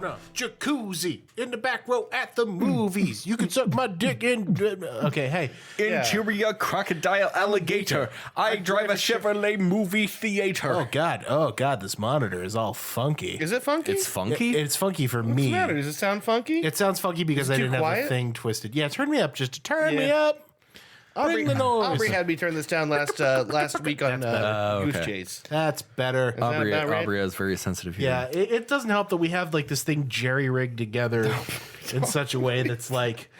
sauna, jacuzzi, in the back row at the movies. You can suck my dick in. Okay, hey. Interior crocodile alligator. I drive a Chevrolet movie theater. Oh God, this monitor is all funky. Is it funky? It's funky? It's funky for me. What's the matter? Does it sound funky? It sounds funky because I too didn't quiet? have the thing twisted. Yeah, turn me up. Just turn me up. Bring the noise. Aubrey had me turn this down last week on Goose Chase. That's better. Aubrey, about right? Aubrey has very sensitive hearing. Yeah, it doesn't help that we have like this thing jerry-rigged together in such a way that's like,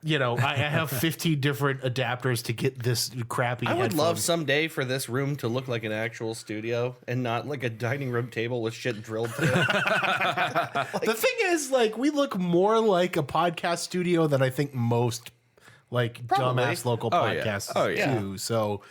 you know, I have 15 different adapters to get this crappy I would headphone. love someday for this room to look like an actual studio and not like a dining room table with shit drilled through it. The thing is, like, we look more like a podcast studio than I think most like Probably. dumbass local podcasts do. So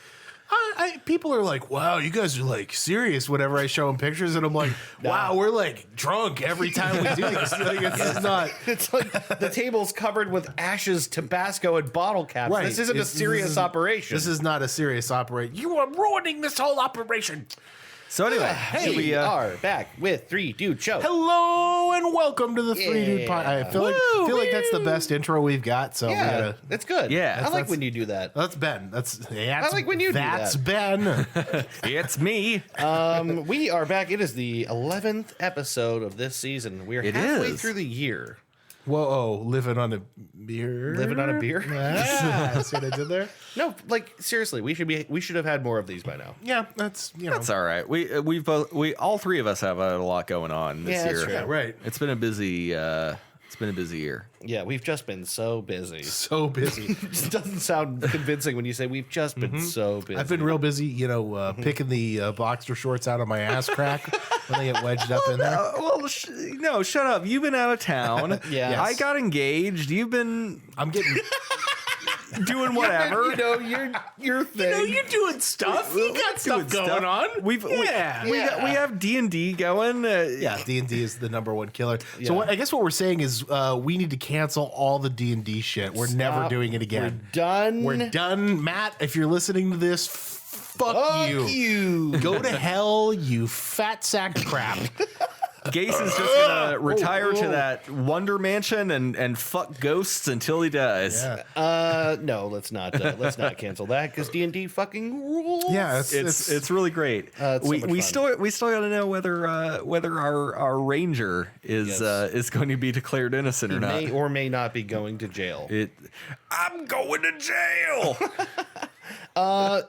people are like, wow, you guys are like serious whenever I show them pictures, and I'm like, wow, we're like drunk every time we do this. Like, it's not. It's like the table's covered with ashes, Tabasco, and bottle caps. Right. This isn't a serious operation. This is not a serious operation. You are ruining this whole operation. So anyway, Hey, we are back with 3 Dude Show. Hello and welcome to the 3 Dude Pod. I feel like that's the best intro we've got. So Yeah, that's good. Yeah. I like when you do that. that's Ben. I like when you do That's that. Ben. it's me. We are back. It is the 11th episode of this season. We are halfway through the year. Whoa, living on a beer. Living on a beer? Ah, see what I did there? No, like seriously, we should have had more of these by now. Yeah, that's That's all right. We all three of us have a lot going on this Yeah, year. that's true. yeah, right. It's been a busy year. Yeah, we've just been so busy. So busy. It doesn't sound convincing when you say we've just been so busy. I've been real busy, picking the boxer shorts out of my ass crack when they get wedged up in there. No, shut up. You've been out of town. Yes. I got engaged. You've been I'm getting. doing whatever. your thing. you're doing stuff. You got stuff going on. We have D&D going. Yeah, D&D is the number one killer. So I guess what we're saying is we need to cancel all the D&D shit. We're never doing it again. We're done. We're done. Matt, if you're listening to this, fuck you. Go to hell, you fat sack of crap. Gase is just gonna retire to that Wonder Mansion and fuck ghosts until he dies. Yeah. No, let's not cancel that because D&D fucking rules. Yeah, It's really great. It's so much we fun. still got to know whether our ranger is going to be declared innocent or not. May or may not be going to jail. I'm going to jail.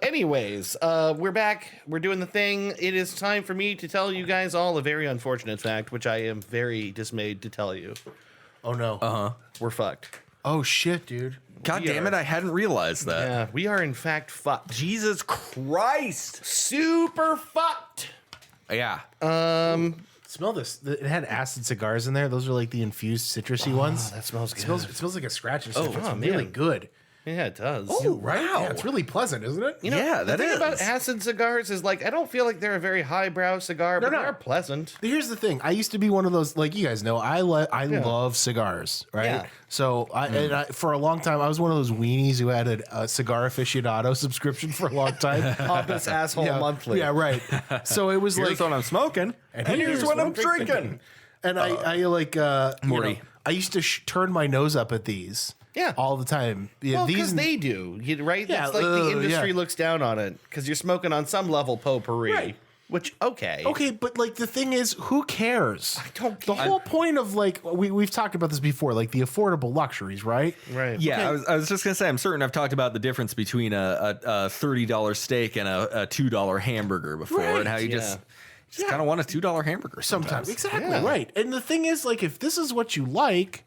Anyways, we're back. We're doing the thing. It is time for me to tell you guys all a very unfortunate fact, which I am very dismayed to tell you. Oh, no. We're fucked. Oh, shit, dude. God damn it! I hadn't realized that. Yeah, we are in fact fucked. Jesus Christ! Super fucked. Yeah. Smell this. It had acid cigars in there. Those are like the infused citrusy ones. That smells good. It smells like a scratch and stuff. It's oh, really man. good. Yeah, it does. Oh, right? Yeah, it's really pleasant, isn't it? You know, Yeah, the that thing is. about acid cigars is like I don't feel like they're a very highbrow cigar, but no. they're pleasant. Here's the thing. I used to be one of those, like you guys know, I love cigars, right? Yeah. So for a long time, I was one of those weenies who had a cigar aficionado subscription for a long time. On this asshole monthly. Yeah, right. So it was Here's like, what I'm smoking, and here's what I'm drinking. and I like Morty. I used to turn my nose up at these. Yeah. All the time. Yeah, Well, because they do, right? Yeah, It's like the industry yeah. looks down on it because you're smoking on some level potpourri. Right. Which, okay. Okay, but like the thing is, who cares? I don't The care. whole point of like we've talked about this before, like the affordable luxuries, right? Right. Yeah, I was just gonna say, I'm certain I've talked about the difference between a $30 steak and a $2 hamburger before, Right. and how you just kind of want a $2 hamburger Sometimes. Exactly, Yeah. right. And the thing is, like, if this is what you like,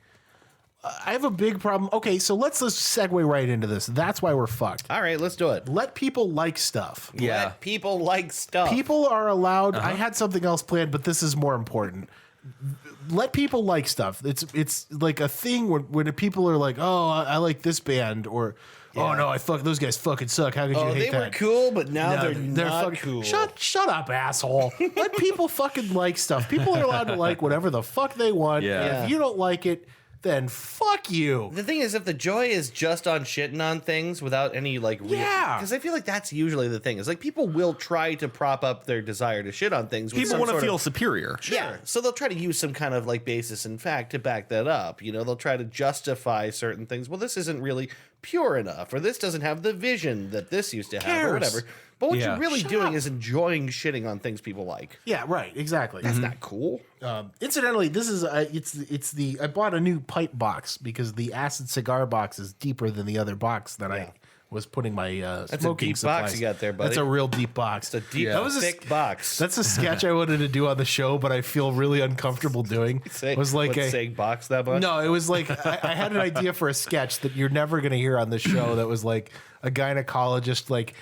I have a big problem. Okay, so let's segue right into this. That's why we're fucked. All right, let's do it. Let people like stuff. Yeah. Let people like stuff. People are allowed. I had something else planned, but this is more important. Let people like stuff. It's like a thing when people are like, oh, I like this band, or oh no, those guys fucking suck. How could you hate they that? were cool, but now No, they're not fucking cool. Shut up, asshole. Let people fucking like stuff. People are allowed to like whatever the fuck they want. Yeah. And if you don't like it, then fuck you. The thing is, if the joy is just on shitting on things without any like, Yeah. because I feel like that's usually the thing. Is like people will try to prop up their desire to shit on things. People want to feel superior. Yeah, so they'll try to use some kind of like basis in fact to back that up. You know, they'll try to justify certain things. Well, this isn't really pure enough, or this doesn't have the vision that this used to have, or whatever. But what you're really doing is enjoying shitting on things people like. Yeah, right, exactly. That's not cool. Incidentally, this is it's the I bought a new pipe box because the acid cigar box is deeper than the other box that I was putting my That's a smoking deep supplies. box you got there, buddy. That's a real deep box. It's a deep, That was thick box. That's a sketch I wanted to do on the show, but I feel really uncomfortable doing. Say, It was like saying box that much. no, it was like I had an idea for a sketch that you're never going to hear on the show. That was like a gynecologist like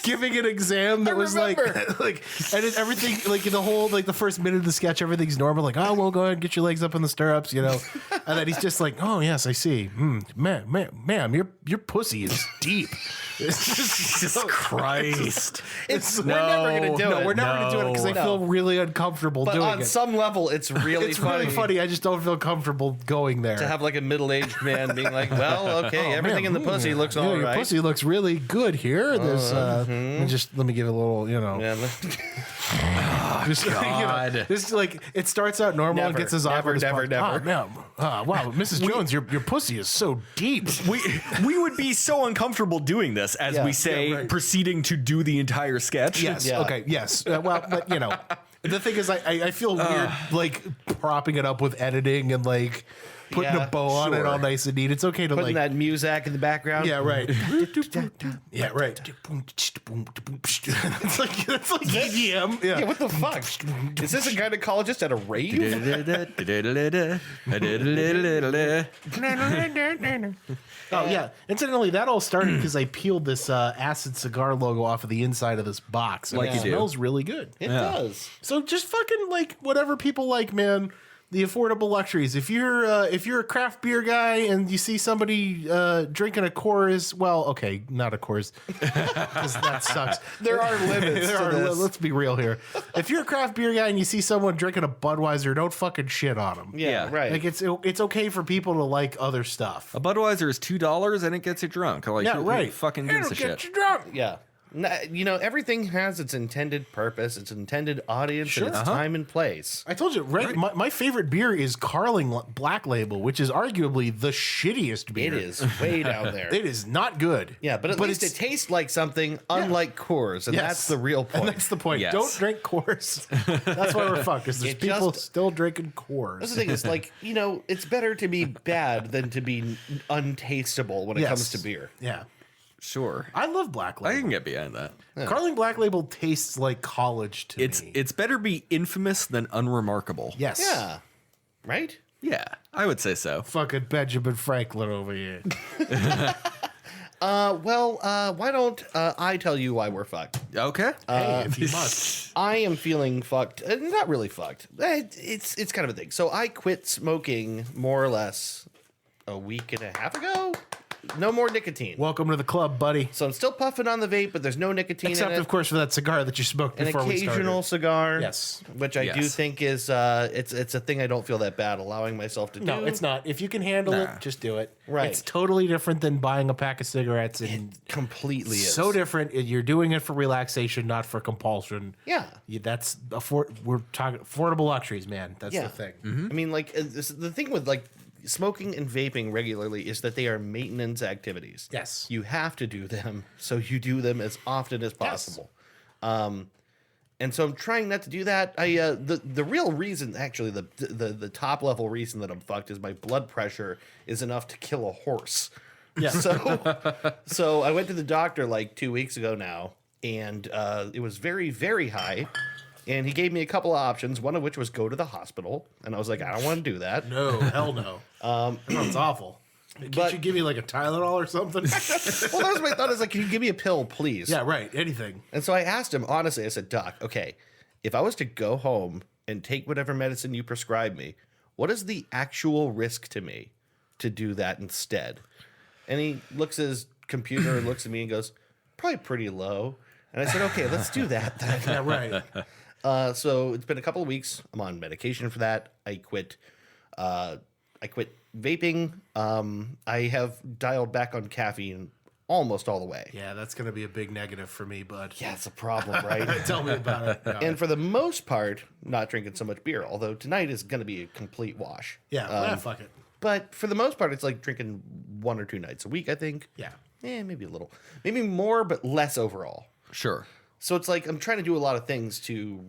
giving an exam that was like and everything like the whole like the first minute of the sketch everything's normal, like, oh well, go ahead and get your legs up in the stirrups, you know, and then he's just like, oh yes, I see, ma'am, your pussy is deep. Jesus Christ. We're never gonna do it. We're never gonna do it because I feel really uncomfortable But doing on it. some level, it's really funny. Really funny. I just don't feel comfortable going there. To have like a middle-aged man being like, well, okay, everything in the pussy looks all your right. pussy looks really good here. There's let me give it a little, you know. Yeah, Just, God. just like it starts out normal and gets as awkward as never. Oh, man. Wow, Mrs. Jones, your pussy is so deep. We would be so uncomfortable doing this as Yeah. we say, Yeah, right. proceeding to do the entire sketch. Yes. Yeah. Okay. Yes. Well, but you know, the thing is, I feel weird like propping it up with editing and like putting Yeah, a bow on it sure. all nice and neat. It's okay to putting like that muzak in the background. yeah, right. Yeah, right. That's like EDM. Yeah, what the fuck? Is this a gynecologist at a rave? Oh yeah. Incidentally, that all started because I peeled this acid cigar logo off of the inside of this box. And Like it you do. smells really good. It does. So just fucking like whatever people like, man. The affordable luxuries. If you're a craft beer guy and you see somebody drinking a Coors, well, okay, not a Coors, because that sucks. There are limits to this. Let's be real here. If you're a craft beer guy and you see someone drinking a Budweiser, don't fucking shit on them. Yeah, Yeah. right. Like it's okay for people to like other stuff. A Budweiser is $2 and it gets you drunk. Like, Yeah, who right. fucking It'll gives a get shit? you drunk. Yeah. You know, everything has its intended purpose, its intended audience, and its time and place. I told you, right? My favorite beer is Carling Black Label, which is arguably the shittiest beer. It is way down there. It is not good. Yeah, but at least it tastes like something unlike Coors, and Yes. that's the real point. And that's the point. Yes. Don't drink Coors. That's why we're fucked. Because there's It people just- still drinking Coors. That's the thing is, like, you know, it's better to be bad than to be untastable when it comes to beer. Yeah, Sure. I love Black I Label. can get behind that. Carling Black Label tastes like college to me. It's better be infamous than unremarkable. Yes. Yeah. Right? Yeah, I would say so. Fucking Benjamin Franklin over here. Why don't I tell you why we're fucked? Okay. Hey, if you must. I am feeling fucked. Not really fucked. It's kind of a thing. So I quit smoking more or less a week and a half ago. No more nicotine. Welcome to the club, buddy. So I'm still puffing on the vape, but there's no nicotine Except, in it. of course, for that cigar that you smoked An before we occasional started. cigar. Yes. Which I do Yes. think is it's a thing I don't feel that bad allowing myself to do. No, it's not. If you can handle Nah. it, just do it. Right. It's totally different than buying a pack of cigarettes. And Completely is. so different. You're doing it for relaxation, not for compulsion. Yeah. That's we're talking affordable luxuries, man. That's Yeah. the thing. I mean, like the thing with like smoking and vaping regularly is that they are maintenance activities. Yes. You have to do them, so you do them as often as possible. And so I'm trying not to do that. The real reason, actually, the top level reason that I'm fucked is my blood pressure is enough to kill a horse. Yeah. So I went to the doctor like 2 weeks ago now, and it was very, very high. And he gave me a couple of options, one of which was go to the hospital. And I was like, I don't want to do that. No, hell no. It's awful. Can't but- you give me like a Tylenol or something? Well, that was my thought. I was like, can you give me a pill, please? Yeah, right. Anything. And so I asked him, honestly, I said, Doc, okay, if I was to go home and take whatever medicine you prescribe me, what is the actual risk to me to do that instead? And he looks at his computer and looks at me and goes, probably pretty low. And I said, okay, let's do that then. Yeah, right. So it's been a couple of weeks. I'm on medication for that. I quit I quit vaping. I have dialed back on caffeine almost all the way. Yeah, that's going to be a big negative for me, bud. Yeah, it's a problem, right? Tell me about it. Yeah, And for the most part, not drinking so much beer. Although tonight is going to be a complete wash. yeah, fuck it. But for the most part, it's like drinking 1 or 2 nights a week, I think. Yeah. Maybe a little. Maybe more, but less overall. Sure. So it's like I'm trying to do a lot of things to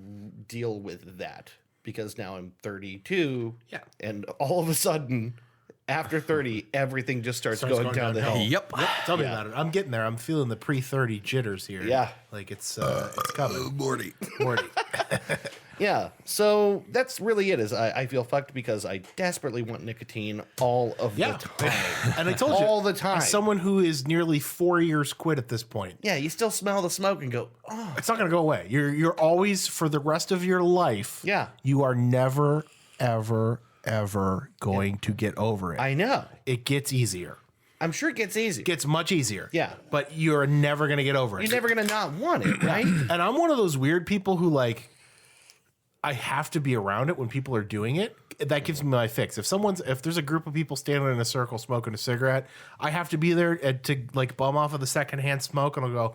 deal with that because now I'm 32. Yeah. And all of a sudden, after 30, everything just starts Starts going going down the downhill. hill. Yep. Tell me about it. I'm getting there. I'm feeling the pre-30 jitters here. Yeah. Like it's coming. Morty. Morty. Yeah. So that's really it. Is I feel fucked because I desperately want nicotine all of Yeah. the time. And I told you. All the time. As someone who is nearly 4 years quit at this point, Yeah, you still smell the smoke and go, oh, it's not going to go away. You're always, for the rest of your life, Yeah. you are never, ever going to get over it. I know. It gets easier. I'm sure it gets easy. Gets much easier. Yeah. But you're never going to get over it. You're never going to not want it, right? And I'm one of those weird people who like, I have to be around it when people are doing it. That gives me my fix. If there's a group of people standing in a circle smoking a cigarette, I have to be there to like bum off of the secondhand smoke, and I'll go,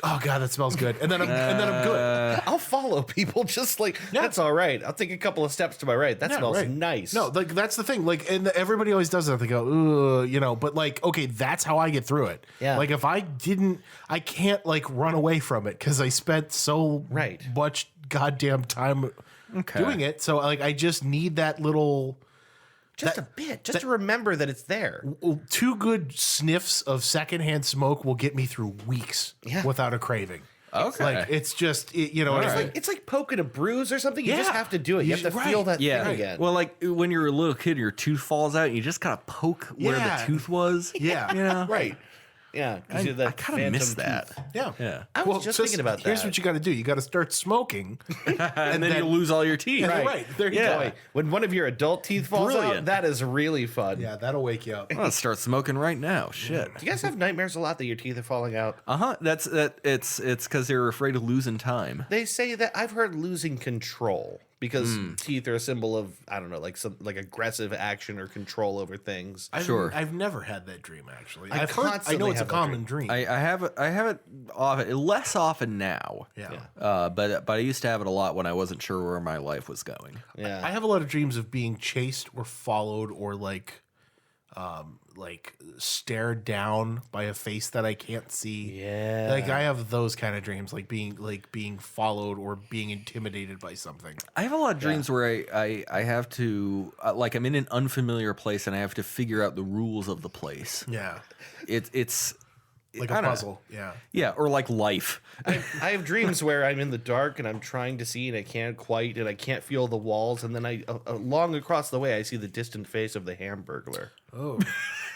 oh God, that smells good. And then I'm good. I'll follow people just like, that's all right. I'll take a couple of steps to my right. That Yeah, smells right. nice. No, like that's the thing. Like, and everybody always does that. They go, ooh, but like, okay, that's how I get through it. Yeah. Like if I can't like run away from it because I spent so Right. much goddamn time doing it. So like, I just need that little. just a bit, just to remember that it's there. 2 good sniffs of secondhand smoke will get me through weeks without a craving. Okay. Like it's just, what I mean? It's like poking a bruise or something. You just Yeah. have to do it. You have to feel that Yeah. thing again. Well, like when you're a little kid, your tooth falls out, and you just gotta poke where Yeah. the tooth was. Yeah. You know? right. Yeah. I kind of miss that. Yeah. Yeah. I was just thinking about Here's that. what you got to do. You got to start smoking. And then you lose all your teeth. Right. There you Yeah. go. Boy, when one of your adult teeth falls out, Brilliant. that is really fun. Yeah, that'll wake you up. I'm gonna start smoking right now. Shit. Do you guys have nightmares a lot that your teeth are falling out? It's because they're afraid of losing time. They say that I've heard losing control because Hmm. teeth are a symbol of, I don't know, like some like aggressive action or control over things. Sure. I've never had that dream actually. I I've heard. I constantly know it's a have that common dream. I have it often, less often now. Yeah. But I used to have it a lot when I wasn't sure where my life was going. Yeah. I have a lot of dreams of being chased or followed or like stared down by a face that I can't see. Yeah. Like I have those kind of dreams, like being followed or being intimidated by something. I have a lot of dreams where I have to like I'm in an unfamiliar place and I have to figure out the rules of the place. Yeah. It's Like I a don't know. puzzle. Yeah. Yeah, or like life. I have dreams where I'm in the dark and I'm trying to see and I can't quite and I can't feel the walls and then long across the way I see the distant face of the Hamburglar. Oh.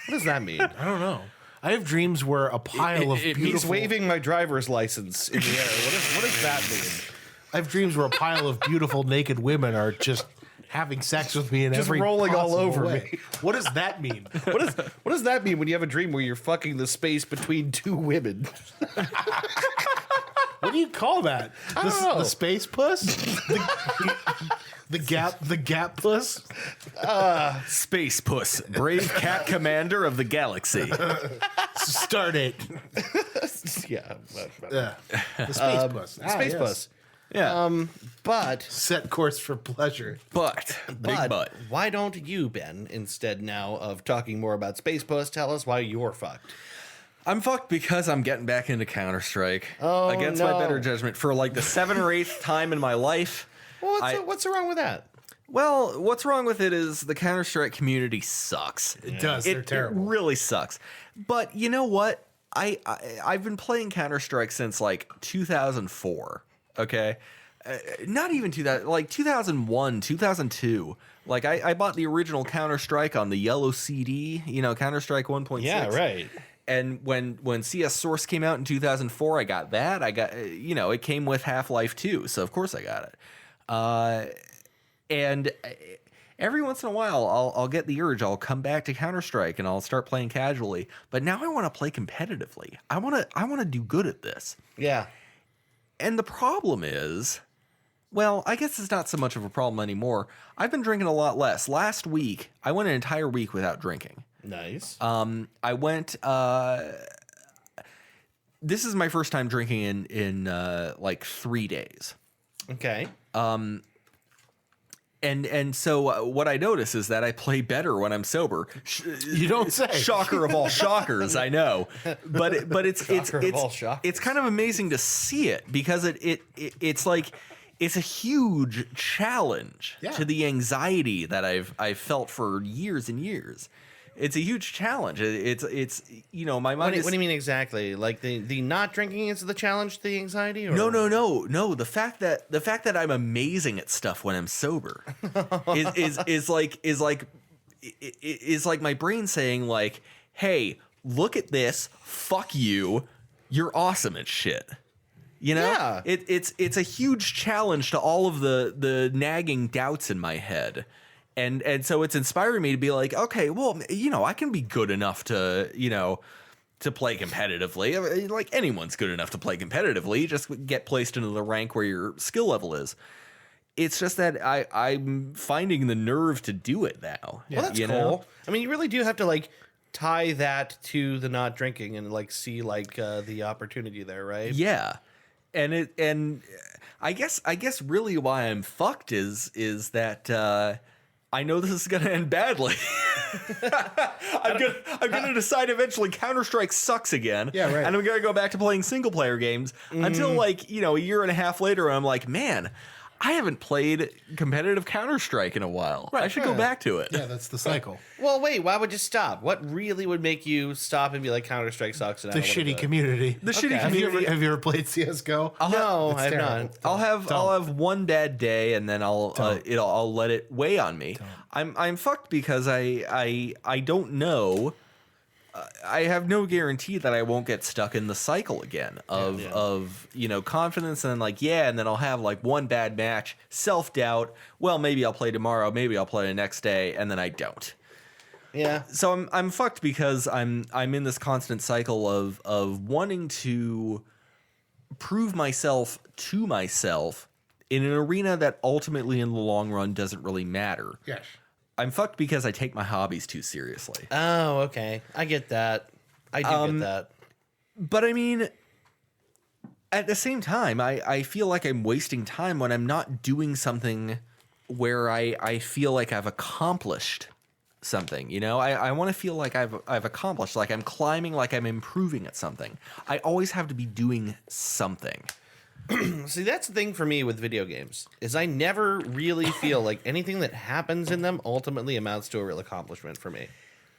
What does that mean? I don't know. I have dreams where a pile of beautiful. He's waving my driver's license in the air. What does that mean? I have dreams where a pile of beautiful naked women are just having sex with me in Just every rolling all possible over way. me. What does that mean? What does that mean when you have a dream where you're fucking the space between 2 women? What do you call that? I don't know. The space puss? The gap puss? Space Puss, brave cat commander of the galaxy. Start it. Yeah. Yeah. The space puss. Space yes. bus. Yeah. But Set course for pleasure. But big butt. why don't you, Ben, instead now of talking more about Space Puss, tell us why you're fucked? I'm fucked because I'm getting back into Counter-Strike against no. my better judgment for like the 7th or 8th time in my life. Well, what's wrong with that? Well, what's wrong with it is the Counter-Strike community sucks. It does. They're terrible. It really sucks. But you know what? I've been playing Counter-Strike since like 2004. Okay, not even 2000, like 2001, 2002. Like I bought the original Counter-Strike on the yellow CD. You know, Counter-Strike 1.6. Yeah, right. And when CS Source came out in 2004, I got that. I got, it came with Half-Life 2, so of course I got it. And every once in a while, I'll get the urge. I'll come back to Counter-Strike and I'll start playing casually. But now I want to play competitively. I want to do good at this. Yeah. And the problem is, Well, I guess it's not so much of a problem anymore. I've been drinking a lot less. Last week, I went an entire week without drinking. Nice. I went. This is my first time drinking in like 3 days. Okay. And so what I notice is that I play better when I'm sober. You don't say. Shocker of all shockers, I know. But it's of all shockers. it's kind of amazing to see it because it's like it's a huge challenge to the anxiety that I've felt for years and years. It's a huge challenge. It's my mind. What do you mean exactly? Like the not drinking is the challenge to the anxiety? Or? No. The fact that I'm amazing at stuff when I'm sober is like my brain saying like, hey, look at this. Fuck you. You're awesome at shit. You know, Yeah. It's a huge challenge to all of the nagging doubts in my head. And so it's inspiring me to be like, okay, well, I can be good enough to play competitively. Like anyone's good enough to play competitively. You just get placed into the rank where your skill level is. It's just that I'm finding the nerve to do it now. Well, that's cool. I mean, you really do have to like tie that to the not drinking and like see like the opportunity there, right? Yeah. And I guess really why I'm fucked is that I know this is going to end badly. I'm going to decide eventually Counter-Strike sucks again. Yeah, right. And I'm going to go back to playing single player games until like, a year and a half later I'm like, man, I haven't played competitive Counter-Strike in a while. I should go back to it. Yeah, that's the cycle. Well, wait, why would you stop? What really would make you stop and be like Counter-Strike sucks? And I The don't wanna do shitty it? community. The shitty Have community. you ever played CS:GO? No, It's I've terrible. not. I'll have one bad day and then I'll let it weigh on me. I'm fucked because I don't know. I have no guarantee that I won't get stuck in the cycle again of confidence and like and then I'll have like one bad match, self-doubt. Well, maybe I'll play tomorrow, maybe I'll play the next day, and then I don't. Yeah. So I'm fucked because I'm in this constant cycle of wanting to prove myself to myself in an arena that ultimately in the long run doesn't really matter. Yes. I'm fucked because I take my hobbies too seriously. Oh, okay. I get that. I do get that. But I mean, at the same time, I feel like I'm wasting time when I'm not doing something where I feel like I've accomplished something. I want to feel like I've accomplished, like I'm climbing, like I'm improving at something. I always have to be doing something. See, that's the thing for me with video games is I never really feel like anything that happens in them ultimately amounts to a real accomplishment for me.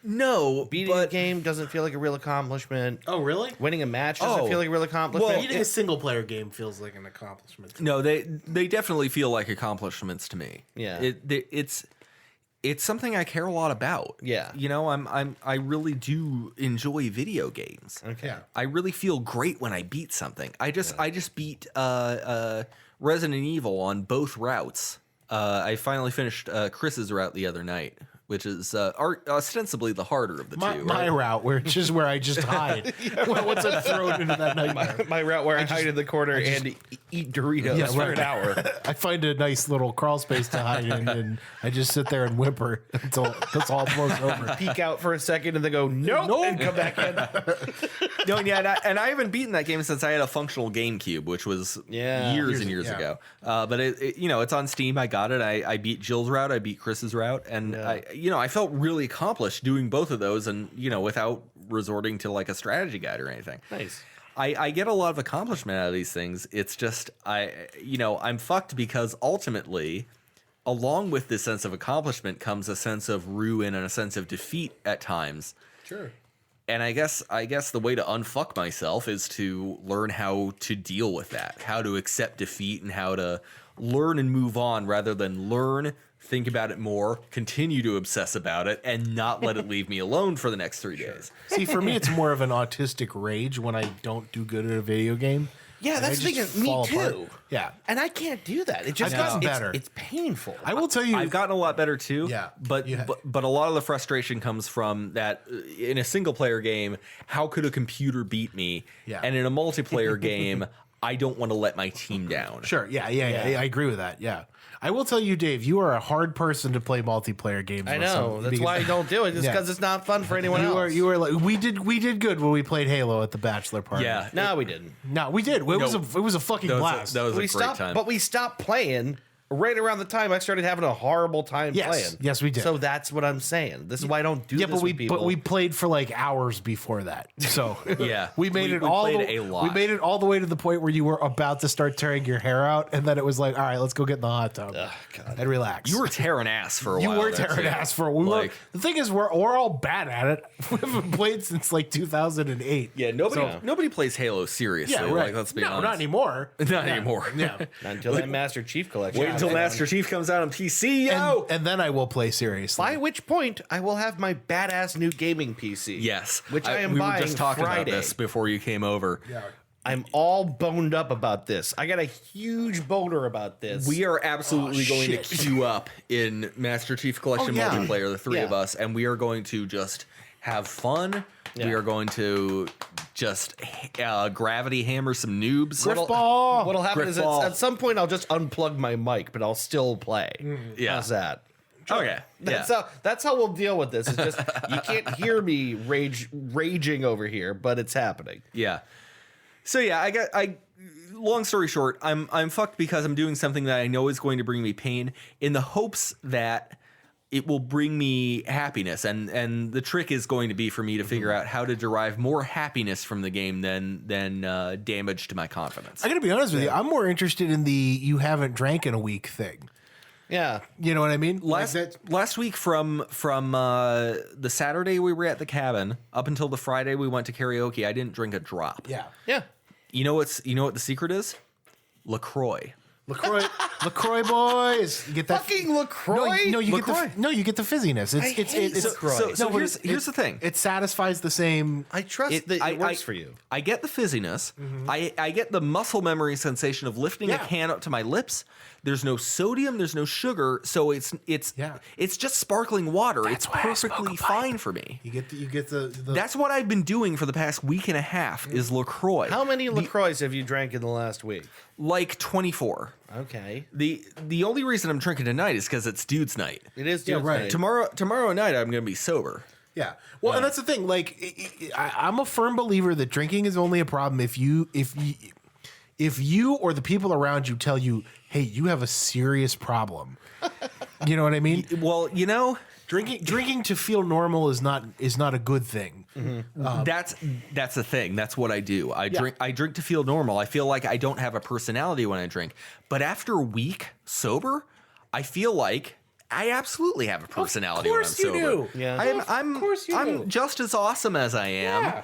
No, Beating a game doesn't feel like a real accomplishment. Oh, really? Winning a match doesn't feel like a real accomplishment. Beating a single player game feels like an accomplishment. No, they definitely feel like accomplishments to me. Yeah. It's something I care a lot about. Yeah. I really do enjoy video games. Okay. Yeah. I really feel great when I beat something. I just beat Resident Evil on both routes. I finally finished Chris's route the other night, which is ostensibly the harder of the two. My route, which is where I just hide. Once I'm thrown into that nightmare. My route where I hide in the corner and eat Doritos for an hour. I find a nice little crawl space to hide in, and I just sit there and whimper until this all blows over. Peek out for a second and then go, nope, and come back in. No, and I haven't beaten that game since I had a functional GameCube, which was years and years ago. But it's on Steam. I got it. I beat Jill's route. I beat Chris's route, and I felt really accomplished doing both of those, and without resorting to like a strategy guide or anything. Nice. I get a lot of accomplishment out of these things. It's just I'm fucked because ultimately, along with this sense of accomplishment comes a sense of ruin and a sense of defeat at times. Sure. And I guess the way to unfuck myself is to learn how to deal with that, how to accept defeat, and how to learn and move on rather than learn, think about it more, continue to obsess about it, and not let it leave me alone for the next 3 days. See, for me, it's more of an autistic rage when I don't do good at a video game. Yeah, And that's I the just thing. Me fall too. apart. Yeah. And I can't do that. It just I've gotten it's, better. It's painful. I will tell you. I've gotten a lot better too. Yeah, but you have. but a lot of the frustration comes from that in a single player game, how could a computer beat me? Yeah. And in a multiplayer game, I don't want to let my team down. Sure. Yeah. I agree with that. Yeah. I will tell you, Dave, you are a hard person to play multiplayer games with. I know. That's why I don't do it. Just because it's not fun for anyone else. You were like, we did good when we played Halo at the bachelor party. Yeah. No, we didn't. No, we did. It was a fucking blast. That was a great time. But we stopped playing right around the time I started having a horrible time playing. Yes, we did. So that's what I'm saying. This is why I don't do this with people. But we played for like hours before that. So Yeah. we made We it all played the, a lot. We made it all the way to the point where you were about to start tearing your hair out, and then it was like, all right, let's go get in the hot tub and relax. You were tearing ass for a while. You were there, tearing too. ass for a while. The thing is, we're all bad at it. We haven't played since like 2008. Yeah, nobody plays Halo seriously. Yeah, right. Like, let's be honest. Not anymore. Not anymore. Yeah. Not until that Master Chief collection. Wait until Master Chief comes out on PC, yo. And then I will play seriously. By which point, I will have my badass new gaming PC. Yes, Which I am we buying were just talking Friday. about this before you came over. Yeah. I'm all boned up about this. I got a huge boner about this. We are absolutely going to shit. queue up in Master Chief Collection yeah. multiplayer, the three of Yeah. us, and we are going to just have fun. We Yeah. are going to just gravity hammer some noobs. What'll happen is Griffball. at some point I'll just unplug my mic, but I'll still play. Yeah. How's that? Okay. That's how we'll deal with this. It's just you can't hear me raging over here, but it's happening. Yeah. So yeah, I long story short, I'm fucked because I'm doing something that I know is going to bring me pain in the hopes that it will bring me happiness, and the trick is going to be for me to figure out how to derive more happiness from the game than damage to my confidence. I gotta be honest with you. I'm more interested in the you haven't drank in a week thing. Yeah. You know what I mean? Last week from the Saturday we were at the cabin up until the Friday we went to karaoke, I didn't drink a drop. Yeah. Yeah. You know what the secret is? LaCroix. LaCroix boys. You get that Fucking LaCroix? No, you LaCroix. get you get the fizziness. It's LaCroix. So but here's the thing. It satisfies the same. I trust that it works for you. I get the fizziness. I get the muscle memory sensation of lifting a Yeah. can up to my lips. There's no sodium. There's no sugar. So it's just sparkling water. That's It's why I smoke perfectly a pipe. fine for me. You get the That's what I've been doing for the past week and a half is LaCroix. How many LaCroix have you drank in the last week? Like 24. Okay. The only reason I'm drinking tonight is because it's dude's night. It is Yeah, right. Tomorrow night I'm going to be sober. Yeah. Well, and that's the thing. Like, I'm a firm believer that drinking is only a problem if you or the people around you tell you, "Hey, you have a serious problem." You know what I mean? Well, you know, Drinking to feel normal is not a good thing. that's the thing. That's what I do. I drink to feel normal. I feel like I don't have a personality when I drink. But after a week sober, I feel like I absolutely have a personality when I'm course you sober. do. Yeah. I'm just as awesome as I am. Yeah.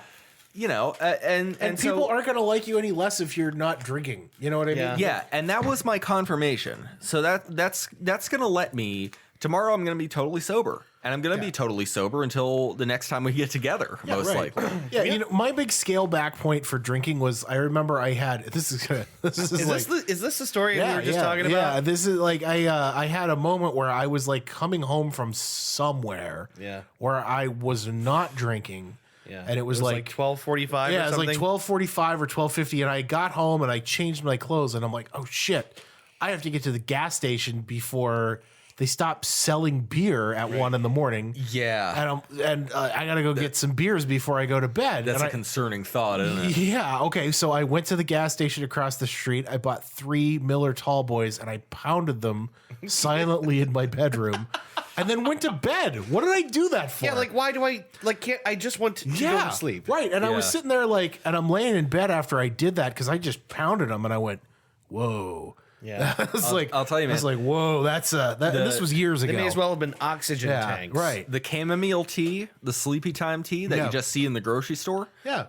You know, and people so, aren't going to like you any less if you're not drinking. You know what I mean? Yeah. yeah, and that was my confirmation. So that's going to let me. Tomorrow I'm going to be totally sober, and I'm going to be totally sober until the next time we get together, most right. likely. Yeah, you know, my big scale back point for drinking was I remember I had this is Is this the story we were just talking about? Yeah, this is like I had a moment where I was like coming home from somewhere, Yeah. where I was not drinking. Yeah. And it was like 12:45 yeah, or it was something. like 12:45 or 12:50, and I got home and I changed my clothes, and I'm like, oh shit, I have to get to the gas station before they stop selling beer at 1 a.m. Yeah. And I gotta go get some beers before I go to bed. That's and a concerning thought, isn't it? yeah. Okay. So I went to the gas station across the street. I bought 3 Miller Tall Boys and I pounded them silently in my bedroom, and then went to bed. What did I do that for? Yeah, like why do I can't I just want to go to sleep? Right. And I was Yeah. sitting there like, and I'm laying in bed after I did that because I just pounded them, and I went, whoa. Yeah. I was like, I'll tell you, I was man. like, whoa, that's this was years They ago. may as well have been oxygen yeah. tanks. Right. The chamomile tea, the sleepy time tea that Yeah. you just see in the grocery store, Yeah.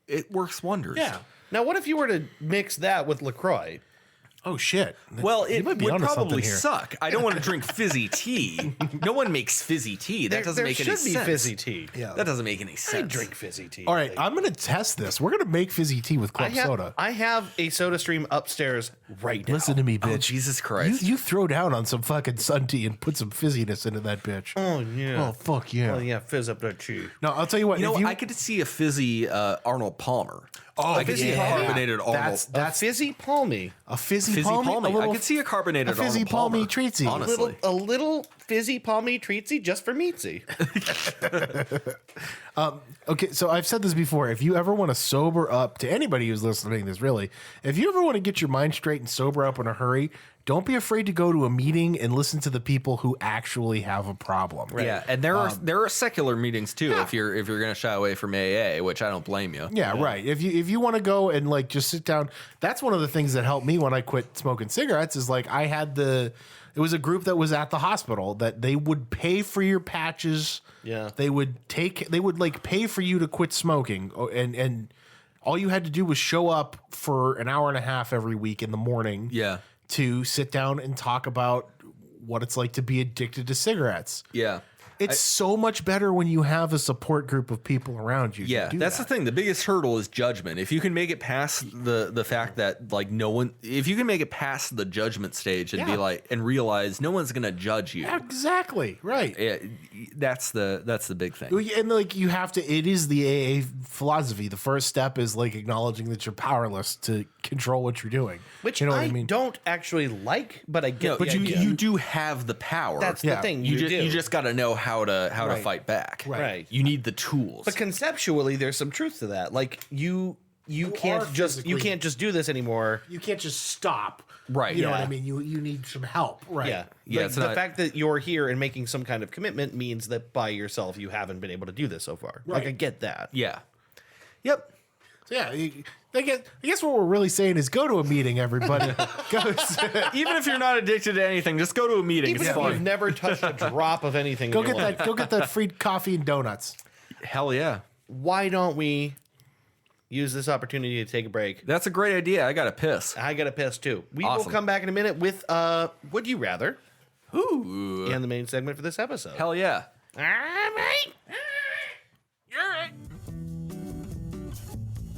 it works wonders. Yeah. Now what if you were to mix that with LaCroix? Oh shit. Well, You it might be would onto something probably here. suck. I don't want to drink fizzy tea. No one makes fizzy tea. That doesn't there make any should sense. be fizzy tea. Yeah. That doesn't make any sense. I drink fizzy tea. All right, I'm gonna test this. We're gonna make fizzy tea with club soda. I have a soda stream upstairs right now. Listen to me, Oh, bitch. Jesus Christ. You throw down on some fucking sun tea and put some fizziness into that bitch. Oh, yeah. Oh fuck yeah. Oh, yeah, fizz up that tea. No, I'll tell you what. You know, if I could see a fizzy Arnold Palmer. Oh, I could see a yeah. carbonated Arnold. That's Fizzy palmy. a fizzy, fizzy palmy. palmy. A little, I could see a carbonated a fizzy Arnold Palmer. palmy treatsy. Honestly. A little fizzy palmy treatsy just for meatsy. Okay, so I've said this before. If you ever want to sober up, to anybody who's listening to this, really, if you ever want to get your mind straight and sober up in a hurry, don't be afraid to go to a meeting and listen to the people who actually have a problem. Yeah, and there are secular meetings too. If you're going to shy away from AA, which I don't blame you. Yeah, right. If you want to go and like just sit down, that's one of the things that helped me when I quit smoking cigarettes. Is like it was a group that was at the hospital that they would pay for your patches. Yeah. They would like pay for you to quit smoking, and all you had to do was show up for an hour and a half every week in the morning. Yeah. To sit down and talk about what it's like to be addicted to cigarettes. Yeah. It's so much better when you have a support group of people around you. Yeah, to do that's that. the thing. The biggest hurdle is judgment. If you can make it past the fact that like no one, if you can make it past the judgment stage and be Yeah. like and realize no one's gonna judge you. Exactly. Right. Yeah, that's the big thing. And like you have to, it is the AA philosophy. The first step is like acknowledging that you're powerless to control what you're doing. Which you know I what I mean? don't actually like, but I get No, the but idea. you do have the power. That's Yeah. the thing. you do. just got to know how to Right. fight back. Right. You need the tools. But conceptually, there's some truth to that. Like you can't are just physically- do this anymore. You can't just stop. Right. You know Yeah. what I mean? You need some help. Right. Yeah. Yeah, Like, it's the not- fact that you're here and making some kind of commitment means that by yourself you haven't been able to do this so far. Like Right. I get that. yeah. Yep. So yeah. I guess what we're really saying is go to a meeting, everybody. Even if you're not addicted to anything, just go to a meeting. Even It's if fun. you've never touched a drop of anything, Go in your get life, that. Go get that free coffee and donuts. Hell yeah. why don't we use this opportunity to take a break? That's a great idea. I got to piss. I got to piss too. We Awesome. will come back in a minute with Would You Rather? Ooh. And the main segment for this episode. Hell yeah. All right.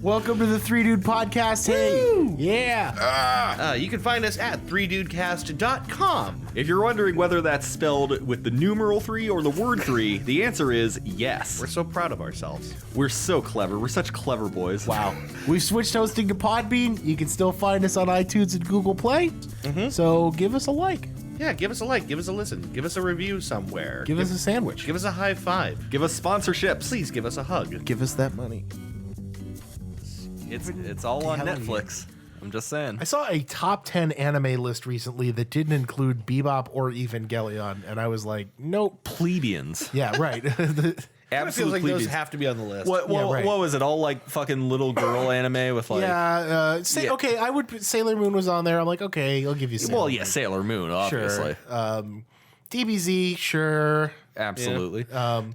Welcome to the Three Dude Podcast. Hey, yeah. You can find us at 3dudecast.com. If you're wondering whether that's spelled with the numeral 3 or the word 3, the answer is yes. We're so proud of ourselves. We're so clever. We're such clever boys. Wow. We've switched hosting to Podbean. You can still find us on iTunes and Google Play. So give us a like. Yeah, give us a like, give us a listen, give us a review somewhere. Give us a sandwich. Give us a high five. Give us sponsorships. Please give us a hug. Give us that money. It's all on hell are Netflix. I'm just saying. I saw a top 10 anime list recently that didn't include Bebop or Evangelion, and I was like, nope. Plebeians. Yeah, right. It feels Absolute like plebeians. those have to be on the list. What right. what was it? All like fucking little girl anime with like yeah, Yeah. okay, I would put Sailor Moon was on there. I'm like, okay, I'll give you Sailor Well, Moon. yeah, Sailor Moon, obviously. Sure. DBZ, sure. Absolutely.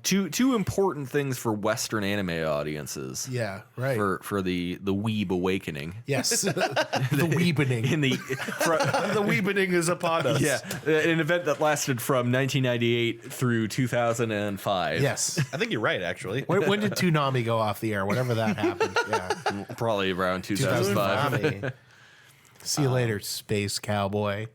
Two important things for Western anime audiences. Yeah, right. For the weeb awakening. Yes. the weebening. In the the weebening is upon us. yeah, an event that lasted from 1998 through 2005. Yes. I think you're right, actually. When did Toonami go off the air? Whenever that happened. Yeah. Probably around 2005. Tsunami. See you later, space cowboy.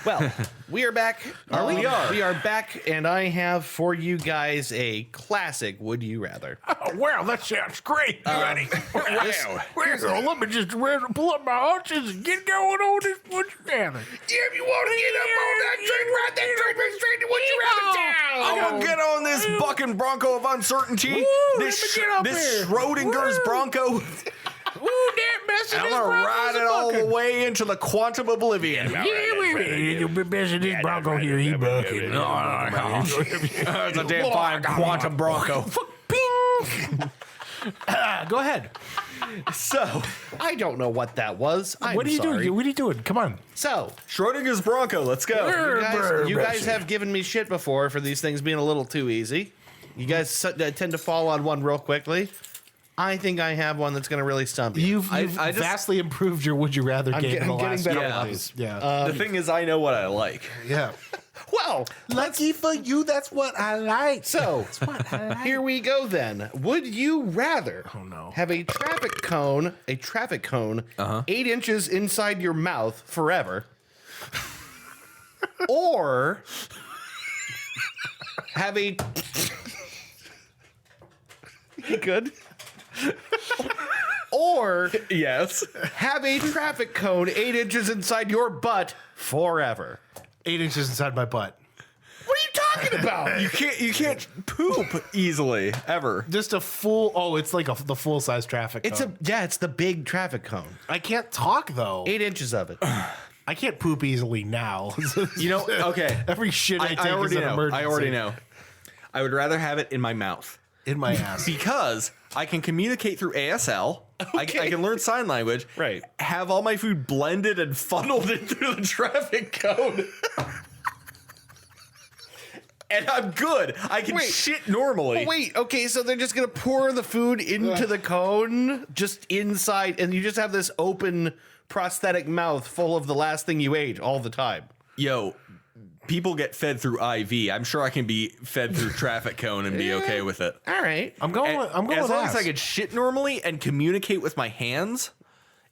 Well, we are back. We are. We are back, and I have for you guys a classic Would You Rather. Oh, well, that sounds great, buddy. Well, let me just pull up my hunches and get going on this Would You Rather. If you want to get up on that train, ride that train straight to Would You Rather town. I'm gonna get on this bucking Bronco of uncertainty. Woo, this let me get up this here. Schrodinger's Woo. Bronco. Ooh, that message I'm gonna ride it all the way into the quantum oblivion. You'll be busy this Bronco here. He bucking. It's a damn fine quantum Bronco. Ping. Go ahead. So, I don't know what that was. I'm What are you sorry. doing? What are you doing? Come on. So, Schrodinger's Bronco. Let's go. you guys have given me shit before for these things being a little too easy. You guys tend to fall on one real quickly. I think I have one that's going to really stump you. You've I just- vastly improved your would you rather game in the I'm getting last better couple at days. these. Yeah. The thing is, I know what I like. Yeah. Well, Lucky for you, that's what I like. so here we go then. Would you rather no. have a traffic cone 8 inches inside your mouth forever, or have a You good? Or Yes. have a traffic cone 8 inches inside your butt forever. 8 inches inside my butt. What are you talking about? You can't poop easily ever. Just a full. Oh, it's like the full size traffic. It's cone. it's the big traffic cone. I can't talk though. 8 inches of it. I can't poop easily now. You know, okay. Every shit I take I is already an know. emergency. I already know. I would rather have it in my mouth In my ass. because I can communicate through ASL. I can learn sign language. Right. Have all my food blended and funneled in through the traffic cone. And I'm good. I can Wait. shit normally. Wait, okay, so they're just gonna pour the food into the cone just inside, and you just have this open prosthetic mouth full of the last thing you ate all the time. Yo, people get fed through IV. I'm sure I can be fed through traffic cone and be okay with it. All right. I'm going. I'm going As with long ass. as I can shit normally and communicate with my hands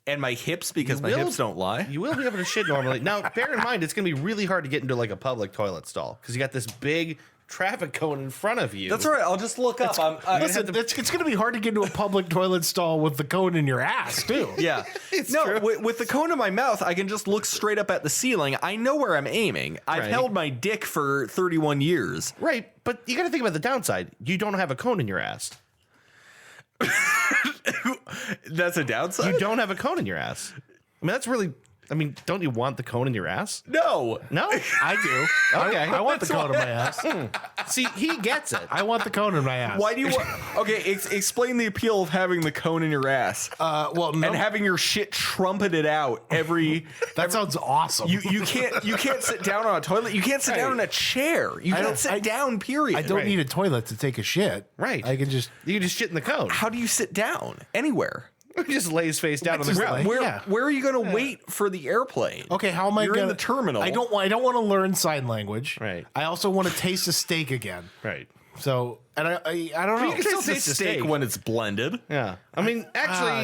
and my hips because my hips don't lie. You will be able to shit normally. Now, bear in mind, it's gonna be really hard to get into like a public toilet stall because you got this big traffic cone in front of you. That's all right. I'll just look up. Listen, it's going to be hard to get into a public toilet stall with the cone in your ass too. Yeah. true. With the cone in my mouth, I can just look straight up at the ceiling. I know where I'm aiming. I've Right. held my dick for 31 years. Right, but you got to think about the downside. You don't have a cone in your ass. That's a downside? You don't have a cone in your ass. I mean, that's really. I mean, don't you want the cone in your ass? No. No. I do. Okay. I want the cone in my ass. See, he gets it. I want the cone in my ass. Why do you want... Okay, explain the appeal of having the cone in your ass. Well, no, And having your shit trumpeted out every... that sounds awesome. You can't sit down on a toilet. You can't sit down in a chair. You can't sit down, period. I don't Right. need a toilet to take a shit. Right. I can just. You just shit in the cone. How do you sit down? Anywhere. He just lays face down on the just ground. lay- Where Yeah. where are you going to wait for the airplane? Okay, how am I You're gonna? in the terminal. I don't want to learn sign language. Right. I also want to taste a steak again. Right. So, and I don't know. you can still Taste the taste the steak steak. when it's blended. Yeah. I mean,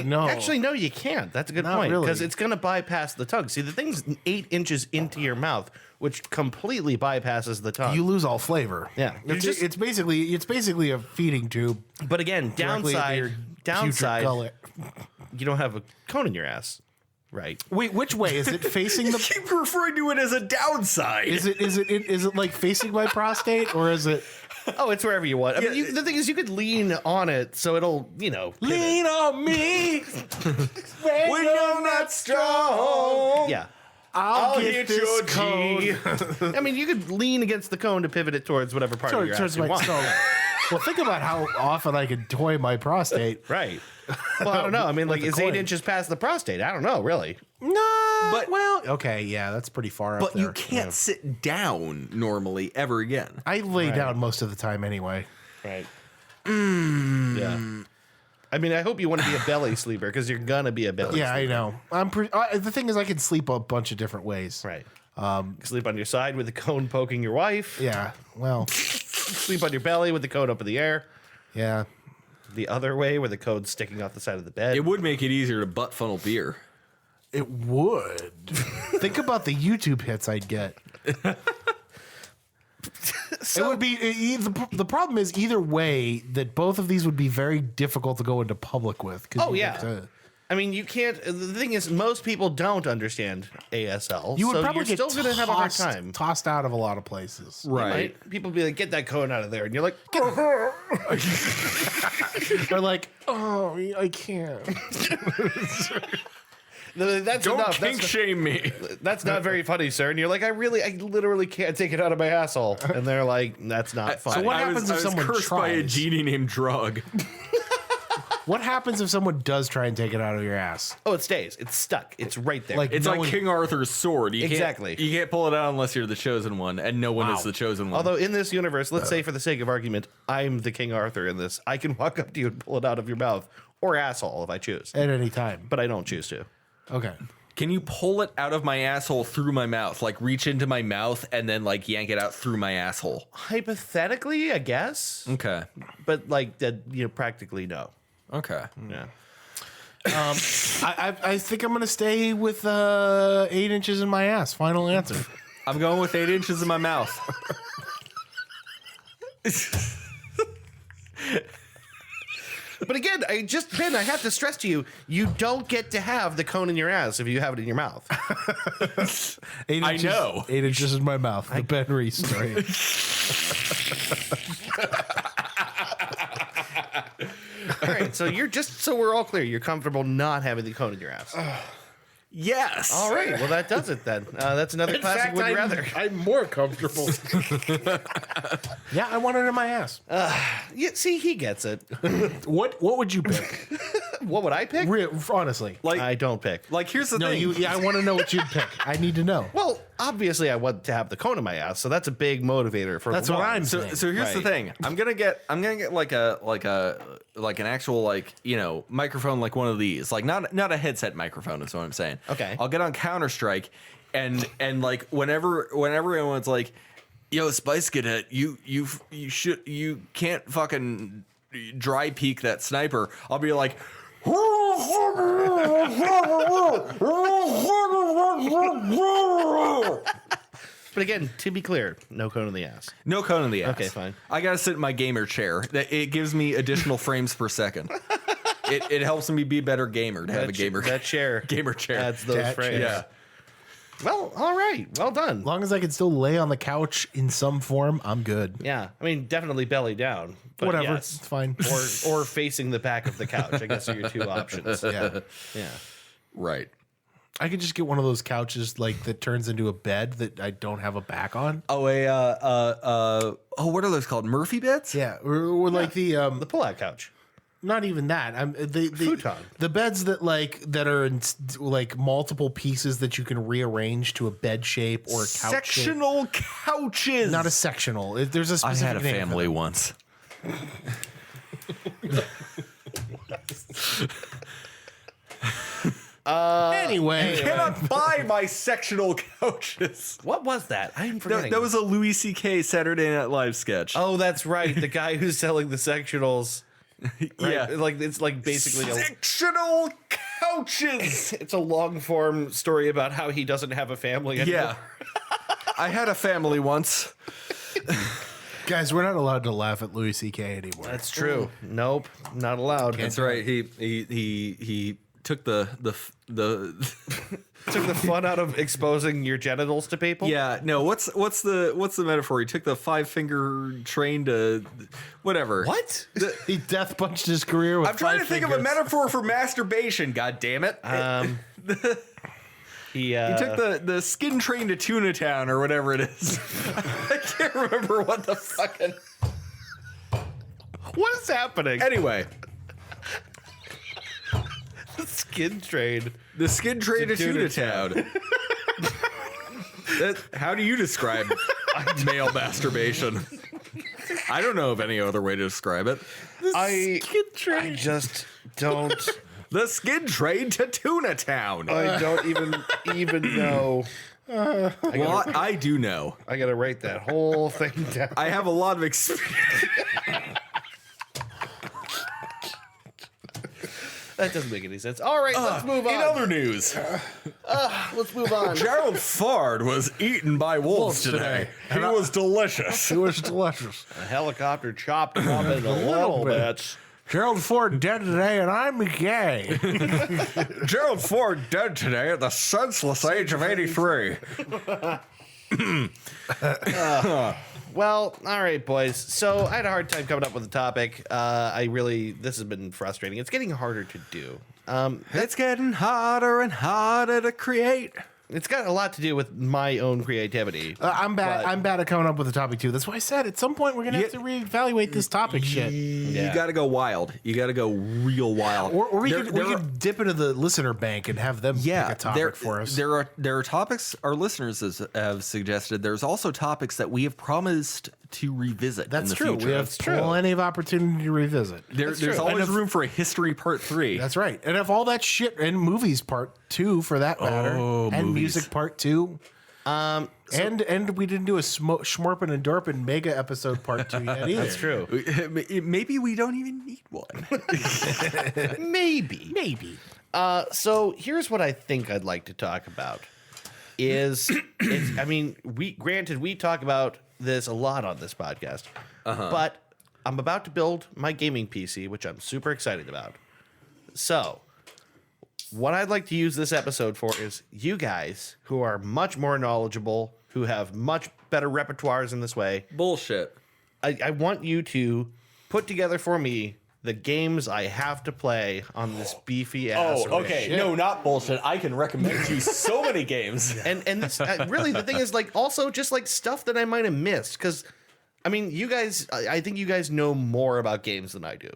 no. Actually, no, you can't. That's a good Not point really. because it's going to bypass the tongue. See, the thing's 8 inches into your mouth, which completely bypasses the tongue. You lose all flavor. Yeah. It's basically a feeding tube. But again, directly into your downside, putrid gullet. you don't have a cone in your ass, right? Wait, which way is it facing the? Keep referring to it as a downside. Is it like facing my prostate or is it? Oh, it's wherever you want. I mean, the thing is, you could lean on it so it'll, pivot. Lean on me when you're not strong. Yeah. I'll get hit this your cone. I mean, you could lean against the cone to pivot it towards whatever part of your ass you want. Well, think about how often I could toy my prostate. Right. Well, I don't know. I mean, like, With is the 8 coin. inches past the prostate? I don't know, really. No, But- well, okay, yeah, that's pretty far up But there. you can't sit down normally ever again. I lay down most of the time anyway. Right. Yeah. I mean, I hope you want to be a belly sleeper because you're gonna be a belly. Yeah, I sleeper. know. The thing is, I can sleep a bunch of different ways. Right. Sleep on your side with the cone poking your wife. Yeah. Well. Sleep on your belly with the cone up in the air. Yeah. The other way where the cone's sticking off the side of the bed. It would make it easier to butt funnel beer. It would. Think about the YouTube hits I'd get. It would be the problem is either way that both of these would be very difficult to go into public with. 'Cause Oh, you yeah. have to- I mean, you can't. The thing is, most people don't understand ASL. you would so probably you're get still going to have a hard time. tossed out of a lot of places. Right? People be like, get that cone out of there. And you're like, They're like, oh, I can't. that's Don't enough. kink shame me. That's not very funny, sir. And you're like, I literally can't take it out of my asshole. And they're like, that's not funny. So what I happens was, if I was someone cursed by a tries? genie named Drog. What happens if someone does try and take it out of your ass? Oh, it stays. It's stuck. It's right there. Like- It's No like one- King Arthur's sword. You Exactly. You can't pull it out unless you're the chosen one, and no one is the chosen one. Although in this universe, let's say for the sake of argument, I'm the King Arthur in this. I can walk up to you and pull it out of your mouth or asshole if I choose. At any time. But I don't choose to. Okay. Can you pull it out of my asshole through my mouth? Like reach into my mouth and then like yank it out through my asshole? Hypothetically, I guess. Okay. But like that, practically no. Okay. Yeah. I think I'm going to stay with 8 inches in my ass. Final answer. I'm going with 8 inches in my mouth. But again, Ben, I have to stress to you, you don't get to have the cone in your ass if you have it in your mouth. 8 I inches, know. 8 inches in my mouth. The Ben Reese story. All right, so so we're all clear, you're comfortable not having the cone in your ass. Yes. All right, well that does it then. That's another classic would you rather. I'm more comfortable. Yeah, I want it in my ass. Yeah, see, he gets it. What would you pick? What would I pick? Honestly. Like, I don't pick. like here's the No, thing. I want to know what you'd pick. I need to know. Well, obviously I want to have the cone in my ass, so that's a big motivator for That's the what one. I'm So saying. here's the Right. thing. I'm gonna get like an actual like microphone like one of these, like not a headset microphone is what I'm saying. Okay. I'll get on Counter-Strike and like whenever anyone's like, yo, Spice Cadet, you can't fucking dry peek that sniper, I'll be like But again, to be clear, no cone in the ass. no cone in the ass. Okay, fine. I gotta sit in my gamer chair. It gives me additional frames per second. It helps me be a better gamer to have a gamer That chair. gamer chair. Adds those That frames. yeah. Well, all right. Well done. As long as I can still lay on the couch in some form, I'm good. Yeah. I mean, definitely belly down. But Whatever. yes. It's fine. Or facing the back of the couch, I guess are your two options. Yeah. Yeah. Right. I could just get one of those couches like that turns into a bed that I don't have a back on. Oh, what are those called? Murphy beds? Yeah, or like the The pull-out couch. not even that. The Futon. The beds that are in like multiple pieces that you can rearrange to a bed shape or a couch shape. Sectional couches. Not a sectional. There's a I specific had a name for family them. once. Anyway, Cannot buy my sectional couches. What was that? I'm forgetting. That was a Louis C.K. Saturday Night Live sketch. Oh, that's right. The guy who's selling the sectionals. Right? yeah. Like it's like basically Sectional couches. it's a long form story about how he doesn't have a family anymore. Yeah. I had a family once. guys, we're not allowed to laugh at Louis C.K. anymore. That's true. Nope, not allowed. That's right. He took the Took the fun out of exposing your genitals to people. yeah, no, what's the metaphor? He took the 5-finger train to whatever. What? He death punched his career with I'm trying to 5 think of a fingers. metaphor for masturbation, god damn it. He He took the skin train to Tuna Town or whatever it is. I can't remember what the fucking. What is happening? Anyway, Skin trade. the skin train to Tuna Town. How do you describe male masturbation? I don't know of any other way to describe it. I just don't. The skin train to Tuna Town. I don't even know. Well, I do know. I gotta write that whole thing down. I have a lot of experience. That doesn't make any sense. All right, let's move on. In other news, Let's move on. Gerald Ford was eaten by wolves today. He was delicious. It was delicious. A helicopter chopped him up into little bits. Gerald Ford dead today, and I'm gay. Gerald Ford dead today at the senseless age of 83. Well, all right, boys. So I had a hard time coming up with a topic. This has been frustrating. It's getting harder to do. It's getting harder and harder to create. It's got a lot to do with my own creativity. I'm bad. But- I'm bad at coming up with a topic too. That's why I said at some point we're gonna have to reevaluate this topic shit. You Yeah. got to go wild. You got to go real wild. Or we There- could there are- dip into the listener bank and have them pick a topic for us. There are topics our listeners have suggested. There's also topics that we have promised to revisit. That's in the true. Future. We have plenty of opportunity to revisit. There's true. always room for a history part 3. That's right. And if all that shit and movies part 2 for that matter, and movies. music part 2. And we didn't do a Schmorpin and Dorpin mega episode part 2 yet either. That's true. Maybe we don't even need one. Maybe. So here's what I think I'd like to talk about. We talk about this a lot on this podcast, but I'm about to build my gaming PC, which I'm super excited about. So what I'd like to use this episode for is you guys who are much more knowledgeable, who have much better repertoires in this way. Bullshit. I want you to put together for me the games I have to play on this beefy ass. rig. No, not bullshit. I can recommend you so many games. And this, really, the thing is, like, also just like stuff that I might have missed, because I mean, you guys, I think you guys know more about games than I do.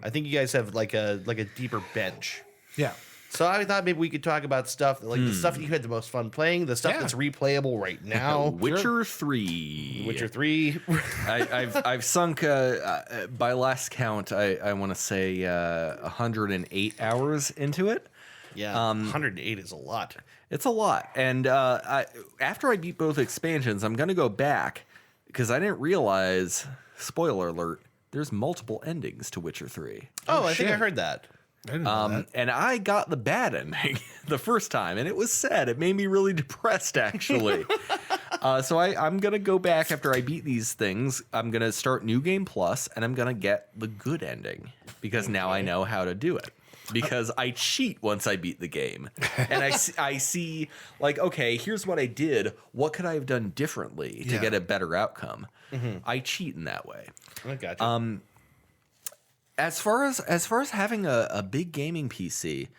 I think you guys have like a deeper bench. Yeah. So I thought maybe we could talk about stuff like the stuff that you had the most fun playing, the stuff that's replayable right now. Witcher 3. Witcher 3. I've sunk by last count, I want to say 108 hours into it. Yeah, 108 is a lot. It's a lot. And after I beat both expansions, I'm going to go back because I didn't realize, spoiler alert, there's multiple endings to Witcher 3. Oh, I think I heard that. I didn't know that. And I got the bad ending the first time, and it was sad. It made me really depressed, actually. So I'm going to go back after I beat these things. I'm going to start New Game Plus, and I'm going to get the good ending because now I know how to do it. Because I cheat once I beat the game. And I see, like, okay, here's what I did. What could I have done differently to get a better outcome? I cheat in that way. I got you. As far as having a big gaming PC,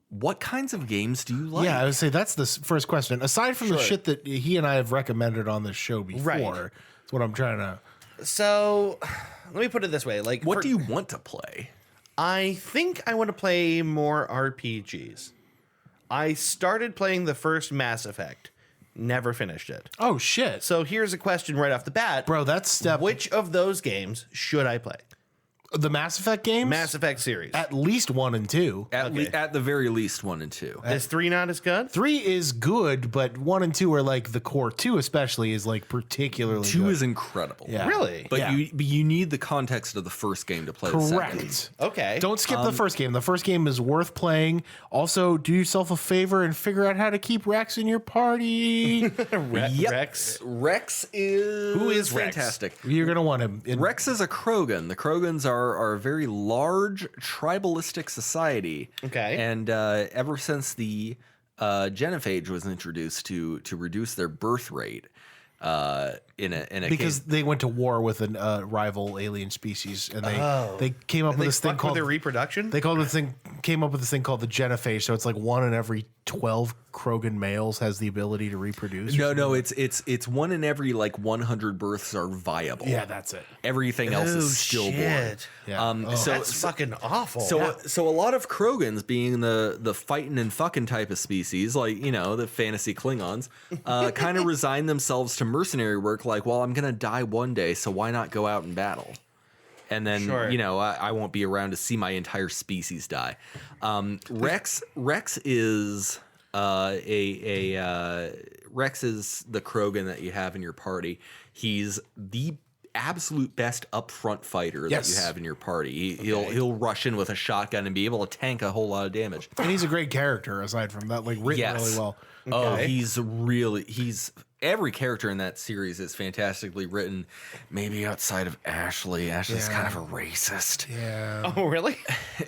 what kinds of games do you like? Yeah, I would say that's the first question. Aside from the shit that he and I have recommended on this show before, that's what I'm trying to. So let me put it this way: like, What do you want to play? I think I want to play more RPGs. I started playing the first Mass Effect, never finished it. Oh shit! So here's a question right off the bat, Bro, that's step. Which of those games should I play? The Mass Effect games? Mass Effect series. At least 1 and 2. At the very least, 1 and 2. Is 3 not as good? 3 is good, but 1 and 2 are like the core. 2 especially is like particularly 2 good. is incredible. Yeah. Really? But you need the context of the first game to play the second. Correct. Okay. Don't skip the first game. The first game is worth playing. Also, do yourself a favor and figure out how to keep Rex in your party. Yep. Rex. Rex is Who is Rex? fantastic. You're going to want him. Rex is a Krogan. The Krogans are a very large tribalistic society. Okay. And ever since the genophage was introduced to reduce their birth rate, because they went to war with a rival alien species, and they came up with this thing called their reproduction. They came up with this thing called the genophage. So it's like 1 in every 12 Krogan males has the ability to reproduce. No, it's 1 in every like 100 births are viable. Yeah, that's it. Everything else is stillborn. Shit. Yeah. So That's fucking awful. So a lot of Krogans, being the fighting and fucking type of species, like, you know, the fantasy Klingons, kind of resign themselves to mercenary work. Like, well, I'm gonna die one day, so why not go out and battle? And then, you know, I won't be around to see my entire species die. Rex is Rex is the Krogan that you have in your party. He's the absolute best upfront fighter that you have in your party. He'll rush in with a shotgun and be able to tank a whole lot of damage. And he's a great character aside from that, like written really well. Oh, he's every character in that series is fantastically written. Maybe outside of Ashley. Ashley's kind of a racist. Yeah. Oh, really?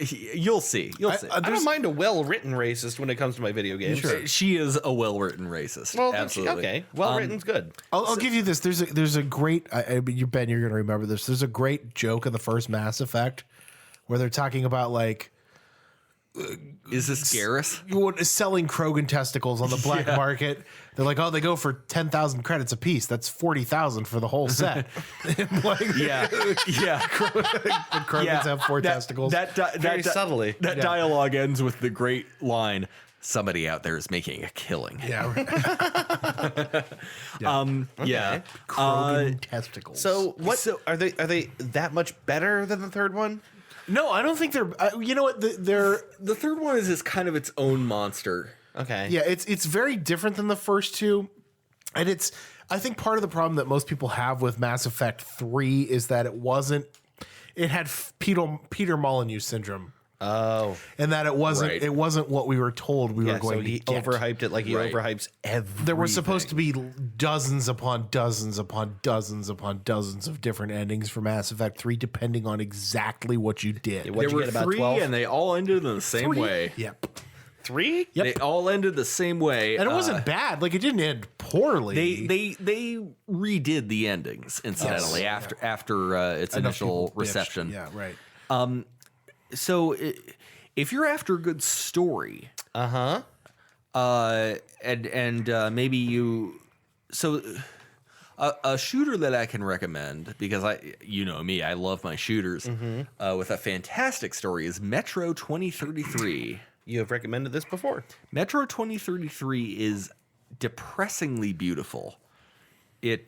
You'll see. I don't mind a well-written racist when it comes to my video games. Sure. She is a well-written racist. Well, absolutely. okay. Well-written's good. I'll give you this. There's a great. You Ben, you're gonna remember this. There's a great joke in the first Mass Effect where they're talking about like. Is this Garrus? Selling Krogan testicles on the black market. They're like, oh, they go for 10,000 credits a piece. That's 40,000 for the whole set. Like, Yeah. the Krogans have 4 testicles. Very subtly. That dialogue ends with the great line. somebody out there is making a killing. Yeah. Right. Yeah. Krogan testicles. So what are they? Are they that much better than the third one? No, I don't think they're. You know what? They're. The third one is kind of its own monster. Okay. Yeah, it's very different than the first two, and it's. I think part of the problem that most people have with Mass Effect 3 is that it had Peter Molyneux syndrome. Oh. And that it wasn't Right. it wasn't what we were told we were going so he to get. overhyped it like he Right. overhypes everything. There were supposed to be dozens upon dozens upon dozens upon dozens of different endings for Mass Effect 3, depending on exactly what you did. What'd There you were get, about 3, 12? and they all ended in the same way. Yep. 3? Yep. They all ended the same way. And it wasn't bad. Like, it didn't end poorly. They redid the endings incidentally after its Enough initial people bitched. reception. Yeah, right. So if you're after a good story, and maybe you, so a shooter that I can recommend, because you know me, I love my shooters, with a fantastic story, is Metro 2033. You have recommended this before. Metro 2033 is depressingly beautiful. It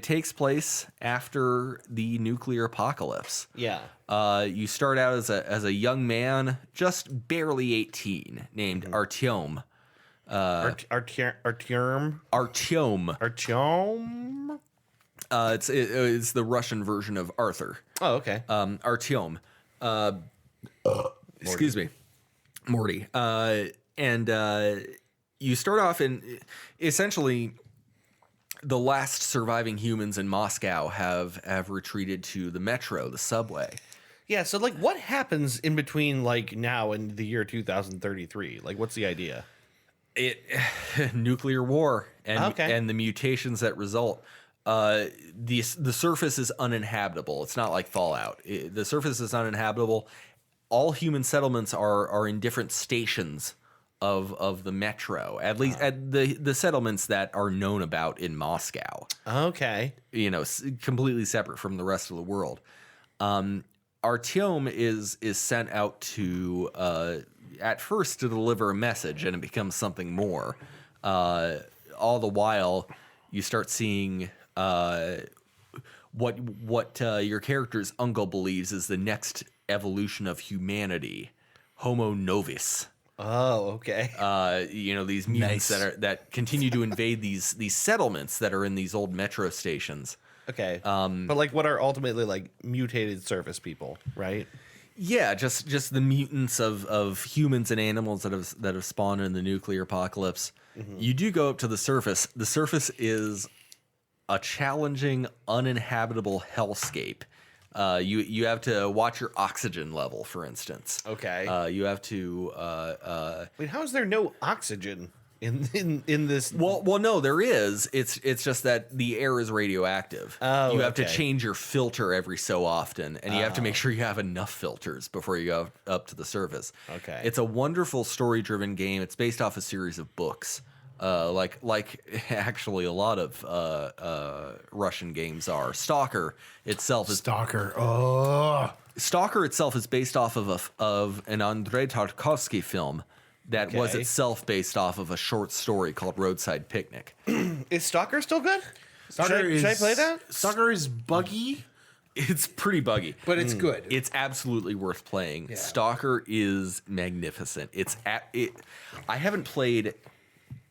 takes place after the nuclear apocalypse. Yeah. You start out as a young man, just barely 18, named Artyom. Artyom. Artyom. Artyom. It's the Russian version of Arthur. Oh, okay. Artyom. Excuse me, Morty. And you start off in essentially the last surviving humans in Moscow have retreated to the metro, the subway. Yeah, so like what happens in between like now and the year 2033? Like what's the idea? Nuclear war and Okay. and the mutations that result. The surface is uninhabitable. It's not like Fallout. The surface is uninhabitable. All human settlements are in different stations of the metro. At least at the settlements that are known about in Moscow. Okay. You know, completely separate from the rest of the world. Artyom is sent out to at first to deliver a message, and it becomes something more. All the while, you start seeing what your character's uncle believes is the next evolution of humanity, Homo novus. Oh, okay. You know, these mutants that continue to invade these settlements that are in these old metro stations. Okay. But like what are ultimately like mutated surface people, right? Yeah, just the mutants of humans and animals that have spawned in the nuclear apocalypse. You do go up to the surface. The surface is a challenging, uninhabitable hellscape. You have to watch your oxygen level, for instance. Okay. You have to. Wait, how is there no oxygen in this? Well, no, there is. It's just that the air is radioactive. Oh, you have to okay. change your filter every so often, and you have to make sure you have enough filters before you go up to the surface. Okay. It's a wonderful story-driven game. It's based off a series of books, like actually a lot of Russian games are. Stalker itself is Stalker. Oh. Stalker itself is based off of an Andrei Tarkovsky film that was Okay. itself based off of a short story called Roadside Picnic. Is Stalker still good? Should I play that? Stalker is buggy, It's pretty buggy, but it's good. it's absolutely worth playing. Stalker is magnificent. I haven't played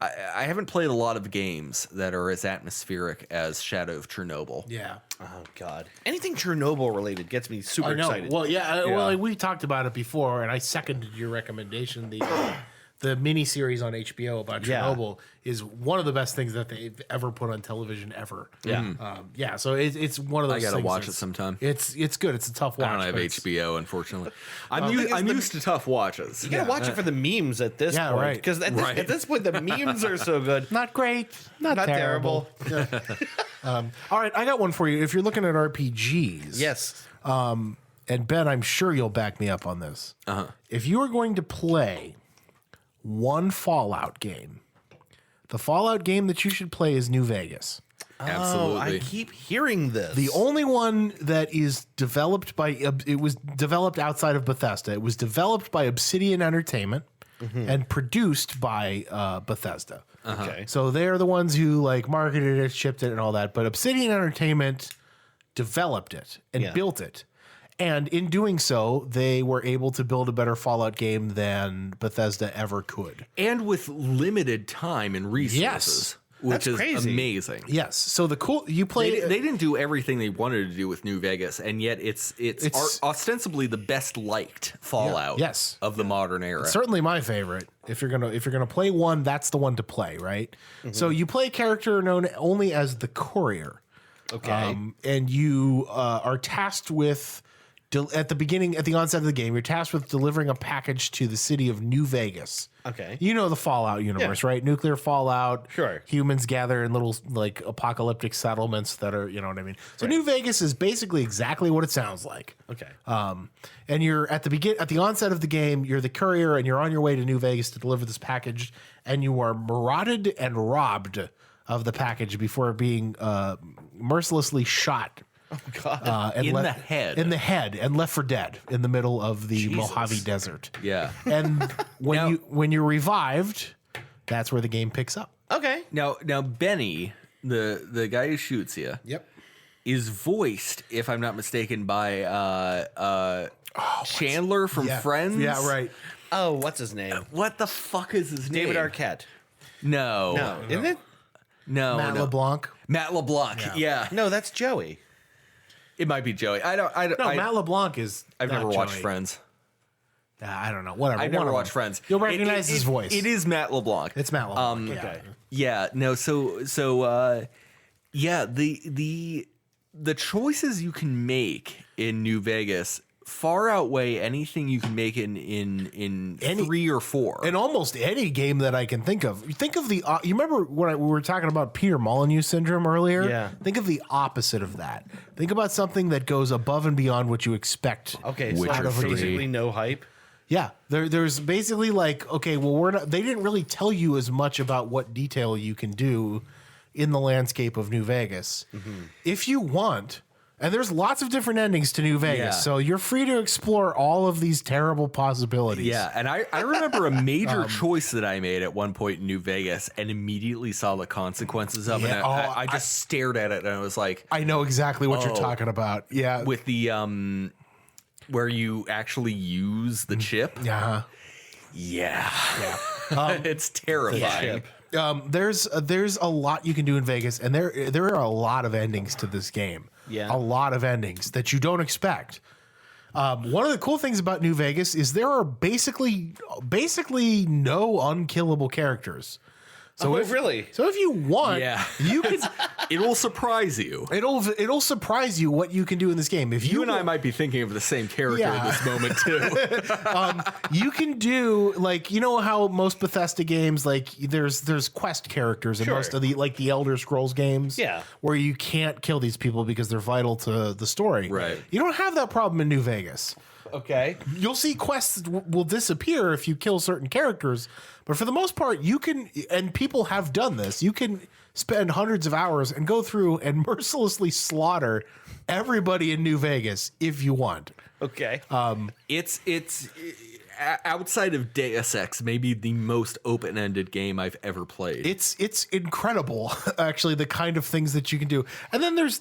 a lot of games that are as atmospheric as Shadow of Chernobyl. Yeah. Oh God! Anything Chernobyl related gets me super I know. excited. Well, yeah. Well, we talked about it before, and I seconded your recommendation. The miniseries on HBO about Yeah. Chernobyl is one of the best things that they've ever put on television ever. Yeah. So it's one of those. I gotta things watch that's- it sometime. It's good. It's a tough watch. I don't have but it's- HBO, unfortunately. I'm thing is used to tough watches. you gotta watch it for the memes at this Yeah, point, right. because at this point the memes are so good. Not great. Not terrible. All right, I got one for you. If you're looking at RPGs, Yes. and Ben, I'm sure you'll back me up on this. If you are going to play one Fallout game, the Fallout game that you should play is New Vegas. Absolutely. Oh, I keep hearing this. The only one that is developed by it was developed outside of Bethesda. It was developed by Obsidian Entertainment. and produced by Bethesda. Okay. So they're the ones who like marketed it, shipped it, and all that. But Obsidian Entertainment developed it and built it. And in doing so, they were able to build a better Fallout game than Bethesda ever could. And with limited time and resources, which That's is crazy. amazing. Yes. So the cool you played. They didn't do everything they wanted to do with New Vegas, and yet it's ostensibly the best liked Fallout yes. of the modern era. Certainly my favorite. If you're gonna play one, that's the one to play, right? So you play a character known only as the Courier. Okay. And you are tasked with at the onset of the game, you're tasked with delivering a package to the city of New Vegas. Okay. You know the Fallout universe, right? Nuclear fallout. Sure. Humans gather in little like apocalyptic settlements that are, you know what I mean? So New Vegas is basically exactly what it sounds like. Okay. And you're at the onset of the game, you're the courier and you're on your way to New Vegas to deliver this package, and you are marauded and robbed of the package before being mercilessly shot. Oh God. And In the head. In the head, and left for dead in the middle of the Mojave Desert. Yeah. And Now- when you're revived, that's where the game picks up. Okay. Now Benny, the guy who shoots you, Yep. is voiced, if I'm not mistaken, by Chandler from Friends. Yeah, right. Oh, what's his name? What the fuck is his name? David Arquette. No. No, isn't it? No. Matt no. LeBlanc. Matt LeBlanc. Yeah. No, that's Joey. It might be Joey. I don't. No, Matt LeBlanc is. I've not never watched Joey. Friends. I don't know. Whatever. I've one never of watched them. Friends. You'll recognize his voice. It is Matt LeBlanc. It's Matt LeBlanc. Okay. Yeah. No. So. Yeah. The choices you can make in New Vegas far outweigh anything you can make in 3 or 4. In almost any game that I can think of. You think of the. You remember when we were talking about Peter Molyneux syndrome earlier? Yeah. Think of the opposite of that. Think about something that goes above and beyond what you expect. Okay, so Witcher there's 3. basically no hype. Yeah, there's basically like, okay, well, we're not. They didn't really tell you as much about what detail you can do in the landscape of New Vegas. If you want. And there's lots of different endings to New Vegas, Yeah. so you're free to explore all of these terrible possibilities. Yeah, and I remember a major choice that I made at one point in New Vegas and immediately saw the consequences of it. Yeah. And I just stared at it and I was like, I know exactly what you're talking about. Yeah. with the where you actually use the chip. Yeah. Yeah. It's terrifying. There's a lot you can do in Vegas, and there are a lot of endings to this game. Yeah. A lot of endings that you don't expect. One of the cool things about New Vegas is there are basically no unkillable characters. So really? So if you want, Yeah. you can. It'll surprise you. It'll surprise you what you can do in this game. If You and I might be thinking of the same character Yeah. at this moment too. you can do like, you know how most Bethesda games, like there's quest characters in Sure. most of the Elder Scrolls games, Yeah. where you can't kill these people because they're vital to the story. Right. You don't have that problem in New Vegas. Okay. You'll see quests will disappear if you kill certain characters, but for the most part, you can, and people have done this. You can spend hundreds of hours and go through and mercilessly slaughter everybody in New Vegas if you want. Okay. It's outside of Deus Ex, maybe the most open-ended game I've ever played. It's incredible, actually, the kind of things that you can do. And then there's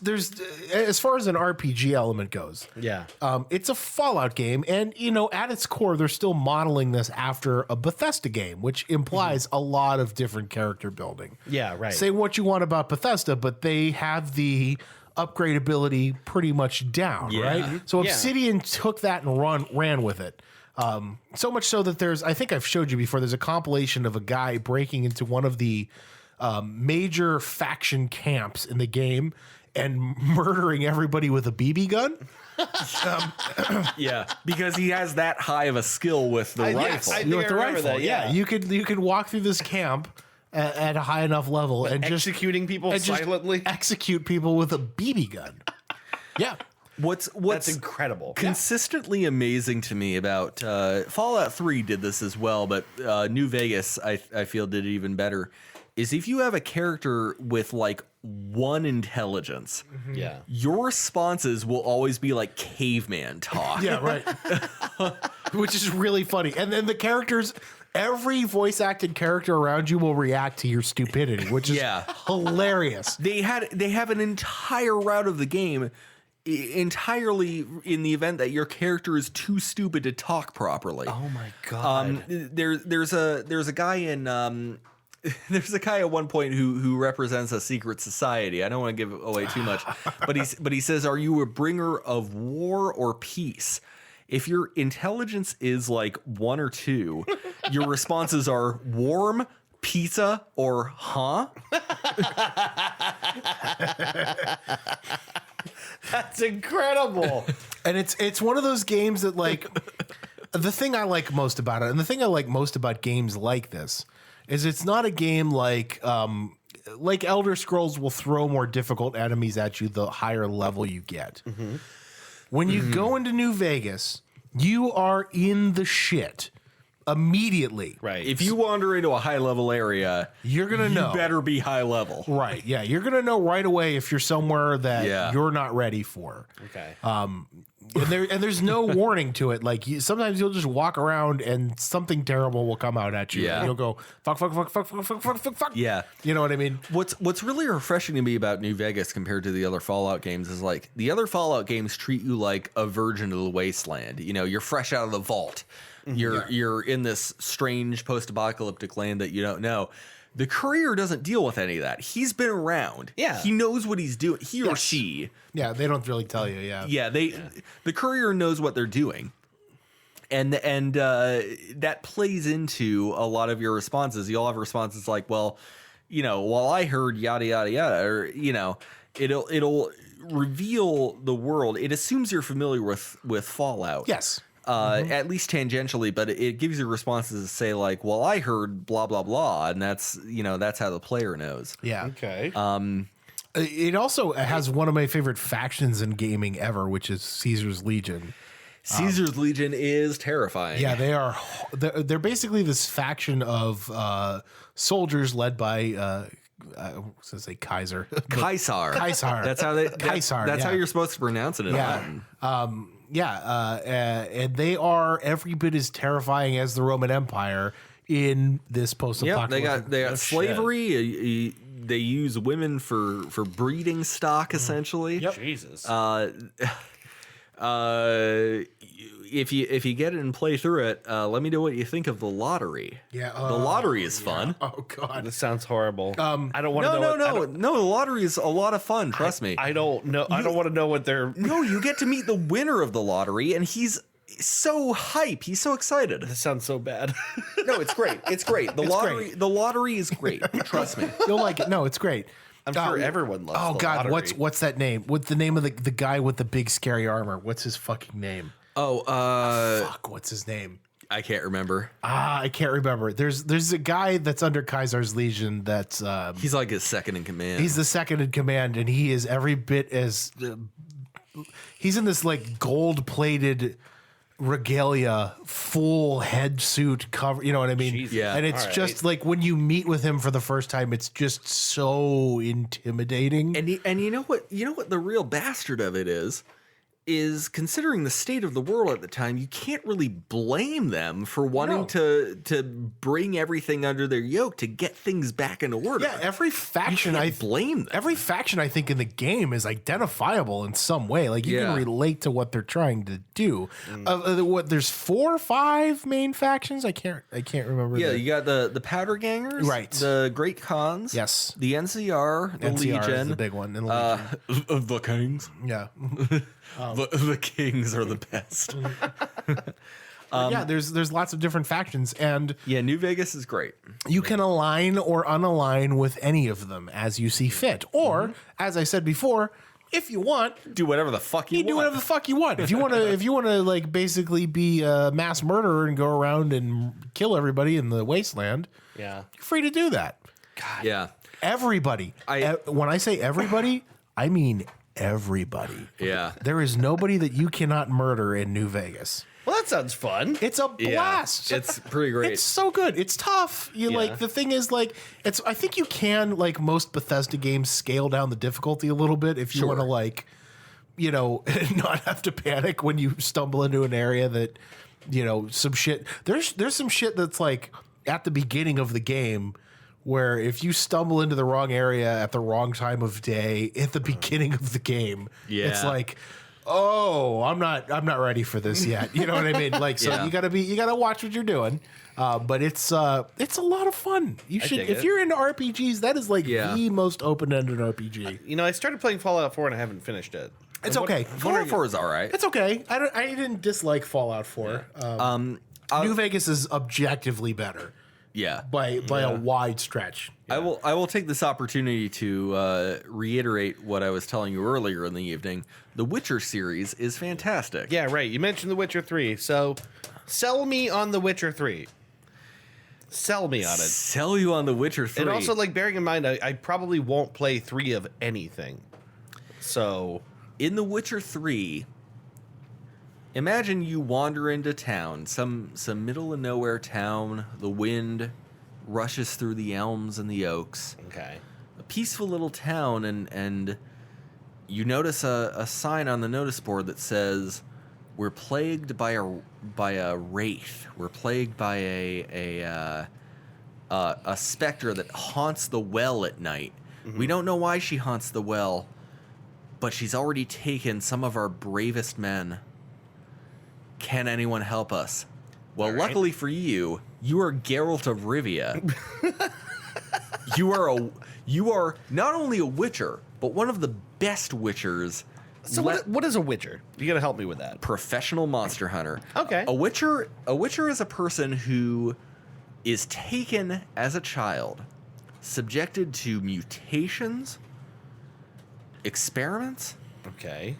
as far as an RPG element goes, Yeah. it's a Fallout game, and at its core, they're still modeling this after a Bethesda game, which implies a lot of different character building. Yeah, right. Say what you want about Bethesda, but they have the upgradability pretty much down, Yeah. right? So Yeah. Obsidian took that and ran with it. So much so that I think I've showed you before, there's a compilation of a guy breaking into one of the major faction camps in the game and murdering everybody with a BB gun. Yeah, because he has that high of a skill with the rifle. yes, I You think with I the remember rifle, that, yeah. You could walk through this camp at a high enough level and just Executing people and just silently. execute people with a BB gun. Yeah. What's That's incredible. consistently amazing to me about Fallout 3 did this as well, but New Vegas I feel did it even better. Is if you have a character with like 1 intelligence, Yeah. your responses will always be like caveman talk. Yeah, right. Which is really funny. And then the characters, every voice acted character around you will react to your stupidity, which is hilarious. They have an entire route of the game entirely in the event that your character is too stupid to talk properly. Oh my god. There's a guy in there's a guy at one point who represents a secret society. I don't want to give away too much, but he says, "Are you a bringer of war or peace?" If your intelligence is like 1 or 2, your responses are warm, pizza, or huh? That's incredible. And it's one of those games that, like, the thing I like most about it, and the thing I like most about games like this, is it's not a game like Elder Scrolls will throw more difficult enemies at you the higher level you get. Mm-hmm. When you go into New Vegas, you are in the shit immediately. Right. If you wander into a high level area, you're gonna know. You better be high level. Right. Yeah. You're gonna know right away if you're somewhere that you're not ready for. Okay. And there's no warning to it. Like sometimes you'll just walk around and something terrible will come out at you. Yeah. And you'll go fuck. Yeah. You know what I mean? What's really refreshing to me about New Vegas compared to the other Fallout games is like the other Fallout games treat you like a virgin of the wasteland. You know, you're fresh out of the vault. You're in this strange post-apocalyptic land that you don't know. The courier doesn't deal with any of that. He's been around. Yeah. He knows what he's doing. He or she. Yeah, they don't really tell you. Yeah. Yeah, the courier knows what they're doing. And that plays into a lot of your responses. You'll have responses like, well, you know, well, I heard yada, yada, yada, or, you know, it'll reveal the world. It assumes you're familiar with Fallout. Yes. At least tangentially, but it gives you responses that say like, well, I heard blah, blah, blah. And that's how the player knows. Yeah. Okay. It also has one of my favorite factions in gaming ever, which is Caesar's Legion. Caesar's Legion is terrifying. Yeah, they're basically this faction of soldiers led by I was gonna say Kaiser. Kaisar. That's how Kaisar. That's how you're supposed to pronounce it in Latin. And they are every bit as terrifying as the Roman Empire in this post-apocalyptic. Yep, they got slavery. They use women for breeding stock, essentially. Yep. Jesus. If you get it and play through it, let me know what you think of the lottery. Yeah, the lottery is fun. Oh God, This sounds horrible. I don't want to know. No. The lottery is a lot of fun. Trust me. I don't know. I don't want to know what they're. No, you get to meet the winner of the lottery, and he's so hype. He's so excited. This sounds so bad. No, it's great. It's great. The lottery is great. Trust me. you'll like it. No, it's great. I'm sure everyone loves. Oh the God, lottery. what's that name? What's the name of the guy with the big scary armor? What's his fucking name? Fuck, what's his name? I can't remember. I can't remember. There's a guy that's under Kaiser's Legion that's He's like his second in command. he's the second in command, and he is every bit as he's in this like gold-plated regalia, full head suit cover. You know what I mean? Jesus. Yeah. And it's All just like when you meet with him for the first time, it's just so intimidating. And you know what the real bastard of it is considering the state of the world at the time, you can't really blame them for wanting to bring everything under their yoke to get things back into order. Yeah, every faction blame them. Every faction I think in the game is identifiable in some way. Like you can relate to what they're trying to do. There's 4 or 5 main factions. I can't remember. Yeah, you got the Powder Gangers, Right. The Great Khans, Yes. the NCR, the NCR Legion, is the big one. And the Legion. the Kings. Yeah. The Kings are the best. Yeah, there's lots of different factions, and Yeah, New Vegas is great. you can align or unalign with any of them as you see fit. Or, as I said before, if you want, Do whatever the fuck you you do whatever the fuck you want. If you want to like basically be a mass murderer and go around and kill everybody in the wasteland, Yeah. you're free to do that. Yeah. Everybody. When I say everybody, I mean everybody. Yeah. There is nobody that you cannot murder in New Vegas. Well, that sounds fun. It's a blast. It's pretty great. It's so good. It's tough. Like the thing is like I think you can, like most Bethesda games, scale down the difficulty a little bit if you want to, like, you know, not have to panic when you stumble into an area that you know, some shit. There's some shit that's like at the beginning of the game where if you stumble into the wrong area at the wrong time of day at the beginning of the game, it's like, oh, I'm not ready for this yet. You know what I mean? Like, so you gotta watch what you're doing. But it's a lot of fun. You should, if you're into RPGs, that is like the most open-ended RPG. You know, I started playing Fallout 4 and I haven't finished it. It's okay. Fallout 4 is all right. It's okay. I didn't dislike Fallout 4. New Vegas is objectively better. Yeah. By a wide stretch. I will take this opportunity to reiterate what I was telling you earlier in the evening. The Witcher series is fantastic. Yeah, right. You mentioned The Witcher 3, so sell me on The Witcher 3. Sell me on it. Sell you on The Witcher 3. And also, like, bearing in mind, I probably won't play 3 of anything. So, in The Witcher 3, imagine you wander into town, some middle of nowhere town. The wind rushes through the elms and the oaks. Okay. A peaceful little town, and you notice a sign on the notice board that says, "We're plagued by a wraith. We're plagued by a specter that haunts the well at night. Mm-hmm. We don't know why she haunts the well, but she's already taken some of our bravest men. Can anyone help us?" Well, luckily for you, you are Geralt of Rivia. You are not only a witcher, but one of the best witchers. So what is a witcher? You got to help me with that. Professional monster hunter. Okay. A witcher is a person who is taken as a child, subjected to mutations, experiments. Okay.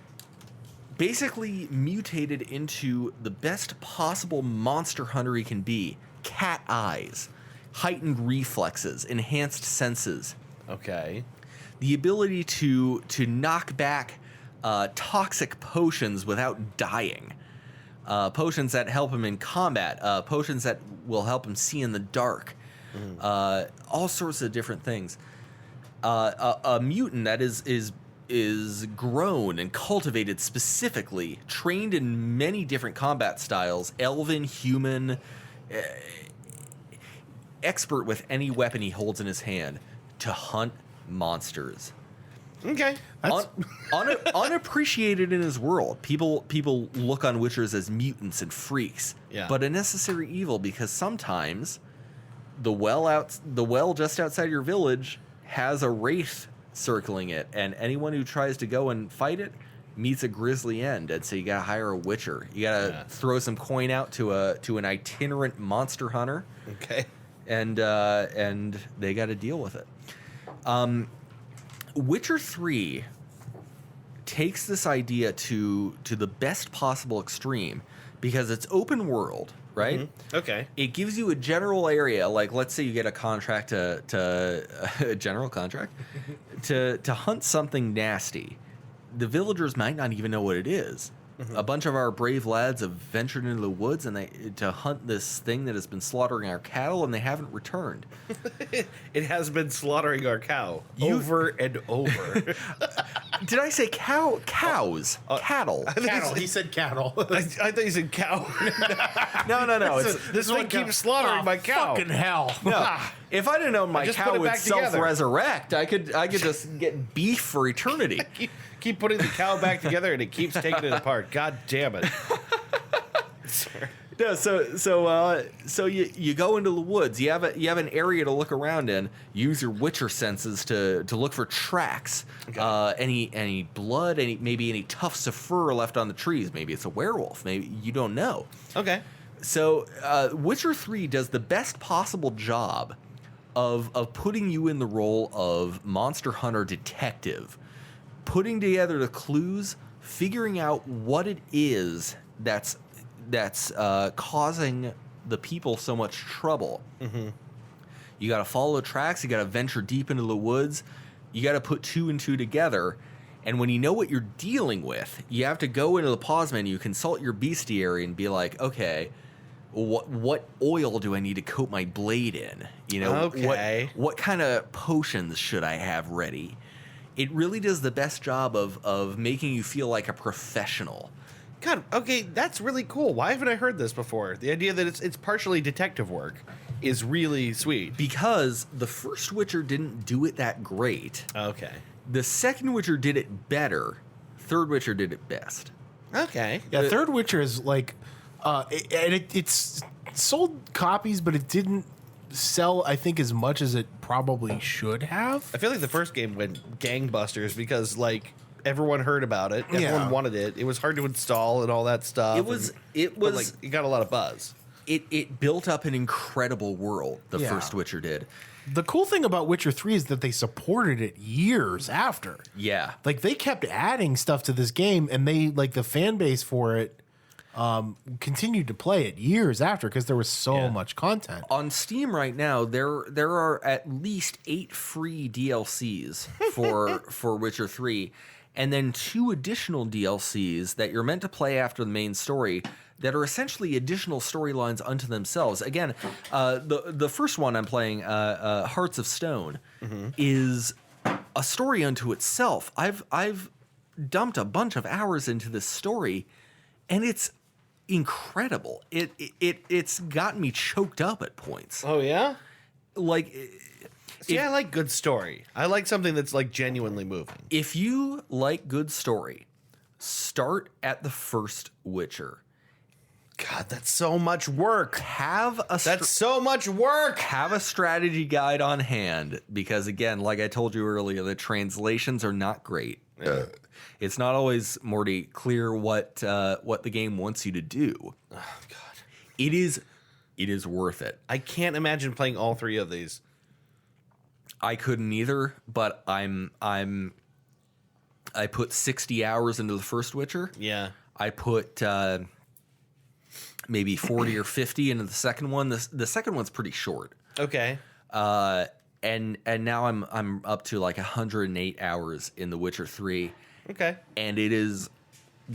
Basically mutated into the best possible monster hunter he can be. Cat eyes, heightened reflexes, enhanced senses. Okay. The ability to knock back toxic potions without dying. Potions that help him in combat. Potions that will help him see in the dark. All sorts of different things. A mutant that is grown and cultivated specifically, trained in many different combat styles, elven, human, expert with any weapon he holds in his hand to hunt monsters. Okay. Unappreciated in his world. People look on witchers as mutants and freaks, but a necessary evil, because sometimes the well just outside your village has a wraith circling it, and anyone who tries to go and fight it meets a grisly end. And so you gotta hire a witcher. You gotta throw some coin out to an itinerant monster hunter. Okay. And they gotta deal with it. Witcher 3 takes this idea to the best possible extreme, because it's open world, right? Mm-hmm. Okay. It gives you a general area, like let's say you get a contract to a general contract to hunt something nasty. The villagers might not even know what it is. Mm-hmm. A bunch of our brave lads have ventured into the woods to hunt this thing that has been slaughtering our cattle, and they haven't returned. It has been slaughtering our cow over and over. Did I say cow? Cows. Cattle. Cattle. He said cattle. I thought you said cow. No. This thing keeps slaughtering my cow. Fucking hell. No. If I didn't know my cow would self-resurrect, I could just get beef for eternity. Keep putting the cow back together, and it keeps taking it apart. God damn it! No, so you go into the woods. You have an area to look around in. Use your witcher senses to look for tracks. Okay. Any blood, maybe any tufts of fur left on the trees. Maybe it's a werewolf. Maybe you don't know. Okay. So Witcher 3 does the best possible job of putting you in the role of monster hunter detective, putting together the clues, figuring out what it is that's causing the people so much trouble. Mm-hmm. You got to follow the tracks. You got to venture deep into the woods. You got to put 2 and 2 together. And when you know what you're dealing with, you have to go into the pause menu, consult your bestiary, and be like, okay, what oil do I need to coat my blade in? You know, okay. What kind of potions should I have ready? It really does the best job of making you feel like a professional. God, okay, that's really cool. Why haven't I heard this before? The idea that it's partially detective work is really sweet. Because the first Witcher didn't do it that great. Okay. The second Witcher did it better. Third Witcher did it best. Okay. Yeah, Third Witcher is like, it's sold copies, but it didn't sell, I think, as much as it probably should have. I feel like the first game went gangbusters because, like, everyone heard about it. Everyone wanted it. It was hard to install and all that stuff. But, like, it got a lot of buzz. It built up an incredible world, the first Witcher did. The cool thing about Witcher 3 is that they supported it years after. Yeah. Like, they kept adding stuff to this game, and they, like, the fan base for it continued to play it years after because there was so much content. On Steam right now, there are at least 8 free DLCs for Witcher 3, and then 2 additional DLCs that you're meant to play after the main story that are essentially additional storylines unto themselves. Again, the first one I'm playing, Hearts of Stone, is a story unto itself. I've dumped a bunch of hours into this story, and it's incredible. It's gotten me choked up at points. Oh, yeah? Like, See, I like good story. I like something that's, like, genuinely moving. if you like good story, start at the first Witcher. God, that's so much work. That's so much work. Have a strategy guide on hand because, again, like I told you earlier, the translations are not great. It's not always, Morty, clear what the game wants you to do. Oh, God. It is worth it. I can't imagine playing all 3 of these. I couldn't either, but I put 60 hours into the first Witcher. Yeah. I put maybe 40 or 50 into the second one. The second one's pretty short. Okay. And now I'm up to like 108 hours in The Witcher 3. Okay. And it is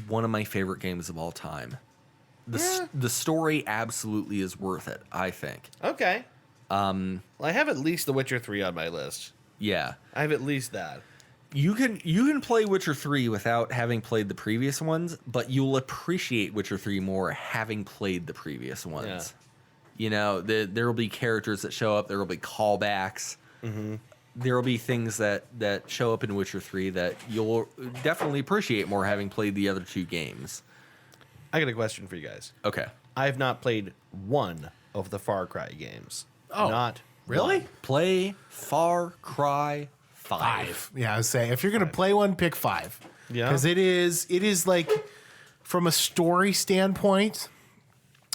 one of my favorite games of all time. The story absolutely is worth it, I think. Okay. Well, I have at least The Witcher 3 on my list. Yeah. I have at least that. You can play Witcher 3 without having played the previous ones, but you'll appreciate Witcher 3 more having played the previous ones. Yeah. You know, there will be characters that show up, there will be callbacks. Mm-hmm. There will be things that show up in Witcher 3 that you'll definitely appreciate more having played the other 2 games. I got a question for you guys. Okay. I have not played one of the Far Cry games. Oh, not really? one. Play Far Cry 5. Yeah, I was saying, if you're going to play one, pick 5. Yeah. Because it is like, from a story standpoint,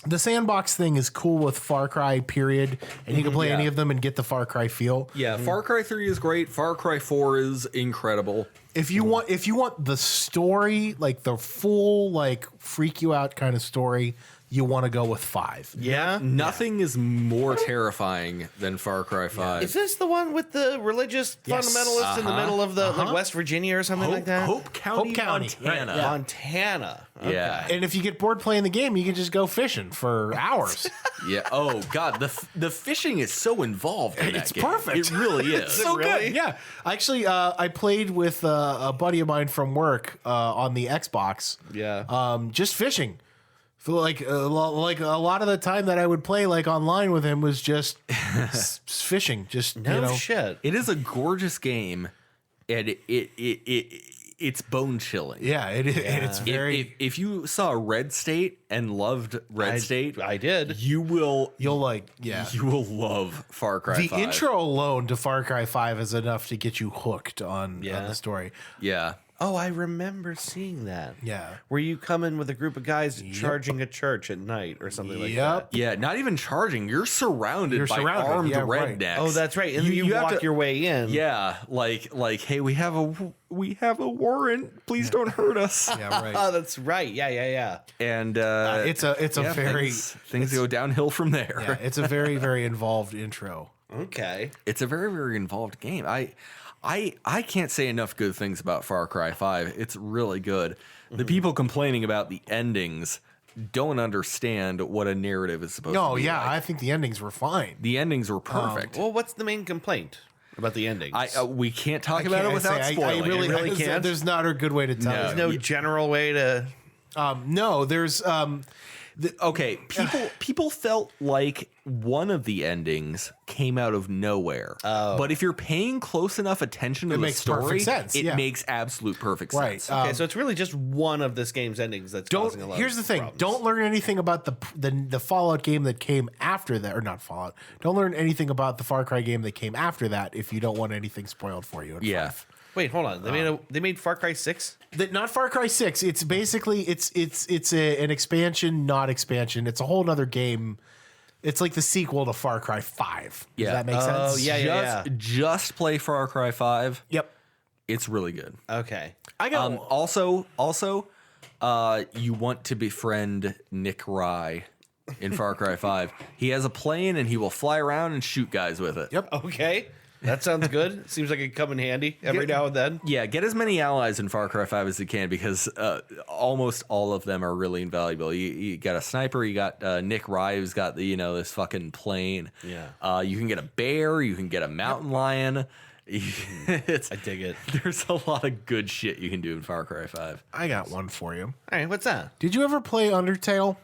the sandbox thing is cool with Far Cry, period. And you can play any of them and get the Far Cry feel. Yeah, Far Cry 3 is great. Far Cry 4 is incredible. If you want the story, like the full, like, freak you out kind of story, you want to go with 5. Yeah? Nothing is more terrifying than Far Cry 5. Is this the one with the religious Yes. fundamentalists in the middle of the like West Virginia or something like that? Hope County, Hope County, Montana. right, yeah. Montana. Okay. Yeah. And if you get bored playing the game, you can just go fishing for hours. Yeah. Oh God, the fishing is so involved in that It's game. perfect. It really is. So really? good. Yeah. Actually, I played with a buddy of mine from work on the Xbox. Yeah. Just fishing. For like a lot of the time that I would play like online with him was just fishing. Just No shit. It is a gorgeous game, and it's bone chilling. Yeah, it is. And it's very. If you saw Red State and loved Red State, I did. you will You'll love Far Cry the 5. intro alone to Far Cry 5 is enough to get you hooked on the story. Yeah. Oh, I remember seeing that. Yeah. Where you come in with a group of guys charging a church at night or something like Yep. that. Yeah, not even charging. You're surrounded by armed yeah, right. rednecks. Oh, that's right. And you have walk to- your way in. Yeah, like, hey, we have a warrant. Please don't hurt us. Yeah, right. Oh, that's right. Yeah. And it's a very things go downhill from there. yeah, it's a very very involved intro. Okay. It's a very, very involved game. I can't say enough good things about Far Cry 5. It's really good. The people complaining about the endings don't understand what a narrative is supposed to No, be yeah, like. I think the endings were fine. The endings were perfect. Well, what's the main complaint about the endings? We can't talk about it without spoiling. I really really can't. There's not a good way to tell. No. There's no general way to. No, there's Okay, people felt like one of the endings came out of nowhere. But if you're paying close enough attention to the makes story, perfect sense, it yeah. makes absolute perfect Right. sense. Okay, so it's really just one of this game's endings that's causing a lot Here's of the thing. problems. Don't learn anything about the Fallout game that came after that, or not Fallout. Don't learn anything about the Far Cry game that came after that if you don't want anything spoiled for you. Yeah. 5. Wait, hold on. They made Far Cry 6? Not Far Cry 6. It's basically an expansion, not expansion. It's a whole nother game. It's like the sequel to Far Cry 5. Does that make sense? Oh, yeah. Just play Far Cry 5. Yep. It's really good. Okay. I got Also, you want to befriend Nick Rye in Far Cry 5. He has a plane and he will fly around and shoot guys with it. Yep. Okay. That sounds good. Seems like it come in handy every now and then. Yeah, get as many allies in Far Cry 5 as you can because almost all of them are really invaluable. You got a sniper, you got Nick Rye who's got this fucking plane. Yeah. You can get a bear, you can get a mountain lion. I dig it. There's a lot of good shit you can do in Far Cry 5. I got one for you. All right, what's that? Did you ever play Undertale?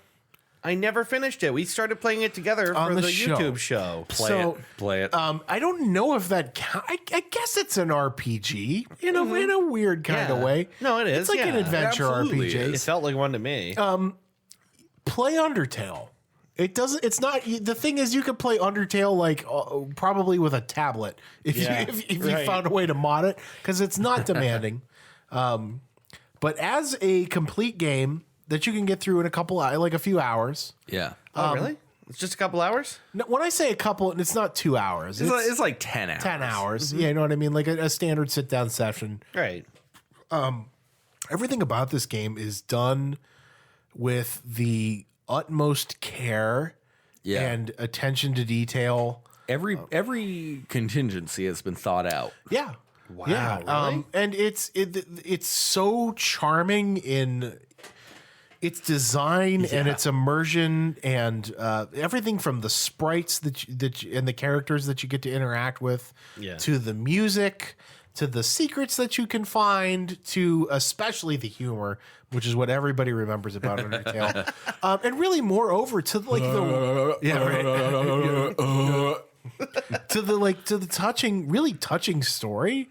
I never finished it. We started playing it together On for the the show. YouTube show. Play it. I don't know if that I guess it's an RPG in a weird kind of Yeah. way. No, it is, It's like an yeah. adventure It absolutely RPG. It is. felt like one to me. Play Undertale. It doesn't. It's not. The thing is, you could play Undertale like probably with a tablet if Yeah, you right. found a way to mod it because it's not demanding. But as a complete game that you can get through in a few hours. Yeah. Oh, really? It's just a couple hours? No, when I say a couple, it's not 2 hours. It's like 10 hours. 10 hours. Yeah, you know what I mean? Like a standard sit down session. Right. Everything about this game is done with the utmost care Yeah. and attention to detail. Every contingency has been thought out. Yeah. Wow, Yeah. really? And it's so charming in its design and its immersion and everything from the sprites and the characters that you get to interact with Yeah. to the music to the secrets that you can find to especially the humor, which is what everybody remembers about Undertale. And really moreover to like the to the touching, really touching story.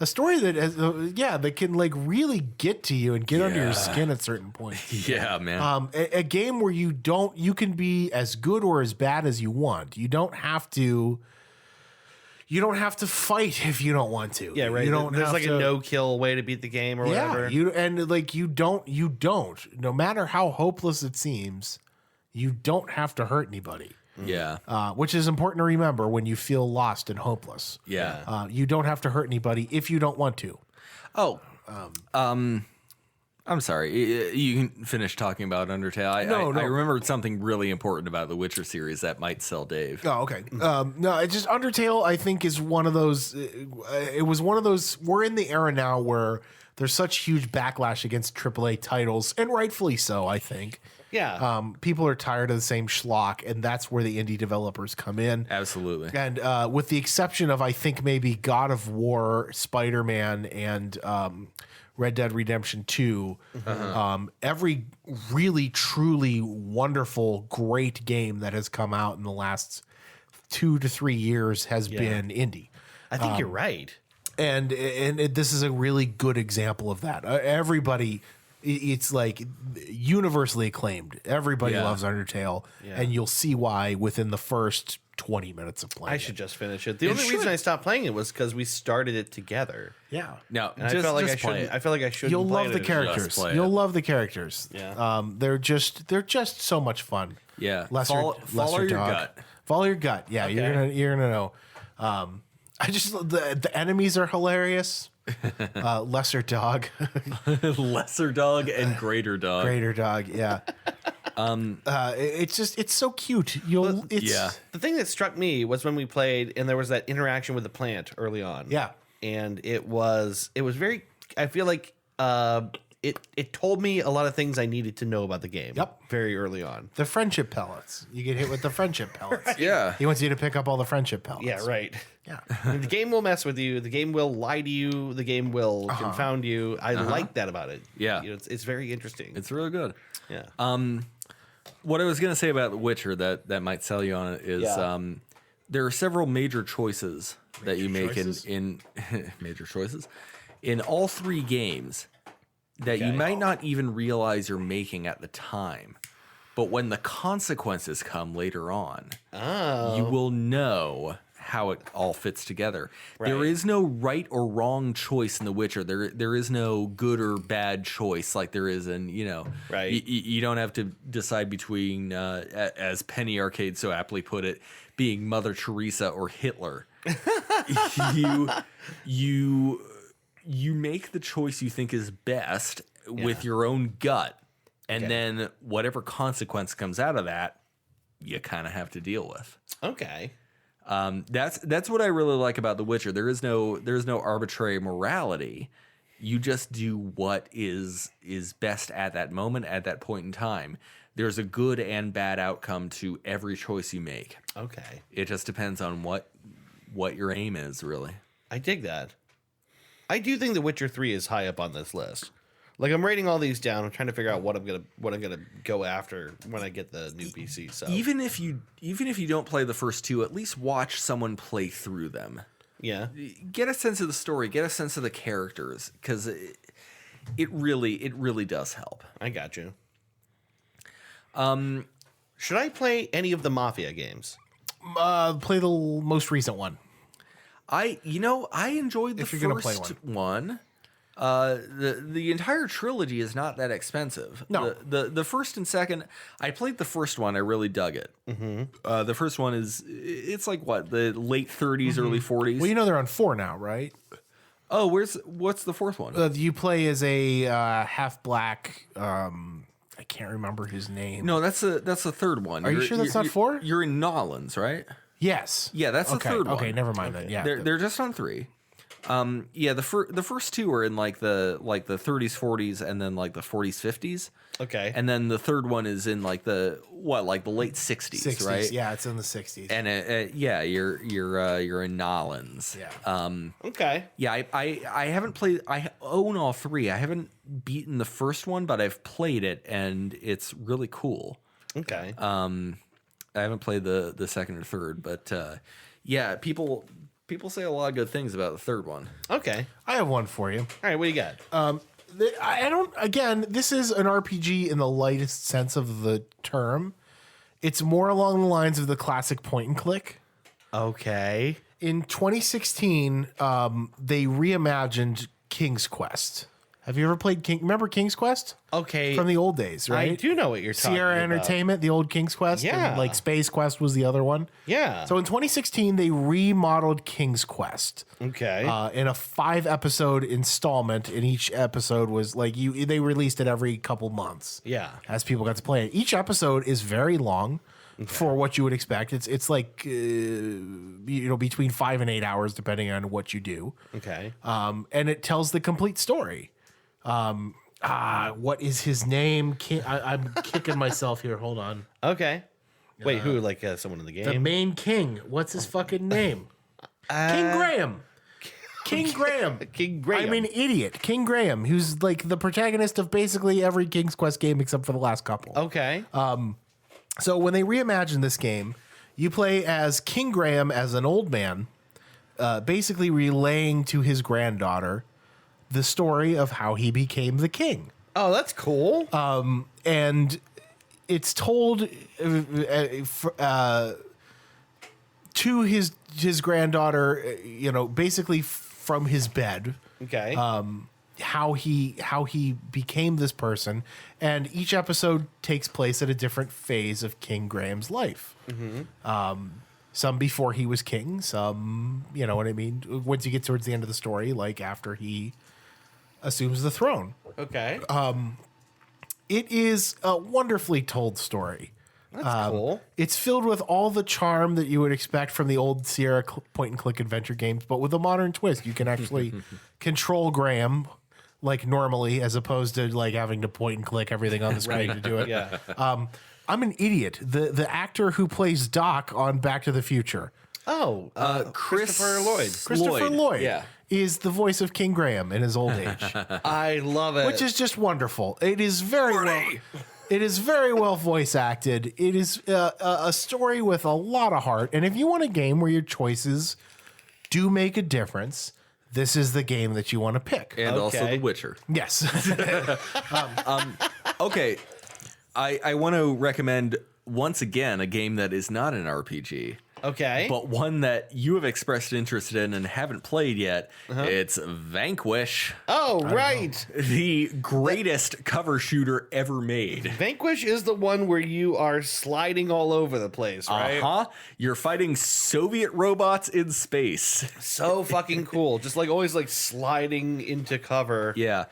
A story that has, that can like really get to you and get under your skin at certain points. Yeah, man. A game where you can be as good or as bad as you want. You don't have to fight if you don't want to. Yeah, right. You don't There's have like to, a no-kill way to beat the game or whatever. you don't. No matter how hopeless it seems, you don't have to hurt anybody. yeah. Which is important to remember when you feel lost and hopeless. Yeah. You don't have to hurt anybody if you don't want to. Oh, I'm sorry. You can finish talking about Undertale. I remembered something really important about the Witcher series that might sell Dave. Oh, okay. No, it's just Undertale. I think is one of those. It was one of those. We're in the era now where there's such huge backlash against AAA titles, and rightfully so. I think. Yeah. People are tired of the same schlock, and that's where the indie developers come in. Absolutely. And with the exception of, I think, maybe God of War, Spider-Man, and Red Dead Redemption 2, every really, truly wonderful, great game that has come out in the last 2 to 3 years has been indie. I think you're right. And this is a really good example of that. Everybody... It's like universally acclaimed. Everybody loves Undertale, and you'll see why within the first 20 minutes of playing. I should just finish it. The only reason I stopped playing it was because we started it together. Yeah. No, And just, I felt like just play it. I felt like I shouldn't. You'll play love it the if- characters. play it. You'll love the characters. Yeah. They're just so much fun. Yeah. Lesser Follow your dog. gut. Follow your gut. Yeah, you're gonna know. I just the enemies are hilarious. Lesser dog, Lesser dog and greater dog. greater dog. Yeah. It's so cute. Yeah. The thing that struck me was when we played, and there was that interaction with the plant early on. Yeah. And it was very. I feel like it told me a lot of things I needed to know about the game. Yep. Very early on. The friendship pellets. You get hit with the friendship pellets. Yeah. He wants you to pick up all the friendship pellets. Yeah, right. Yeah. The game will mess with you. The game will lie to you. The game will confound you. I like that about it. Yeah. It's very interesting. It's really good. Yeah. What I was going to say about The Witcher that might sell you on it is there are several major choices that you make in major choices in all 3 games that you might not even realize you're making at the time. But when the consequences come later on, you will know how it all fits together. Right. There is no right or wrong choice in The Witcher. There is no good or bad choice like there is in, Right. You don't have to decide between, as Penny Arcade so aptly put it, being Mother Teresa or Hitler. You make the choice you think is best with your own gut, and then whatever consequence comes out of that, you kind of have to deal with. Okay. That's what I really like about The Witcher. There is no arbitrary morality. You just do what is best at that moment, at that point in time. There's a good and bad outcome to every choice you make. Okay. It just depends on what your aim is, really. I dig that. I do think The Witcher 3 is high up on this list. Like, I'm writing all these down. I'm trying to figure out what I'm gonna go after when I get the new PC. So Even if you don't play the first 2, at least watch someone play through them. yeah. Get a sense of the story, get a sense of the characters, because it really does help. I got you. Should I play any of the Mafia games? Play the most recent one. I enjoyed the If you're gonna play first one. The entire trilogy is not that expensive. No. The first and second, I played the first one. I really dug it. Mm-hmm. The first one it's like what, the late 30s, early 40s. Well, they're on 4 now, right? Oh, what's the fourth one? You play as a half black. I can't remember his name. No, that's the third one. Are you sure that's not 4? You're in Nolans, right? Yes. Yeah, that's the third one. Okay, never mind then. Yeah, They're just on 3. The first 2 are in like the 30s, 40s, and then like the 40s, 50s. Okay. And then the third one is in like the late 60s, 60s, right? Yeah, it's in the 60s. And you're in Nolans. Yeah. Okay. Yeah, I haven't played. I own all 3. I haven't beaten the first one, but I've played it, and it's really cool. Okay. I haven't played the second or third, but yeah, people say a lot of good things about the third one. Okay. I have one for you. All right. What do you got? I don't. Again, this is an RPG in the lightest sense of the term. It's more along the lines of the classic point and click. Okay. In 2016, they reimagined King's Quest. Have you ever played Remember King's Quest? Okay. From the old days, right? I do know what you're talking Sierra about. Entertainment, the old King's Quest. Yeah. And like Space Quest was the other one. Yeah. So in 2016, they remodeled King's Quest. Okay. In a 5-episode installment, and each episode was like they released it every couple months. Yeah. As people got to play it. Each episode is very long for what you would expect. It's like between 5 and 8 hours depending on what you do. Okay. And it tells the complete story. What is his name? I'm kicking myself here. Hold on. Okay. Wait, who? Like someone in the game? The main king. What's his fucking name? King Graham. King Graham. King Graham. I mean, idiot. King Graham, who's like the protagonist of basically every King's Quest game except for the last couple. Okay. So when they reimagined this game, you play as King Graham as an old man, basically relaying to his granddaughter the story of how he became the king. Oh, that's cool. And it's told to his granddaughter, basically from his bed. Okay. How he became this person, and each episode takes place at a different phase of King Graham's life. Mm-hmm. Some before he was king, some, you know what I mean? Once you get towards the end of the story, like after he assumes the throne. Okay. It is a wonderfully told story. That's cool. It's filled with all the charm that you would expect from the old Sierra point-and-click adventure games, but with a modern twist. You can actually control Graham like normally, as opposed to like having to point and click everything on the screen to do it. Yeah. I'm an idiot. The actor who plays Doc on Back to the Future, Oh, Christopher Lloyd. Christopher Lloyd, Yeah. is the voice of King Graham in his old age, I love it. which is just wonderful. It is very well. It is very well voice acted. It is a story with a lot of heart. And if you want a game where your choices do make a difference, this is the game that you want to pick. And also Okay. The Witcher. Yes. Okay. I want to recommend once again a game that is not an RPG. Okay. But one that you have expressed interest in and haven't played yet. It's Vanquish, Oh, right. the greatest cover shooter ever made. Vanquish is the one where you are sliding all over the place, right? Uh-huh. You're fighting Soviet robots in space. So fucking cool. Just like always like sliding into cover. Yeah.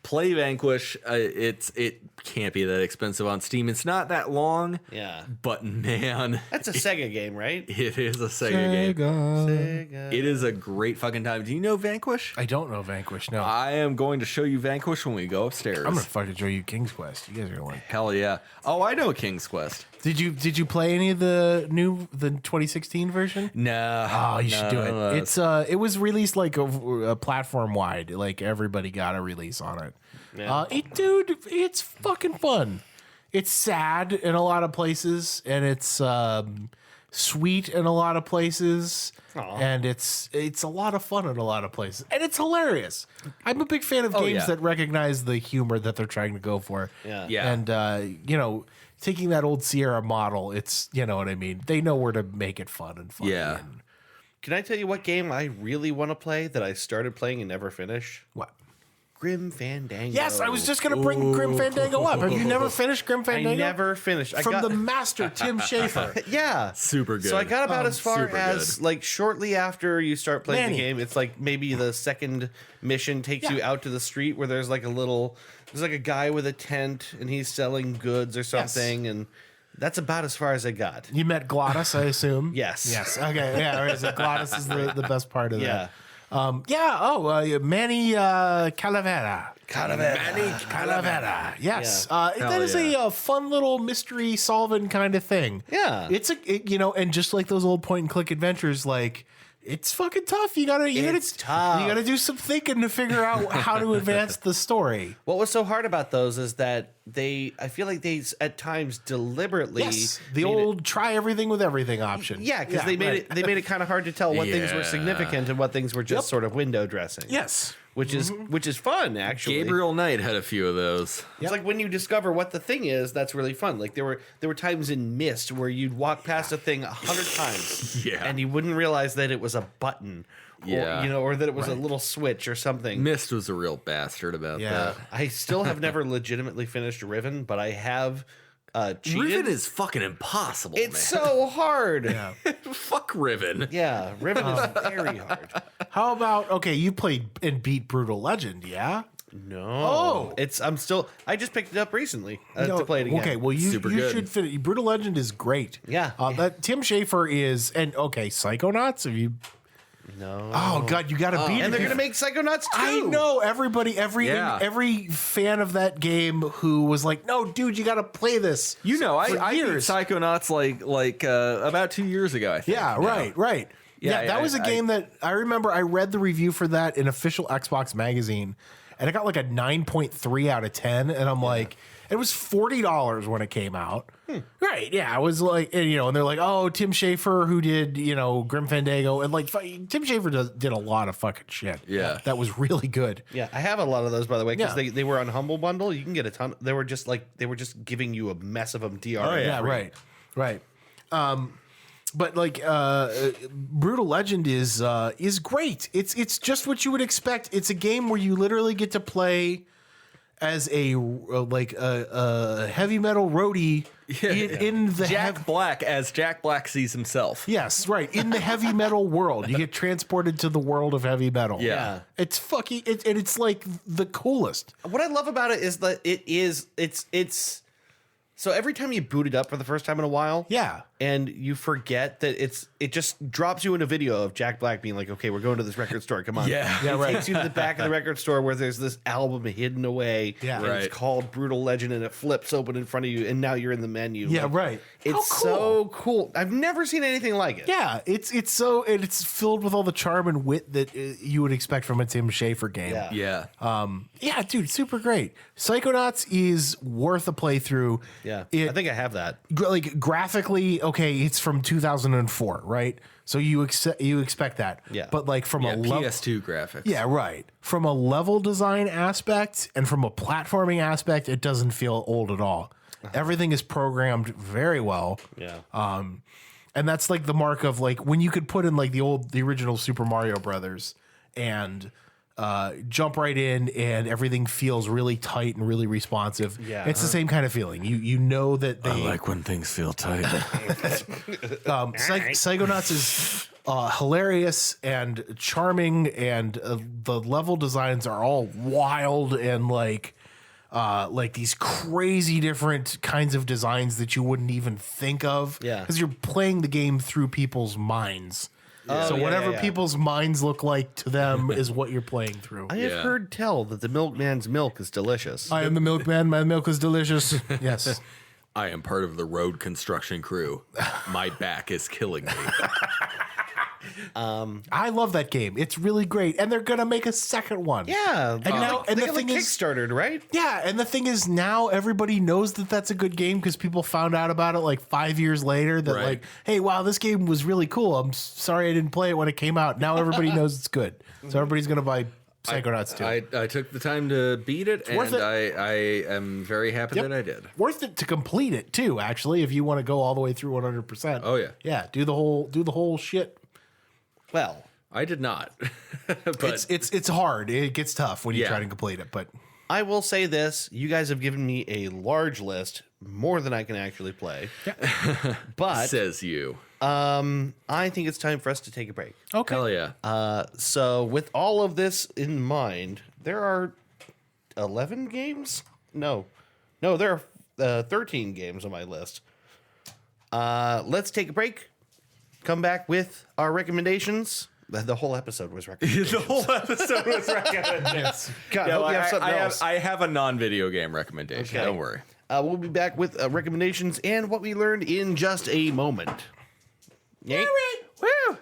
Play Vanquish. It can't be that expensive on Steam. It's not that long. Yeah. But man, That's a Sega game, right? it is a Sega game. Sega. It is a great fucking time. Do you know Vanquish? I don't know Vanquish. No. I am going to show you Vanquish when we go upstairs. I'm gonna fucking show you King's Quest. You guys are gonna like. Hell yeah. Oh, I know King's Quest. Did you play any of the 2016 version? No. Oh, you should do it. no. It's it was released like a platform wide. Like everybody got a release on it. Yeah. Dude, it's fucking fun. It's sad in a lot of places, and it's sweet in a lot of places, and it's a lot of fun in a lot of places, and it's hilarious. I'm a big fan of games yeah. that recognize the humor that they're trying to go for. Yeah. Yeah. And you know, taking that old Sierra model, it's, you know what I mean. They know where to make it fun and funny. Yeah. And Can I tell you what game I really want to play that I started playing and never finished? what? Grim Fandango. Yes, I was just gonna bring Grim Fandango up. Have you never finished Grim Fandango? I never finished. From the master Tim Schafer. Yeah. Super good. So I got about as far super as good. like shortly after you start playing Manny. the game, it's like maybe the second mission takes you out to the street where there's like a guy with a tent and he's selling goods or something, and that's about as far as I got. You met Glottis, I assume. Yes. Yes. Okay. Yeah. Right. So Glottis is the best part of Yeah. that. Yeah. Oh, Manny Calavera. Manny Calavera. Yes. Yeah. That is a fun little mystery solving kind of thing. Yeah. It's and just like those old point and click adventures, like it's fucking tough. You gotta tough. You gotta do some thinking to figure out how to advance the story. What was so hard about those is that I feel like they at times deliberately Yes. The made old try everything with everything option. Yeah, because they made it kind of hard to tell what things were significant and what things were just sort of window dressing. Yes. Which is fun, actually. Gabriel Knight had a few of those. It's like when you discover what the thing is, that's really fun. Like there were times in Myst where you'd walk past a thing 100 times, Yeah. and you wouldn't realize that it was a button, Yeah. or that it was a little switch or something. Myst was a real bastard about Yeah. that. I still have never legitimately finished Riven, but I have cheated. Riven is fucking impossible, It's man. so hard. Yeah. Fuck Riven. Yeah, Riven is very hard. How about you played and beat Brutal Legend, yeah? No. Oh. I just picked it up recently to play it again. Okay, well you Super good. should fit. Brutal Legend is great. Yeah. That Tim Schafer is, and Psychonauts. Have you? No. Oh God, you got to beat it. And they're gonna make Psychonauts too. I know everybody, Yeah. every fan of that game who was like, "No, dude, you got to play this." You know, For I beat years. Psychonauts like about 2 years ago, I think. Yeah, right. Yeah, Yeah, that was a I- game that I remember. I read the review for that in official Xbox magazine, and I got like a 9.3 out of 10. And I'm like, it was $40 when it came out. Right? Yeah, I was like, and they're like, oh, Tim Schafer, who did Grim Fandango, and like Tim Schafer did a lot of fucking shit. Yeah. that was really good. Yeah, I have a lot of those, by the way, because Yeah. they were on Humble Bundle. You can get a ton. They were just giving you a mess of them. DR. Yeah, right. But like Brutal Legend is great. It's just what you would expect. It's a game where you literally get to play as a heavy metal roadie in the Jack Black as Jack Black sees himself. Yes, right. In the heavy metal world. You get transported to the world of heavy metal. Yeah. It's fucking and it's like the coolest. What I love about it is that it's so every time you boot it up for the first time in a while, Yeah. and you forget that it just drops you in a video of Jack Black being like, okay, we're going to this record store. Come on. Yeah. It takes you to the back of the record store where there's this album hidden away. Yeah. And Right. it's called Brutal Legend, and it flips open in front of you, and now you're in the menu. Yeah, Like, right. It's so cool. I've never seen anything like it. Yeah, it's it's filled with all the charm and wit that you would expect from a Tim Schafer game. Yeah. Yeah. Yeah, dude, super great. Psychonauts is worth a playthrough. Yeah. It, I think I have that. like graphically, okay, it's from 2004, right? So you expect that. Yeah. But like from Yeah, a level, PS2 graphics. yeah, right. From a level design aspect and from a platforming aspect, it doesn't feel old at all. Everything is programmed very well. Yeah. And that's like the mark of like when you could put in like the original Super Mario Brothers and jump right in and everything feels really tight and really responsive. Yeah. It's the same kind of feeling. You know that they when things feel tight. Psychonauts is hilarious and charming, and the level designs are all wild and like these crazy different kinds of designs that you wouldn't even think of. Yeah. Because you're playing the game through people's minds. Oh, So yeah, whatever yeah. people's minds look like to them is what you're playing through. I have Yeah. heard tell that the milkman's milk is delicious. I am the milkman. My milk is delicious. Yes. I am part of the road construction crew. My back is killing me. I love that game. It's really great. And they're going to make a second one. Yeah. And now, and the thing is, Kickstarted, right? yeah, and the thing is now everybody knows that that's a good game because people found out about it like 5 years later that Right. like, hey, wow, this game was really cool. I'm sorry I didn't play it when it came out. Now everybody knows it's good. So everybody's going to buy Psychonauts too. I took the time to beat it, worth and it. I am very happy that I did. Worth it to complete it too, actually, if you want to go all the way through 100%. Oh, yeah. Yeah, do the whole shit. Well, I did not. But It's hard. It gets tough when you Yeah. try to complete it, but I will say this. You guys have given me a large list, more than I can actually play. But says you. I think it's time for us to take a break. okay. Hell yeah. So with all of this in mind, there are 11 games? No, there are 13 games on my list. Let's take a break. Come back with our recommendations. The whole episode was recommendations. The whole episode was recommendations. God, No, hope you have something else. I have a non-video game recommendation. Okay. Don't worry. We'll be back with recommendations and what we learned in just a moment. Yank. Woo!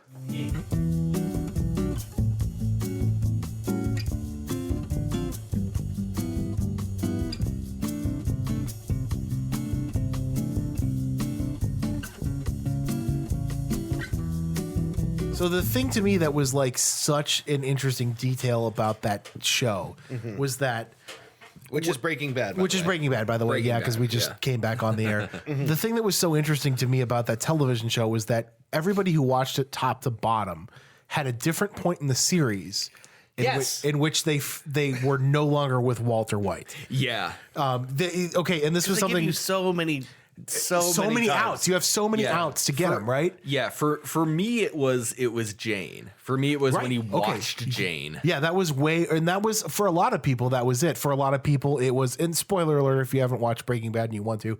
So the thing to me that was like such an interesting detail about that show was that Which is Breaking Bad. which is Breaking Bad, by the way. Breaking Yeah, because Bad, we just yeah. came back on the air. The thing that was so interesting to me about that television show was that everybody who watched it top to bottom had a different point in the series Yes. in which they were no longer with Walter White. Yeah. Okay, and this was They give something you so many many times. outs. You have so many Yeah. outs to get them, right? Yeah, for me it was Jane. For me it was when he Right, okay. watched Jane. Yeah, that was and that was for a lot of people. That was it. For a lot of people, it was. And spoiler alert, if you haven't watched Breaking Bad and you want to,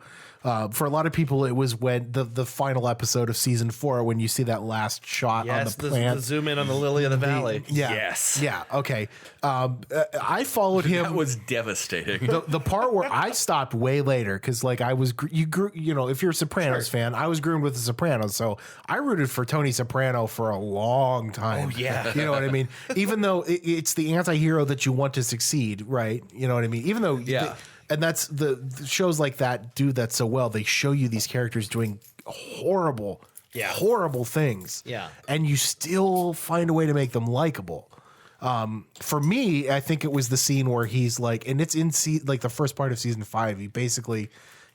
for a lot of people, it was when the final episode of season 4 when you see that last shot Yes, on the the plant. zoom in on the lily of the valley. Yeah. Yes. Yeah. Okay. I followed him. That was devastating. The part where I stopped way later because like I was if you're a Sopranos fan, I was groomed with the Sopranos, so I rooted for Tony Soprano for a long time. Oh, yeah. You know what I mean? Even though it's the anti-hero that you want to succeed, right? You know what I mean? Even though Yeah. and that's the shows like that do that so well. They show you these characters doing horrible things. Yeah. And you still find a way to make them likable. For me, I think it was the scene where he's like, and it's in like the first part of season 5.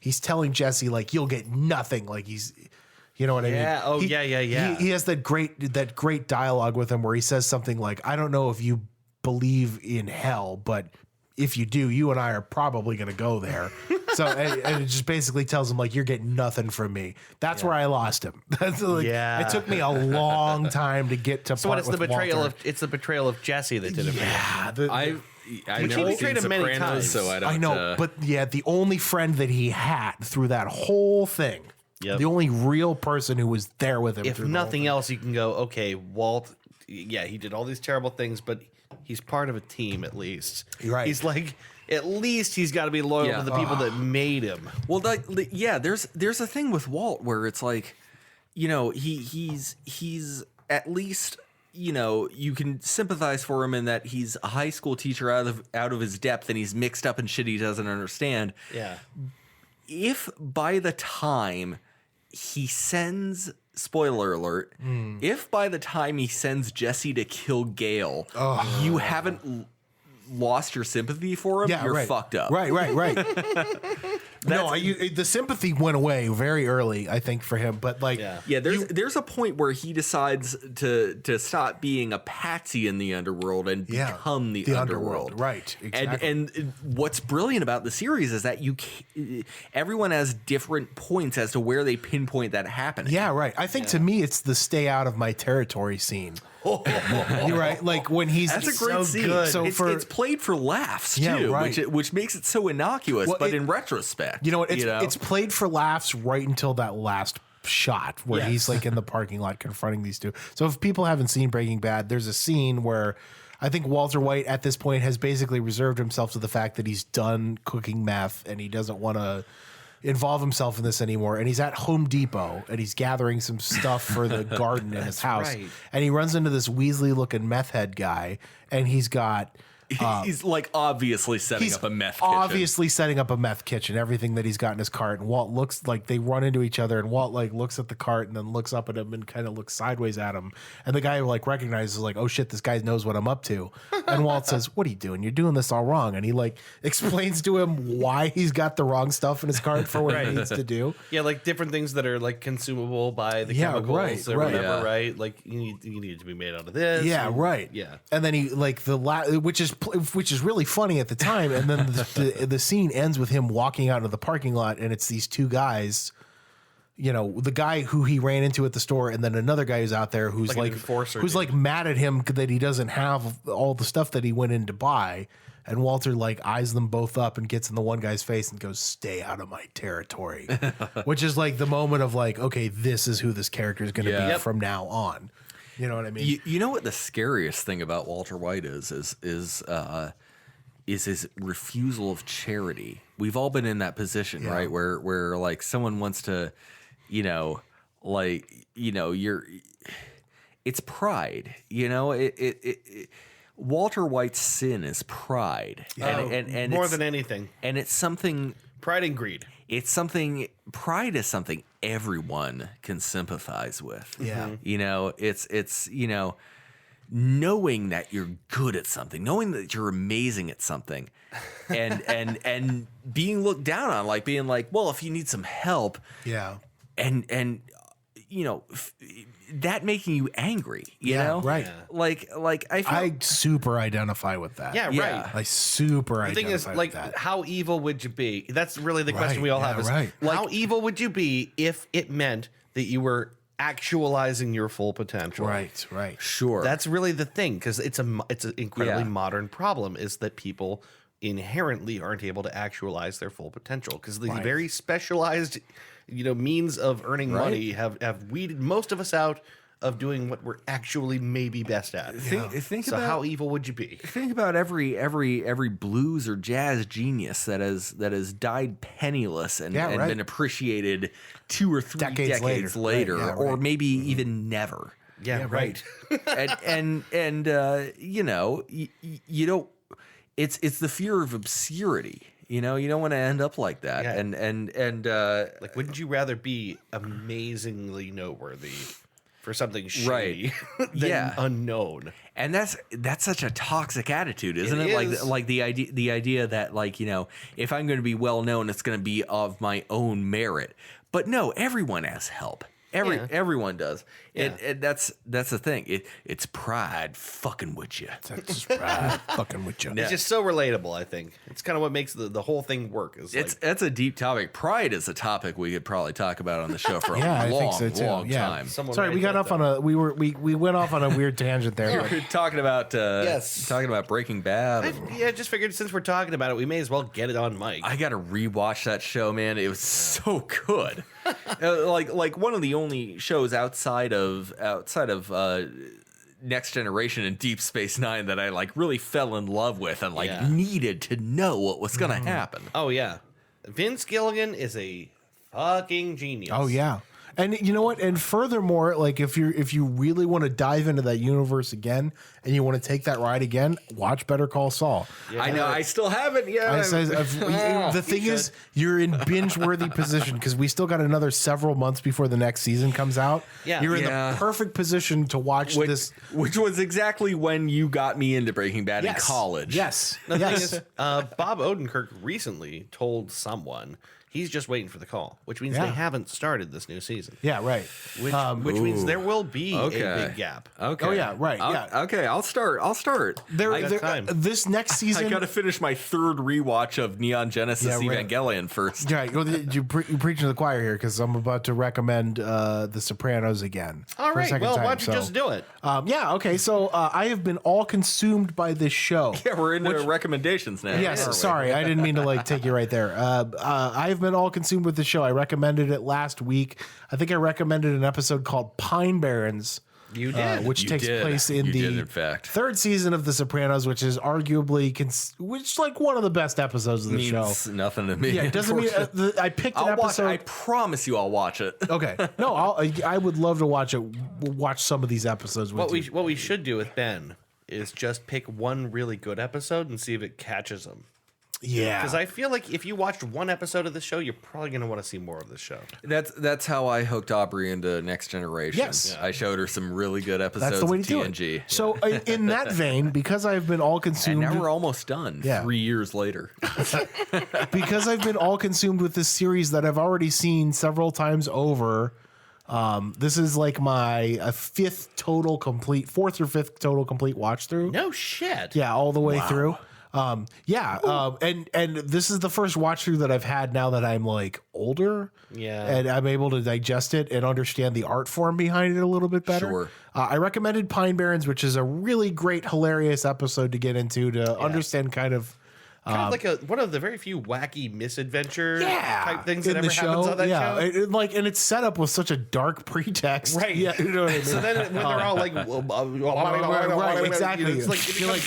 He's telling Jesse like, you'll get nothing. Like you know what I mean? Yeah. Oh, yeah. He has that great dialogue with him where he says something like, I don't know if you believe in hell, but if you do, you and I are probably going to go there. So, and it just basically tells him like, you're getting nothing from me. That's where I lost him. That's like, Yeah. It took me a long time to get to. So what? It's the betrayal Walter. it's the betrayal of Jesse that did it. Yeah, I Which he never betrayed seen him many Sopranos, times. so I don't. I know, but yeah, the only friend that he had through that whole thing Yep. The only real person who was there with him. If nothing else, you can go, okay, Walt, yeah, he did all these terrible things, but he's part of a team at least. Right. He's like, at least he's got to be loyal to the people that made him. Well, there's a thing with Walt where it's like, he's at least, you can sympathize for him in that he's a high school teacher out of his depth and he's mixed up in shit he doesn't understand. Yeah. If by the time he sends, spoiler alert, if by the time he sends Jesse to kill Gale, you haven't lost your sympathy for him, you're fucked up. Right. The sympathy went away very early, I think, for him. But there's a point where he decides to stop being a patsy in the underworld and become the underworld. Right. Exactly. And what's brilliant about the series is that everyone has different points as to where they pinpoint that happening. Yeah, right. I think to me, it's the stay out of my territory scene. You're right. Like when he's that's a great scene. Good. So it's played for laughs too, which makes it so innocuous. But in retrospect, you know what? It's played for laughs right until that last shot where he's like in the parking lot confronting these two. So if people haven't seen Breaking Bad, there's a scene where I think Walter White at this point has basically reserved himself to the fact that he's done cooking meth and he doesn't want to involve himself in this anymore, and he's at Home Depot and he's gathering some stuff for the garden in his house, and he runs into this Weasley looking meth head guy, and he's got he's like obviously setting up a meth kitchen. Obviously setting up a meth kitchen, everything that he's got in his cart. And Walt looks like they run into each other, and Walt like looks at the cart and then looks up at him and kind of looks sideways at him. And the guy like recognizes like, oh shit, this guy knows what I'm up to. And Walt says, what are you doing? You're doing this all wrong. And he like explains to him why he's got the wrong stuff in his cart for what he needs to do. Yeah, like different things that are like consumable by the chemicals or whatever, right? Like you need it to be made out of this. Yeah, right. Yeah. And then he like which is really funny at the time, and then the scene ends with him walking out of the parking lot, and it's these two guys, the guy who he ran into at the store, and then another guy who's out there who's like mad at him that he doesn't have all the stuff that he went in to buy, and Walter like eyes them both up and gets in the one guy's face and goes, "Stay out of my territory," which is like the moment of like, okay, this is who this character is going to be from now on. You know what I mean? You know what the scariest thing about Walter White is his refusal of charity. We've all been in that position, right? Where like someone wants to, it's pride. Walter White's sin is pride, and more than anything, and it's something. Pride and greed. Pride is something everyone can sympathize with. Yeah. It's knowing that you're good at something, knowing that you're amazing at something, and being looked down on, like being like, well, if you need some help. Yeah. And that making you angry, you know? Right. Like I super identify with that. Yeah, Yeah. right. I super The identify thing is, with like, that. how evil would you be? That's really the question we all have. Is right. how evil would you be if it meant that you were actualizing your full potential? Right. Sure. That's really the thing, because it's an incredibly modern problem, is that people inherently aren't able to actualize their full potential because the very specialized means of earning money have weeded most of us out of doing what we're actually maybe best at. Think so about how evil would you be? Think about every blues or jazz genius that has died penniless and been appreciated 2 or 3 decades later, or maybe even never. Yeah, right. and you don't. It's the fear of obscurity. You don't want to end up like that. Yeah. And like, wouldn't you rather be amazingly noteworthy for something shady than unknown? And that's such a toxic attitude, isn't it? Is. Like the idea that if I'm going to be well known, it's going to be of my own merit. But no, everyone has help. Everyone does. Yeah. And that's the thing. It's pride fucking with you. That's pride fucking with you. It's just so relatable, I think. It's kind of what makes the whole thing work. That's a deep topic. Pride is a topic we could probably talk about on the show for a long time. Sorry, we got off on we went off on a weird tangent there. We were talking about talking about Breaking Bad. I just figured since we're talking about it, we may as well get it on mic. I got to rewatch that show, man. It was so good. like one of the only shows outside of Next Generation and Deep Space Nine that I like really fell in love with and like needed to know what was gonna happen. Oh yeah, Vince Gilligan is a fucking genius. Oh yeah. And you know what? And furthermore, like if you really want to dive into that universe again and you want to take that ride again, watch Better Call Saul. Yeah. I know I still haven't yet. The thing is, you're in binge-worthy position because we still got another several months before the next season comes out. Yeah. You're in the perfect position to watch this. Which was exactly when you got me into Breaking Bad in college. Yes. The thing is, Bob Odenkirk recently told someone he's just waiting for the call, which means they haven't started this new season. Yeah, right. Which means there will be a big gap. Okay. Oh yeah, right. Yeah. Okay, I'll start. This next season, I got to finish my third rewatch of Neon Genesis Evangelion first. Yeah, you're preaching to the choir here because I'm about to recommend The Sopranos again. All right. Well, why don't you just do it? Yeah. Okay. So I have been all consumed by this show. Yeah, we're into recommendations now. Yes. Sorry, I didn't mean to like take you right there. I've been all consumed with the show. I recommended it last week. I think I recommended an episode called Pine Barrens. You did, which takes place in the third season of The Sopranos, which is arguably like one of the best episodes of the show. Nothing to me. Yeah, it doesn't mean I picked an episode. I promise you, I'll watch it. Okay, no, I would love to watch it. Watch some of these episodes with you. What we should do with Ben is just pick one really good episode and see if it catches him. Yeah, because I feel like if you watched one episode of the show, you're probably going to want to see more of the show. That's how I hooked Aubrey into Next Generation. Yes, I showed her some really good episodes. That's the way of to TNG. do it. So in that vein, because I've been all consumed, and now we're almost done. 3 years later, because I've been all consumed with this series that I've already seen several times over. This is like my fourth or fifth total complete watch through. No shit. Yeah, all the way through. And this is the first watch through that I've had now that I'm like older. Yeah. And I'm able to digest it and understand the art form behind it a little bit better. Sure. I recommended Pine Barrens, which is a really great, hilarious episode to get into to understand kind of like one of the very few wacky misadventure type things in that ever happens on that show. And it's set up with such a dark pretext. Right. Yeah, you know what I mean? So then when they're all like, right, exactly. It's like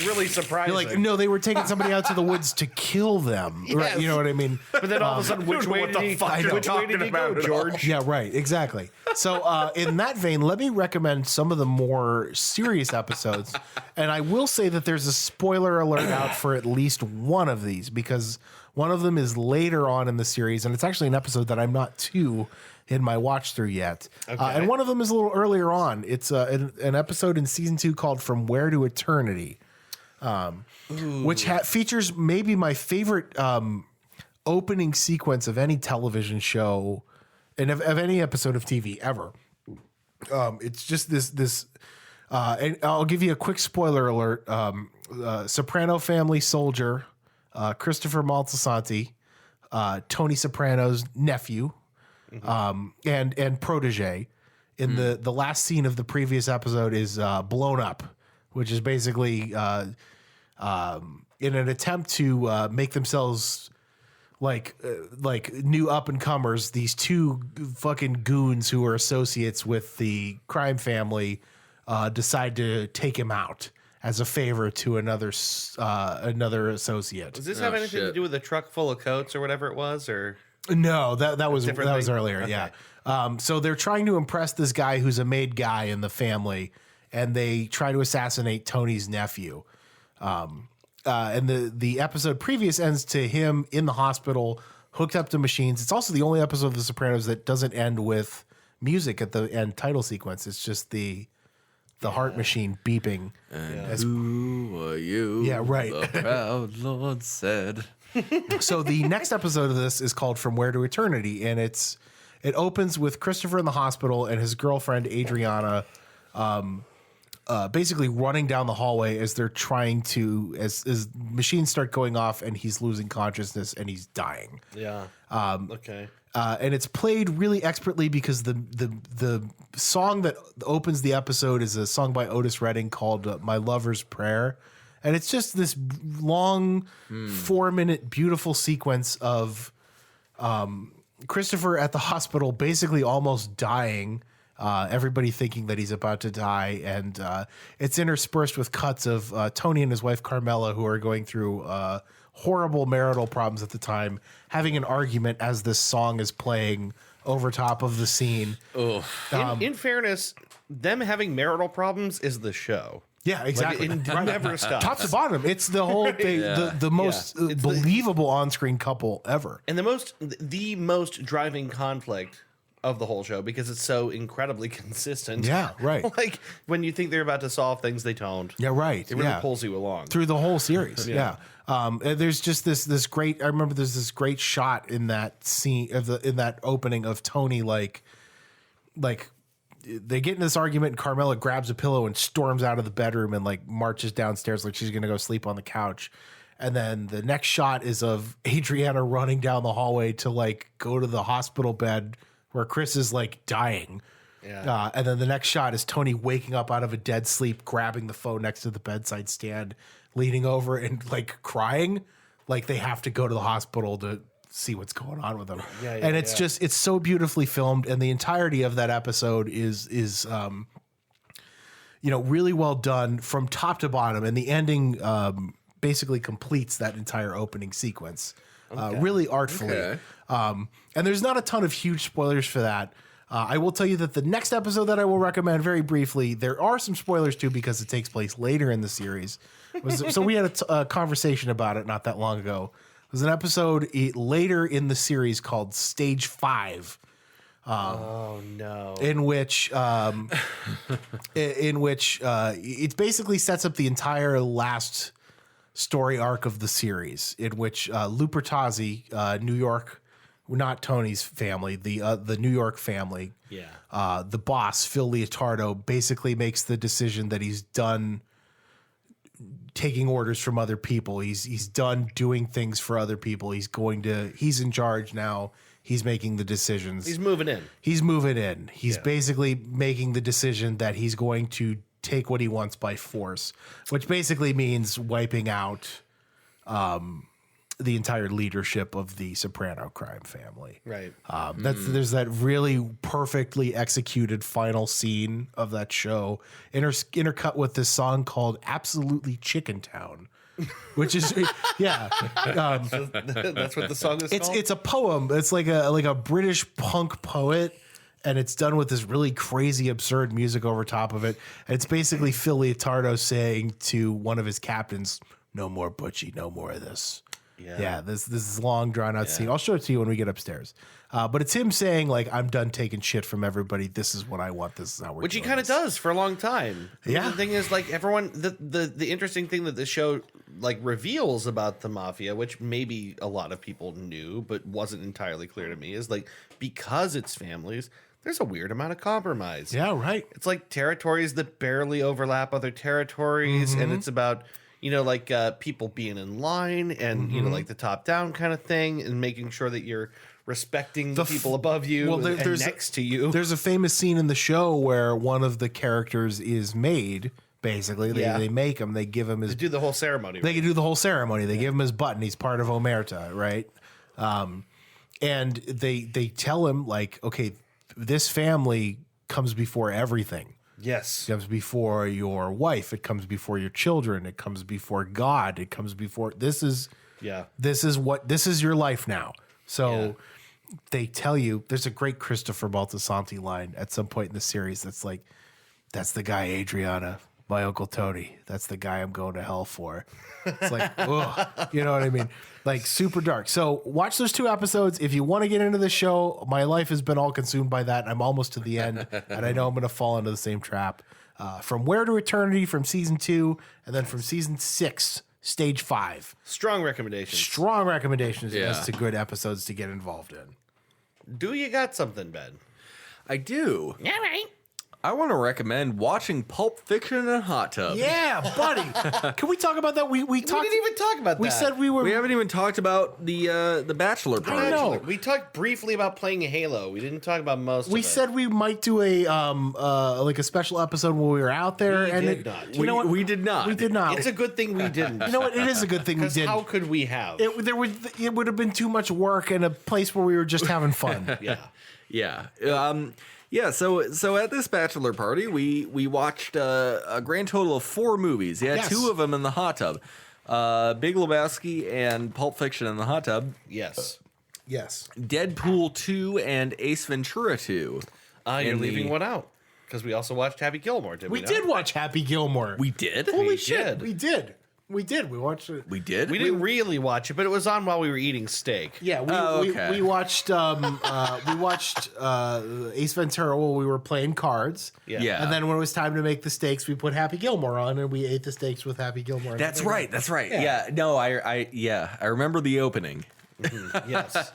really surprising. You're like, no, they were taking somebody out to the woods to kill them. Yes. Right, you know what I mean? But then all of a sudden, which way did he go, George? Yeah, right, exactly. So in that vein, let me recommend some of the more serious episodes. And I will say that there's a spoiler alert out for at least one of these because one of them is later on in the series, and it's actually an episode that I'm not too in my watch through yet. Okay. And one of them is a little earlier on. It's an episode in season 2 called From Where to Eternity, which features maybe my favorite opening sequence of any television show and of any episode of TV ever. It's just this and I'll give you a quick spoiler alert. Soprano family soldier, Christopher Moltisanti, Tony Soprano's nephew, and protege. In the last scene of the previous episode is blown up, which is basically in an attempt to make themselves like new up and comers. These two fucking goons who are associates with the crime family decide to take him out as a favor to another associate. Does this have anything to do with a truck full of coats or whatever it was, or no? That was earlier. Okay. Yeah. So they're trying to impress this guy who's a made guy in the family, and they try to assassinate Tony's nephew. And the episode previous ends to him in the hospital, hooked up to machines. It's also the only episode of The Sopranos that doesn't end with music at the end title sequence. It's just the heart machine beeping. And who are you? Yeah, right. The proud Lord said. So the next episode of this is called From Where to Eternity, and it opens with Christopher in the hospital and his girlfriend Adriana basically running down the hallway as they're trying to as machines start going off and he's losing consciousness and he's dying. Yeah. Okay. And it's played really expertly because the song that opens the episode is a song by Otis Redding called My Lover's Prayer. And it's just this long 4-minute beautiful sequence of Christopher at the hospital, basically almost dying. Everybody thinking that he's about to die, and it's interspersed with cuts of Tony and his wife Carmela, who are going through horrible marital problems at the time, having an argument as this song is playing over top of the scene. In fairness, them having marital problems is the show. Yeah, exactly. Like, it never stops. Top to bottom, it's the whole thing, the most believable on-screen couple ever, and the most driving conflict of the whole show, because it's so incredibly consistent. Yeah, right. Like when you think they're about to solve things, they don't. Yeah, right. It really pulls you along through the whole series. Yeah. And there's just this great. I remember there's this great shot in that scene in that opening of Tony like they get in this argument and Carmela grabs a pillow and storms out of the bedroom and like marches downstairs like she's gonna go sleep on the couch. And then the next shot is of Adriana running down the hallway to like go to the hospital bed where Chris is like dying. Yeah. And then the next shot is Tony waking up out of a dead sleep, grabbing the phone next to the bedside stand, leaning over and like crying, like they have to go to the hospital to see what's going on with them. And it's just, it's so beautifully filmed. And the entirety of that episode is really well done from top to bottom. And the ending basically completes that entire opening sequence really artfully. Okay. And there's not a ton of huge spoilers for that. I will tell you that the next episode that I will recommend very briefly, there are some spoilers too because it takes place later in the series. So we had a conversation about it not that long ago. It was an episode later in the series called Stage 5. Oh no! In which it basically sets up the entire last story arc of the series, in which Lupertazzi, New York. Not Tony's family, the New York family. Yeah. The boss, Phil Leotardo, basically makes the decision that he's done taking orders from other people. He's done doing things for other people. He's in charge now. He's making the decisions. He's moving in. He's basically making the decision that he's going to take what he wants by force, which basically means wiping out the entire leadership of the Soprano crime family. Right. There's that really perfectly executed final scene of that show intercut with this song called Absolutely Chicken Town, which is that's what the song is called? It's a poem. It's like a British punk poet, and it's done with this really crazy, absurd music over top of it. And it's basically Phil Leotardo saying to one of his captains, "No more Butchie, no more of this." Yeah, this is long drawn out scene. I'll show it to you when we get upstairs. But it's him saying like, "I'm done taking shit from everybody. This is what I want. This is how we're." Which he kind of does for a long time. Yeah. The thing is, like everyone, the interesting thing that the show like reveals about the mafia, which maybe a lot of people knew but wasn't entirely clear to me, is like because it's families, there's a weird amount of compromise. Yeah, right. It's like territories that barely overlap other territories, and it's about. People being in line and, like the top down kind of thing and making sure that you're respecting the people above you and next to you. There's a famous scene in the show where one of the characters is made, basically. They make him, they give him his... They do the whole ceremony. They can do the whole ceremony. They give him his button. He's part of Omerta, right? And they tell him, like, okay, this family comes before everything. Yes. It comes before your wife. It comes before your children. It comes before God. It comes before this is your life now. So they tell you there's a great Christopher Moltisanti line at some point in the series that's like, "That's the guy, Adriana, my Uncle Tony. That's the guy I'm going to hell for." It's like, ugh, you know what I mean? Like super dark. So watch those 2 episodes. If you want to get into the show, my life has been all consumed by that. I'm almost to the end, and I know I'm going to fall into the same trap. From Where to Eternity from season 2, and then from season 6, stage 5. Strong recommendations. Strong recommendations as to good episodes to get involved in. Do you got something, Ben? I do. Yeah, right. I want to recommend watching Pulp Fiction in a hot tub. Yeah, buddy. Can we talk about that? We talked. didn't even talk about We that. said we were. We haven't even talked about the Bachelor I party. know. We talked briefly about playing Halo. We didn't talk about most of We it. said we might do a like a special episode when we were out there, We and did not. You know what? We did not. We did not. It's a good thing we didn't. You know what? It is a good thing we did. How could we have? It would have been too much work in a place where we were just having fun. yeah. Yeah. Yeah, so at this bachelor party, we watched a grand total of 4 movies. Yeah, Yes. 2 of them in the hot tub. Big Lebowski and Pulp Fiction in the hot tub. Yes. Yes. Deadpool 2 and Ace Ventura 2. You're in the- leaving one out because we also watched Happy Gilmore, did we? We not? did watch Happy Gilmore. We did? Holy we shit. did. We did. We did. We watched it. We did? We didn't really watch it, but it was on while we were eating steak. Yeah, okay. we watched Ace Ventura while we were playing cards. Yeah. And then when it was time to make the steaks, we put Happy Gilmore on and we ate the steaks with Happy Gilmore. That's right. That's right. Yeah. No, I remember the opening. Yes.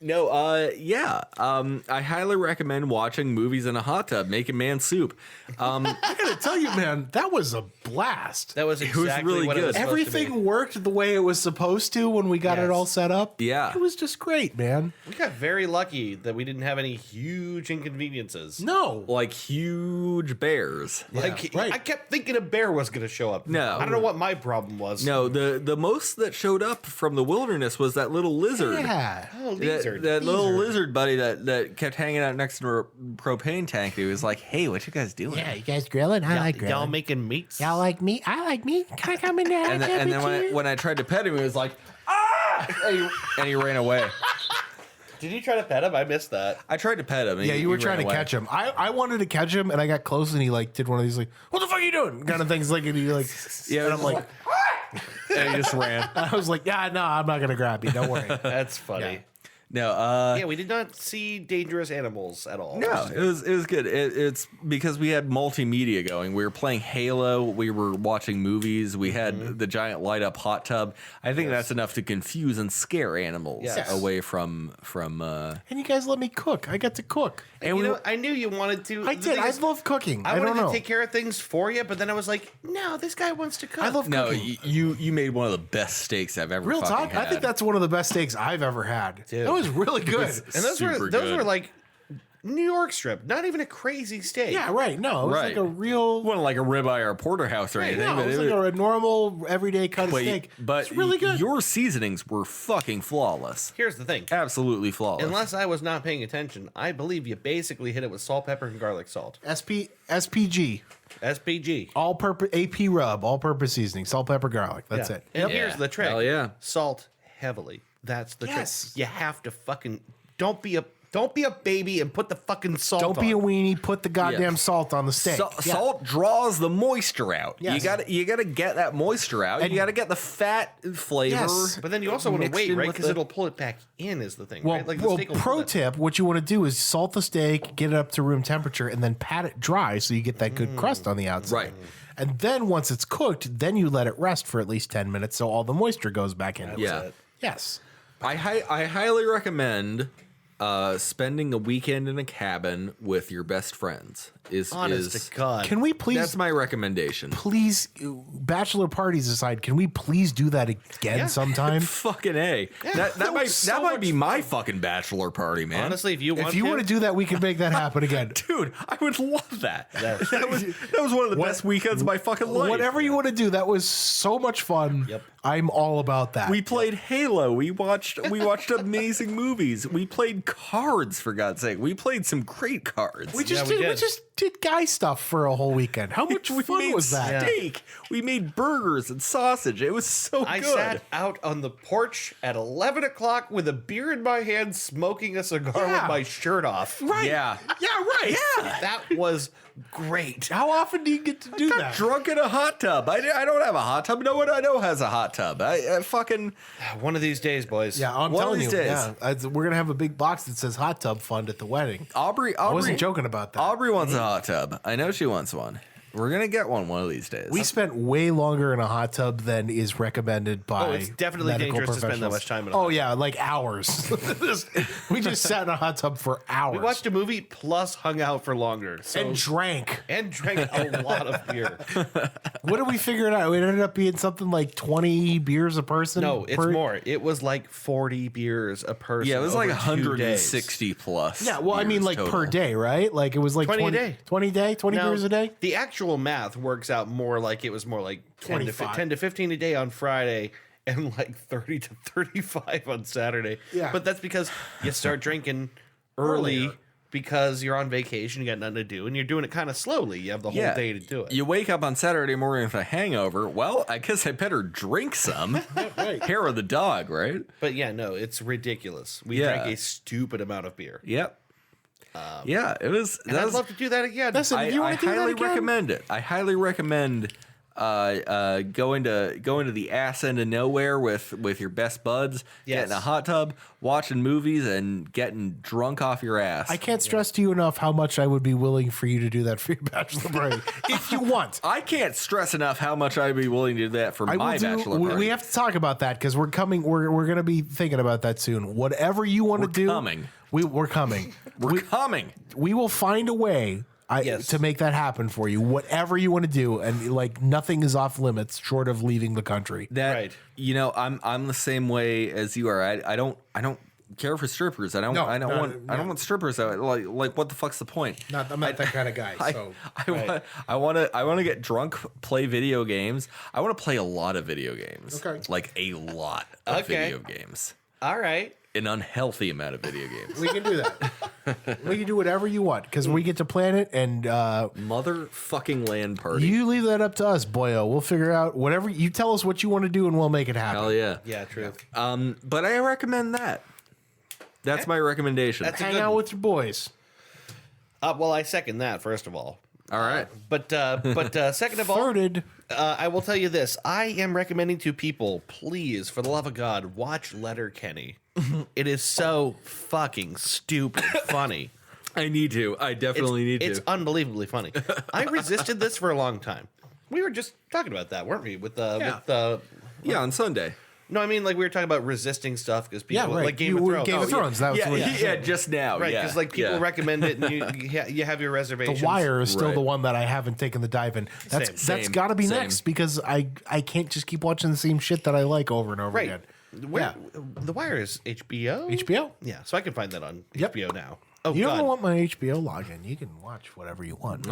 No, yeah. I highly recommend watching movies in a hot tub, making man soup. I gotta tell you, man, that was a blast. That was was exactly really what good. it was supposed to be. Everything worked the way it was supposed to when we got it Yes. all set up. Yeah. It was just great, man. We got very lucky that we didn't have any huge inconveniences. No. Like huge bears. Like right. I kept thinking a bear was going to show up. No. I don't know what my problem was. No, the most that showed up from the wilderness was that little lizard. Yeah. Oh, That, lizard. that little lizard buddy that kept hanging out next to a propane tank. He was like, "Hey, what you guys doing?" Yeah, you guys grilling? I like Y'all grilling. making meats? Y'all like meat? I like meat. Can I come in there? And then when I tried to pet him, he was like, "Ah!" and he ran away. Did you try to pet him? I missed that. I tried to pet him. And Yeah, he you were ran trying to away. catch him. I wanted to catch him, and I got close, and he like did one of these like, "What the fuck are you doing?" kind of things. Like, and he like, Yeah, and I'm like, and he just ran. I was like, "Yeah, no, I'm not gonna grab you. Don't worry." That's funny. Yeah. No, Yeah, we did not see dangerous animals at all. no, it was good. It's because we had multimedia going. We were playing Halo. We were watching movies. We had the giant light up hot tub. I think that's enough to confuse and scare animals Yes. away from. And you guys let me cook. I got to cook. And You we know, I knew you wanted to. I The did. thing I is, love cooking. I I don't wanted know. to take care of things for you, but then I was like, no, this guy wants to cook. I love no, cooking. you made one of the best steaks I've ever Real fucking talk. had. I think that's one of the best steaks I've ever had. Dude. That was really good. And those super were good. like New York strip, not even a crazy steak. Yeah, right. No, it was Right. like a real. It wasn't like a ribeye or a porterhouse or anything. No, but it was like a normal everyday cut of steak. but It's really good. your seasonings were fucking flawless. Here's the thing. Absolutely flawless. Unless I was not paying attention, I believe you basically hit it with salt, pepper, and garlic salt. SPG, SPG. all purpose AP rub, all purpose seasoning, salt, pepper, garlic. That's Yeah. it. And Yep. here's the trick. Hell yeah. Salt heavily. That's the Yes. trick. You have to fucking don't be a baby and put the fucking salt Don't be a on. weenie. Put the goddamn Yeah. salt on the steak. Yeah. Salt draws the moisture out. Yes. You gotta get that moisture out. And- you gotta get the fat flavor. Yes. But then you also want to mixed wait, in right? with Because the- it'll pull it back in is the thing, Well, right? Like well, steak will pro pull it. tip: what you want to do is salt the steak, get it up to room temperature, and then pat it dry so you get that good crust on the outside. Right. And then once it's cooked, then you let it rest for at least 10 minutes so all the moisture goes back in. Yeah. it. Yes. I highly recommend spending a weekend in a cabin with your best friends. Honest is to God. Can we please? That's my recommendation. Please, bachelor parties aside, can we please do that again Yeah. sometime? Fucking A. That That might was so that might much be my fucking bachelor party, man. Honestly, if you want If you want to do that, we can make that happen again. Dude, I would love that. That was one of the best weekends of my fucking life. Whatever you want to do, that was so much fun. Yep. I'm all about that. We played Halo. We watched amazing movies. We played cards, for God's sake. We played some great cards. we just we did, we did. just did guy stuff for a whole weekend. How much We fun made was that? steak. We made burgers and sausage. It was so I good. sat out on the porch at 11 o'clock with a beer in my hand, smoking a cigar Yeah. with my shirt off. Right. Yeah. Yeah, right. Yeah. That was great. How often do you get to do that? Drunk in a hot tub. I don't have a hot tub. No one I know has a hot tub. I fucking One of these days, boys. Yeah, I'm One of telling these you. days. Yeah, we're gonna have a big box that says hot tub fund at the wedding. Aubrey I wasn't joking about that. Aubrey wants a hot tub. I know she wants one. We're gonna get one of these days. We spent way longer in a hot tub than is recommended by. Oh, it's definitely medical dangerous to spend that professionals. much time in a Oh hot yeah, like hours. We just sat in a hot tub for hours. We watched a movie plus hung out for longer. So, and drank. and drank a lot of beer. What did we figure it out? It ended up being something like 20 beers a person. No, it's more. It was like 40 beers a person. yeah, it was like over 2 days. 160 plus. Yeah, well, I mean, beers like total. per day, right? Like it was like 20 a day. 20 Now, beers a day. The actual math works out more like it was more like 10 to 15 a day on Friday and like 30 to 35 on Saturday. Yeah. But that's because you start drinking early Earlier. because you're on vacation, you got nothing to do, and you're doing it kind of slowly. You have the whole day to do it. You wake up on Saturday morning with a hangover. Well, I guess I better drink some. Right. Hair of the dog, right? But yeah, no, it's ridiculous. We Yeah. drank a stupid amount of beer. Yep. Yeah, it was. And I'd love to do that again. Listen, if you I want to do that highly again, recommend it. I highly recommend going to the ass end of nowhere with your best buds, Yes. getting a hot tub, watching movies, and getting drunk off your ass. I can't stress to you enough how much I would be willing for you to do that for your bachelor party if you want. I can't stress enough how much I'd be willing to do that for my bachelor party. We have to talk about that because we're coming. We're going to be thinking about that soon. Whatever you want to do, coming. We're coming. We're coming. We will find a way Yes. to make that happen for you. Whatever you want to do, and like nothing is off limits short of leaving the country. That Right. I'm the same way as you are. I don't care for strippers. I don't want strippers out. Like what the fuck's the point? I'm not that kind of guy. So I want to get drunk, play video games. I want to play a lot of video games. Okay. Like a lot of Okay. video games. All right. An unhealthy amount of video games. we can do that. We can do whatever you want because we get to plan it, and Motherfucking land party. you leave that up to us, boyo. We'll figure out whatever you tell us what you want to do, and we'll make it happen. Hell yeah. Yeah, true. But I recommend that. That's my recommendation. That's a Hang good out one. with your boys. Well, I second that, first of all. All right. But second of all, Thirded. I will tell you this. I am recommending to people, please, for the love of God, watch Letterkenny. It is so fucking stupid funny. I need to. I definitely need It's to. unbelievably funny. I resisted this for a long time. We were just talking about that, weren't we? With Yeah, on Sunday. no, I mean like we were talking about resisting stuff because people Yeah, right. like Game of Thrones. Game of Thrones. That was Yeah, what you yeah, said. just now. Right, yeah. because like people yeah. recommend it, and you have your reservations. The Wire is still Right. the one that I haven't taken the dive in. That's Same. got to be Same. next because I can't just keep watching the same shit that I like over and over Right. again. Where, The Wire is HBO. HBO. Yeah, so I can find that on Yep. HBO now. Oh You God! don't want my HBO login. You can watch whatever you want.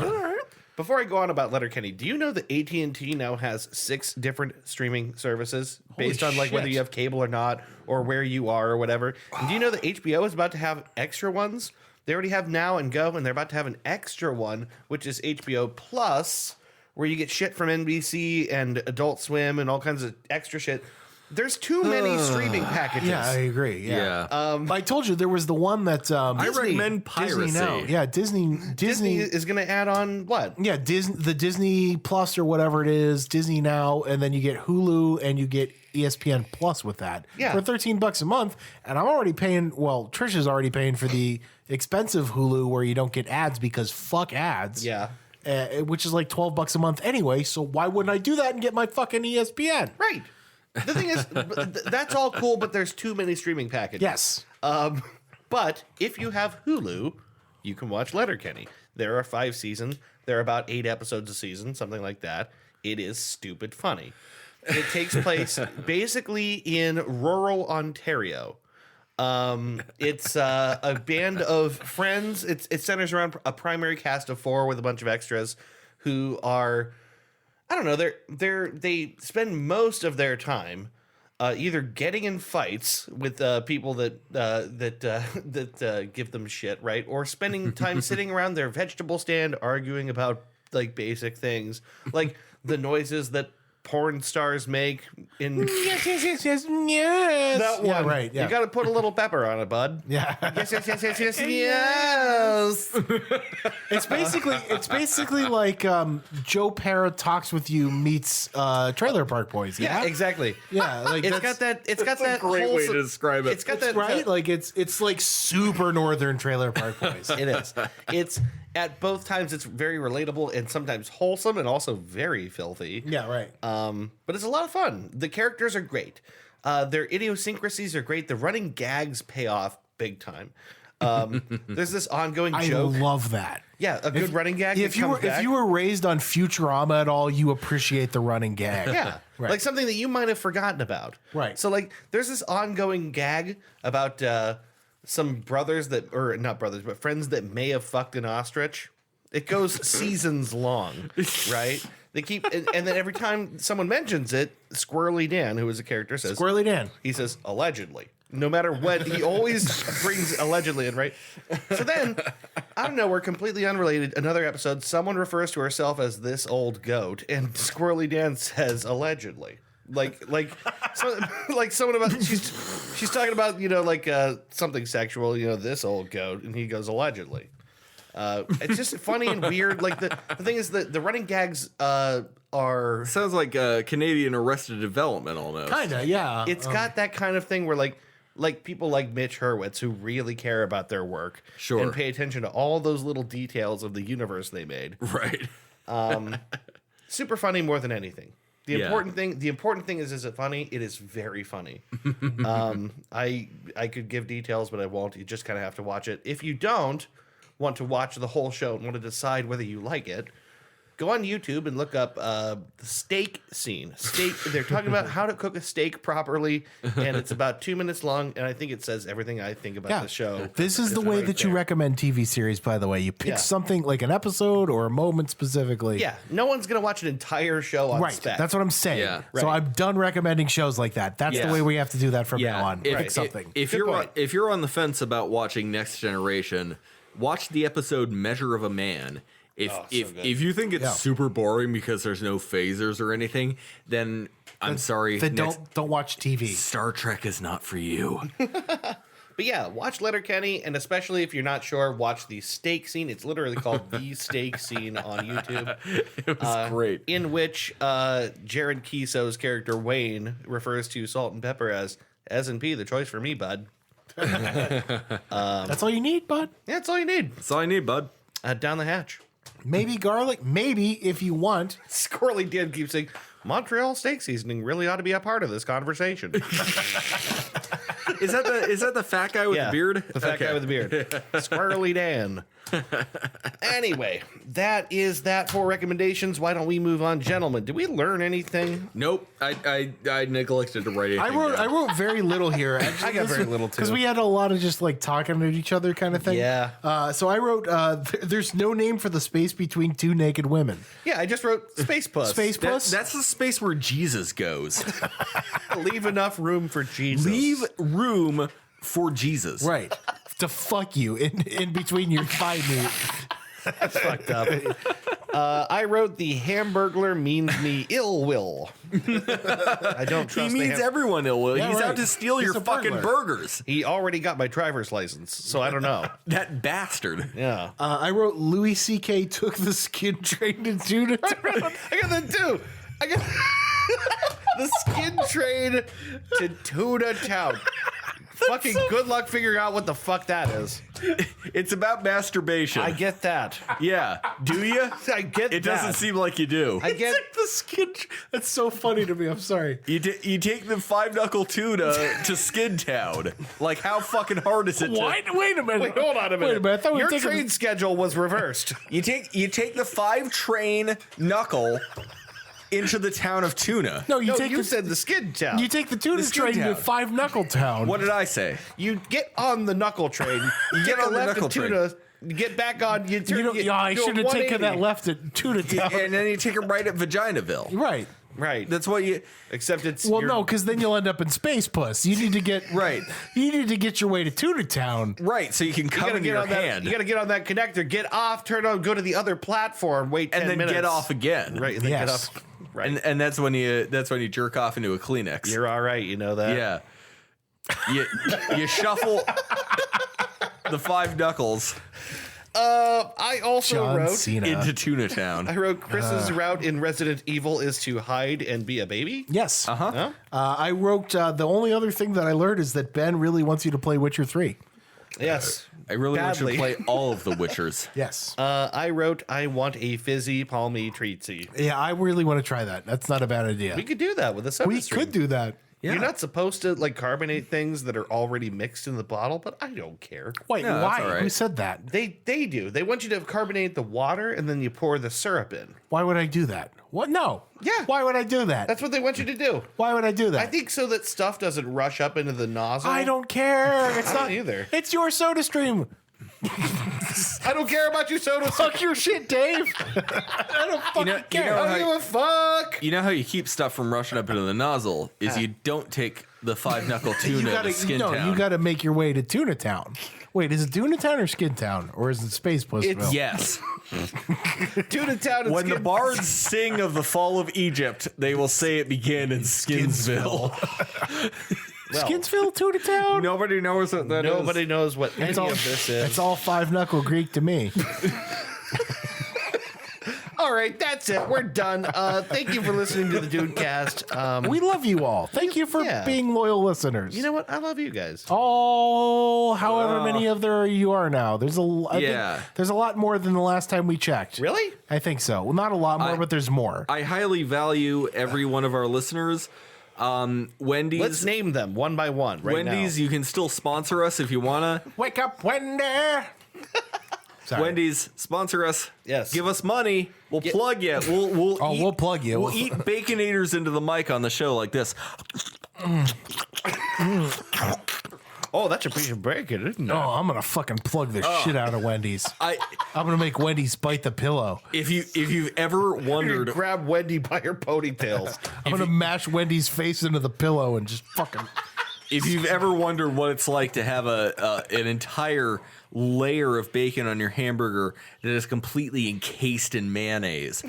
Before I go on about Letterkenny, do you know that AT&T now has 6 different streaming services based on like whether shit. you have cable or not, or where you are or whatever? And do you know that HBO is about to have extra ones? They already have Now and Go, and they're about to have an extra one, which is HBO Plus, where you get shit from NBC and Adult Swim and all kinds of extra shit. There's too many streaming packages. Yeah, I agree. Yeah. Yeah. I told you there was the one that I Disney. recommend piracy. Disney now. Yeah, Disney Disney. is going to add on what? Yeah, the Disney Plus or whatever it is, Disney Now, and then you get Hulu and you get ESPN Plus with that Yeah. for $13 a month. And I'm already paying. Well, Trisha's already paying for the expensive Hulu where you don't get ads because fuck ads. Yeah. Which is like $12 a month anyway. So why wouldn't I do that and get my fucking ESPN? Right. The thing is, that's all cool, but there's too many streaming packages. Yes. But if you have Hulu, you can watch Letterkenny. There are 5 seasons. There are about 8 episodes a season, something like that. It is stupid funny. It takes place basically in rural Ontario. It's a band of friends. It centers around a primary cast of 4 with a bunch of extras who are, I don't know, they spend most of their time either getting in fights with people that give them shit, right, or spending time sitting around their vegetable stand arguing about like basic things, like the noises that porn stars make in Yes. that one. Yeah, right. Yeah. You got to put a little pepper on it, bud. Yeah. Yes. It's basically like Joe Parra Talks with You meets Trailer Park Boys. Yeah, Yeah, exactly. yeah. Like It's got that. It's got that. great way to wholesome- describe it. It's got It's that right. Like it's like super northern Trailer Park Boys. It is. at both times it's very relatable and sometimes wholesome and also very filthy. Yeah, right. But it's a lot of fun. The characters are great. Their idiosyncrasies are great. The running gags pay off big time. There's this ongoing joke. I love that. Yeah, a good running gag. If you were raised on Futurama at all, you appreciate the running gag. Yeah, Right. like something that you might have forgotten about. Right. So like, there's this ongoing gag about some brothers that, or not brothers, but friends that may have fucked an ostrich. It goes seasons long, right? They keep, and then every time someone mentions it, Squirrely Dan, who is a character, says, Squirrely Dan. he says, allegedly. No matter what, he always brings allegedly in, right? So then, I don't know, we're completely unrelated. Another episode, someone refers to herself as this old goat, and Squirrely Dan says allegedly. Like someone about, she's talking about, something sexual, this old goat, and he goes allegedly. It's just funny and weird. Like the thing is that the running gags are Sounds like Canadian Arrested Development almost. Kinda, yeah. it's got that kind of thing where like people like Mitch Hurwitz who really care about their work Sure. and pay attention to all those little details of the universe they made. Right. Super funny more than anything. The Yeah. important thing is it funny? It is very funny. I could give details, but I won't. You just kind of have to watch it. If you don't want to watch the whole show and want to decide whether you like it, go on YouTube and look up the steak scene. They're talking about how to cook a steak properly, and it's about 2 minutes long, and I think it says everything I think about the show. This is the way right that you there. recommend TV series, by the way. You pick Yeah. something like an episode or a moment specifically. Yeah, no one's going to watch an entire show on Right. spec. That's what I'm saying. Yeah. So Right. I'm done recommending shows like that. That's Yeah. the way we have to do that from now on. If, Pick something. If Good you're point. if you're on the fence about watching Next Generation, watch the episode Measure of a Man. If so if good. if you think it's Yeah. super boring because there's no phasers or anything, then I'm sorry. Then Next- don't watch TV. Star Trek is not for you. But yeah, watch Letterkenny, and especially if you're not sure, watch the steak scene. It's literally called the steak scene on YouTube. It was great. In which Jared Kiso's character Wayne refers to salt and pepper as S&P, the choice for me, bud. That's all you need, bud. Yeah, that's all you need. That's all I need, bud. Down the hatch. Maybe garlic. Maybe if you want. Squirrely Dan keeps saying, Montreal steak seasoning really ought to be a part of this conversation. Is that the fat guy with the beard? The fat guy with the beard. Squirrely Dan. Anyway, that is that for recommendations. Why don't we move on, gentlemen? Did we learn anything? Nope. I neglected to write anything. I down. wrote very little here. Actually, I got very little, too. because we had a lot of just like talking to each other kind of thing. Yeah. So I wrote. There's no name for the space between two naked women. Yeah, I just wrote Space Puss. Space Puss. That's the space where Jesus goes. Leave enough room for Jesus. Leave room for Jesus. Right. To fuck you in between your thigh meat. That's fucked up. I wrote the Hamburglar means me ill will. I don't He trust means everyone ill will. Yeah, He's right. out to steal He's your a fucking burglar. burgers. He already got my driver's license, so I don't know. That bastard. Yeah. I wrote Louis C.K. took the skin train to Tuna. I got that too. I got the skin train to Tuna Town. Fucking good luck figuring out what the fuck that is. It's about masturbation. I get that. Yeah. Do you? I get It that. doesn't seem like you do. I get the skin. That's so funny to me. I'm sorry. You take the 5-knuckle tuna to Skid Town. Like, how fucking hard is it to... Wait a minute. Wait, hold on a minute. Wait a minute. I thought we Your were taking train schedule was reversed. You take the 5-train knuckle into the town of Tuna. No, you No, take you the, said the skid town. you take the Tuna Skid train to Town. Five Knuckle Town. What did I say? You get on the knuckle train. You Get get on the left knuckle at Tuna. You get back on. You turn. You know, yeah, I do a should have taken that 180. left at Tuna Town. And then you take it right at Vaginaville. Right. Right. That's what you... Except it's Well, you're- no, because then you'll end up in Space Puss. You need to get Right. You need to get your way to Tuna Town. Right, so you can You come gotta in get your on that. hand You gotta get on that connector. Get off. Turn on. Go to the other platform. Wait 10 and then minutes. get off again. Right. And then get Yes. off. Right. And that's when you jerk off into a Kleenex. You're all right. You know that. Yeah. You shuffle the 5 knuckles I also John wrote. Cena. into Tuna Town. I wrote Chris's route in Resident Evil is to hide and be a baby. Yes. Uh-huh. I wrote the only other thing that I learned is that Ben really wants you to play Witcher 3. Yes. I really want you Badly. to play all of the Witchers. Yes. I wrote, I want a fizzy palmy treatsy. Yeah, I really want to try that. That's not a bad idea. We could do that with a soda We stream. could do that. Yeah. You're not supposed to like carbonate things that are already mixed in the bottle, but I don't care. Wait, No, that's why? all right. Who said that? They do. They want you to carbonate the water and then you pour the syrup in. Why would I do that? What? No. Yeah. Why would I do that? That's what they want you to do. Why would I do that? I think so that stuff doesn't rush up into the nozzle. I don't care. It's I not don't either. It's your soda stream. I don't care about your soda. Fuck your shit, Dave. I don't fucking care. I don't give a fuck. You know how you keep stuff from rushing up into the nozzle is you don't take the 5-knuckle tuna to Skin Town. You got to make your way to Tuna Town. Wait, is it Tuna Town or Skin Town, or is it Space Postville? Yes. Tuna Town and When the Skin- bards sing of the fall of Egypt, they will say it began in Skinsville. Skinsville, Tuna Town. Nobody knows what that is. Nobody knows what any It's all, of this is. it's all 5-knuckle Greek to me. All right, that's it. We're done. Thank you for listening to the Dudecast. We love you all. Thank you for Yeah. being loyal listeners. You know what? I love you guys. Oh, however many of there you are now. There's I Yeah. think there's a lot more than the last time we checked. Really? I think so. Well, not a lot more, but there's more. I highly value every one of our listeners. Wendy's. Let's name them one by one right Wendy's, now. you can still sponsor us if you wanna. Wake up, Wendy. Sorry. Wendy's, sponsor us. Yes. Give us money. We'll plug you. We'll plug you. We'll eat baconators into the mic on the show like this. Oh, that's a piece of bacon, isn't it? Oh, I'm gonna fucking plug the shit out of Wendy's. I I'm gonna make Wendy's bite the pillow. if you've ever You're gonna wondered grab Wendy by her ponytails. I'm gonna mash Wendy's face into the pillow and just fucking. if you've ever wondered what it's like to have an entire layer of bacon on your hamburger that is completely encased in mayonnaise,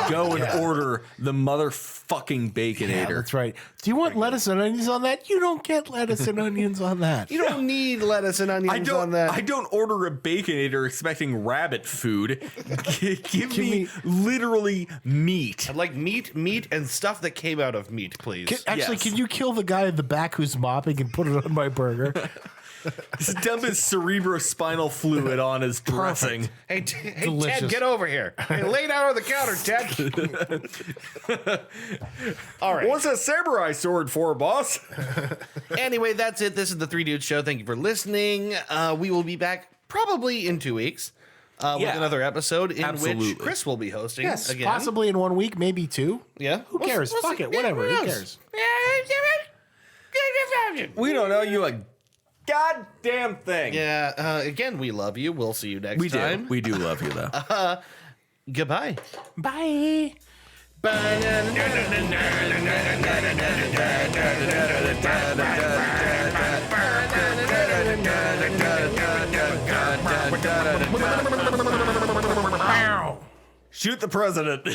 go and order the motherfucking Baconator. Yeah, that's right. Do you want lettuce and onions on that? You don't get lettuce and onions on that. You don't need lettuce and onions on that. I don't order a Baconator expecting rabbit food. Give me literally meat. I'd like meat, and stuff that came out of meat, please. Actually, Yes. can you kill the guy in the back who's mopping and put it on my burger? Just dump his cerebrospinal fluid on his dressing. Hey, Ted, Delicious. get over here. Hey, lay down on the counter, Ted. All right. What's a samurai sword for, boss? Anyway, that's it. This is the Three Dudes Show. Thank you for listening. We will be back probably in 2 weeks with Yeah. another episode in Absolutely. which Chris will be hosting Yes, again. possibly in 1 week, maybe 2. Yeah. Who cares? Fuck see. it, whatever. Who knows? cares? We don't know you a goddamn thing. Yeah. Again, we love you. We'll see you next time. We do love you, though. Goodbye. Bye. Shoot the president.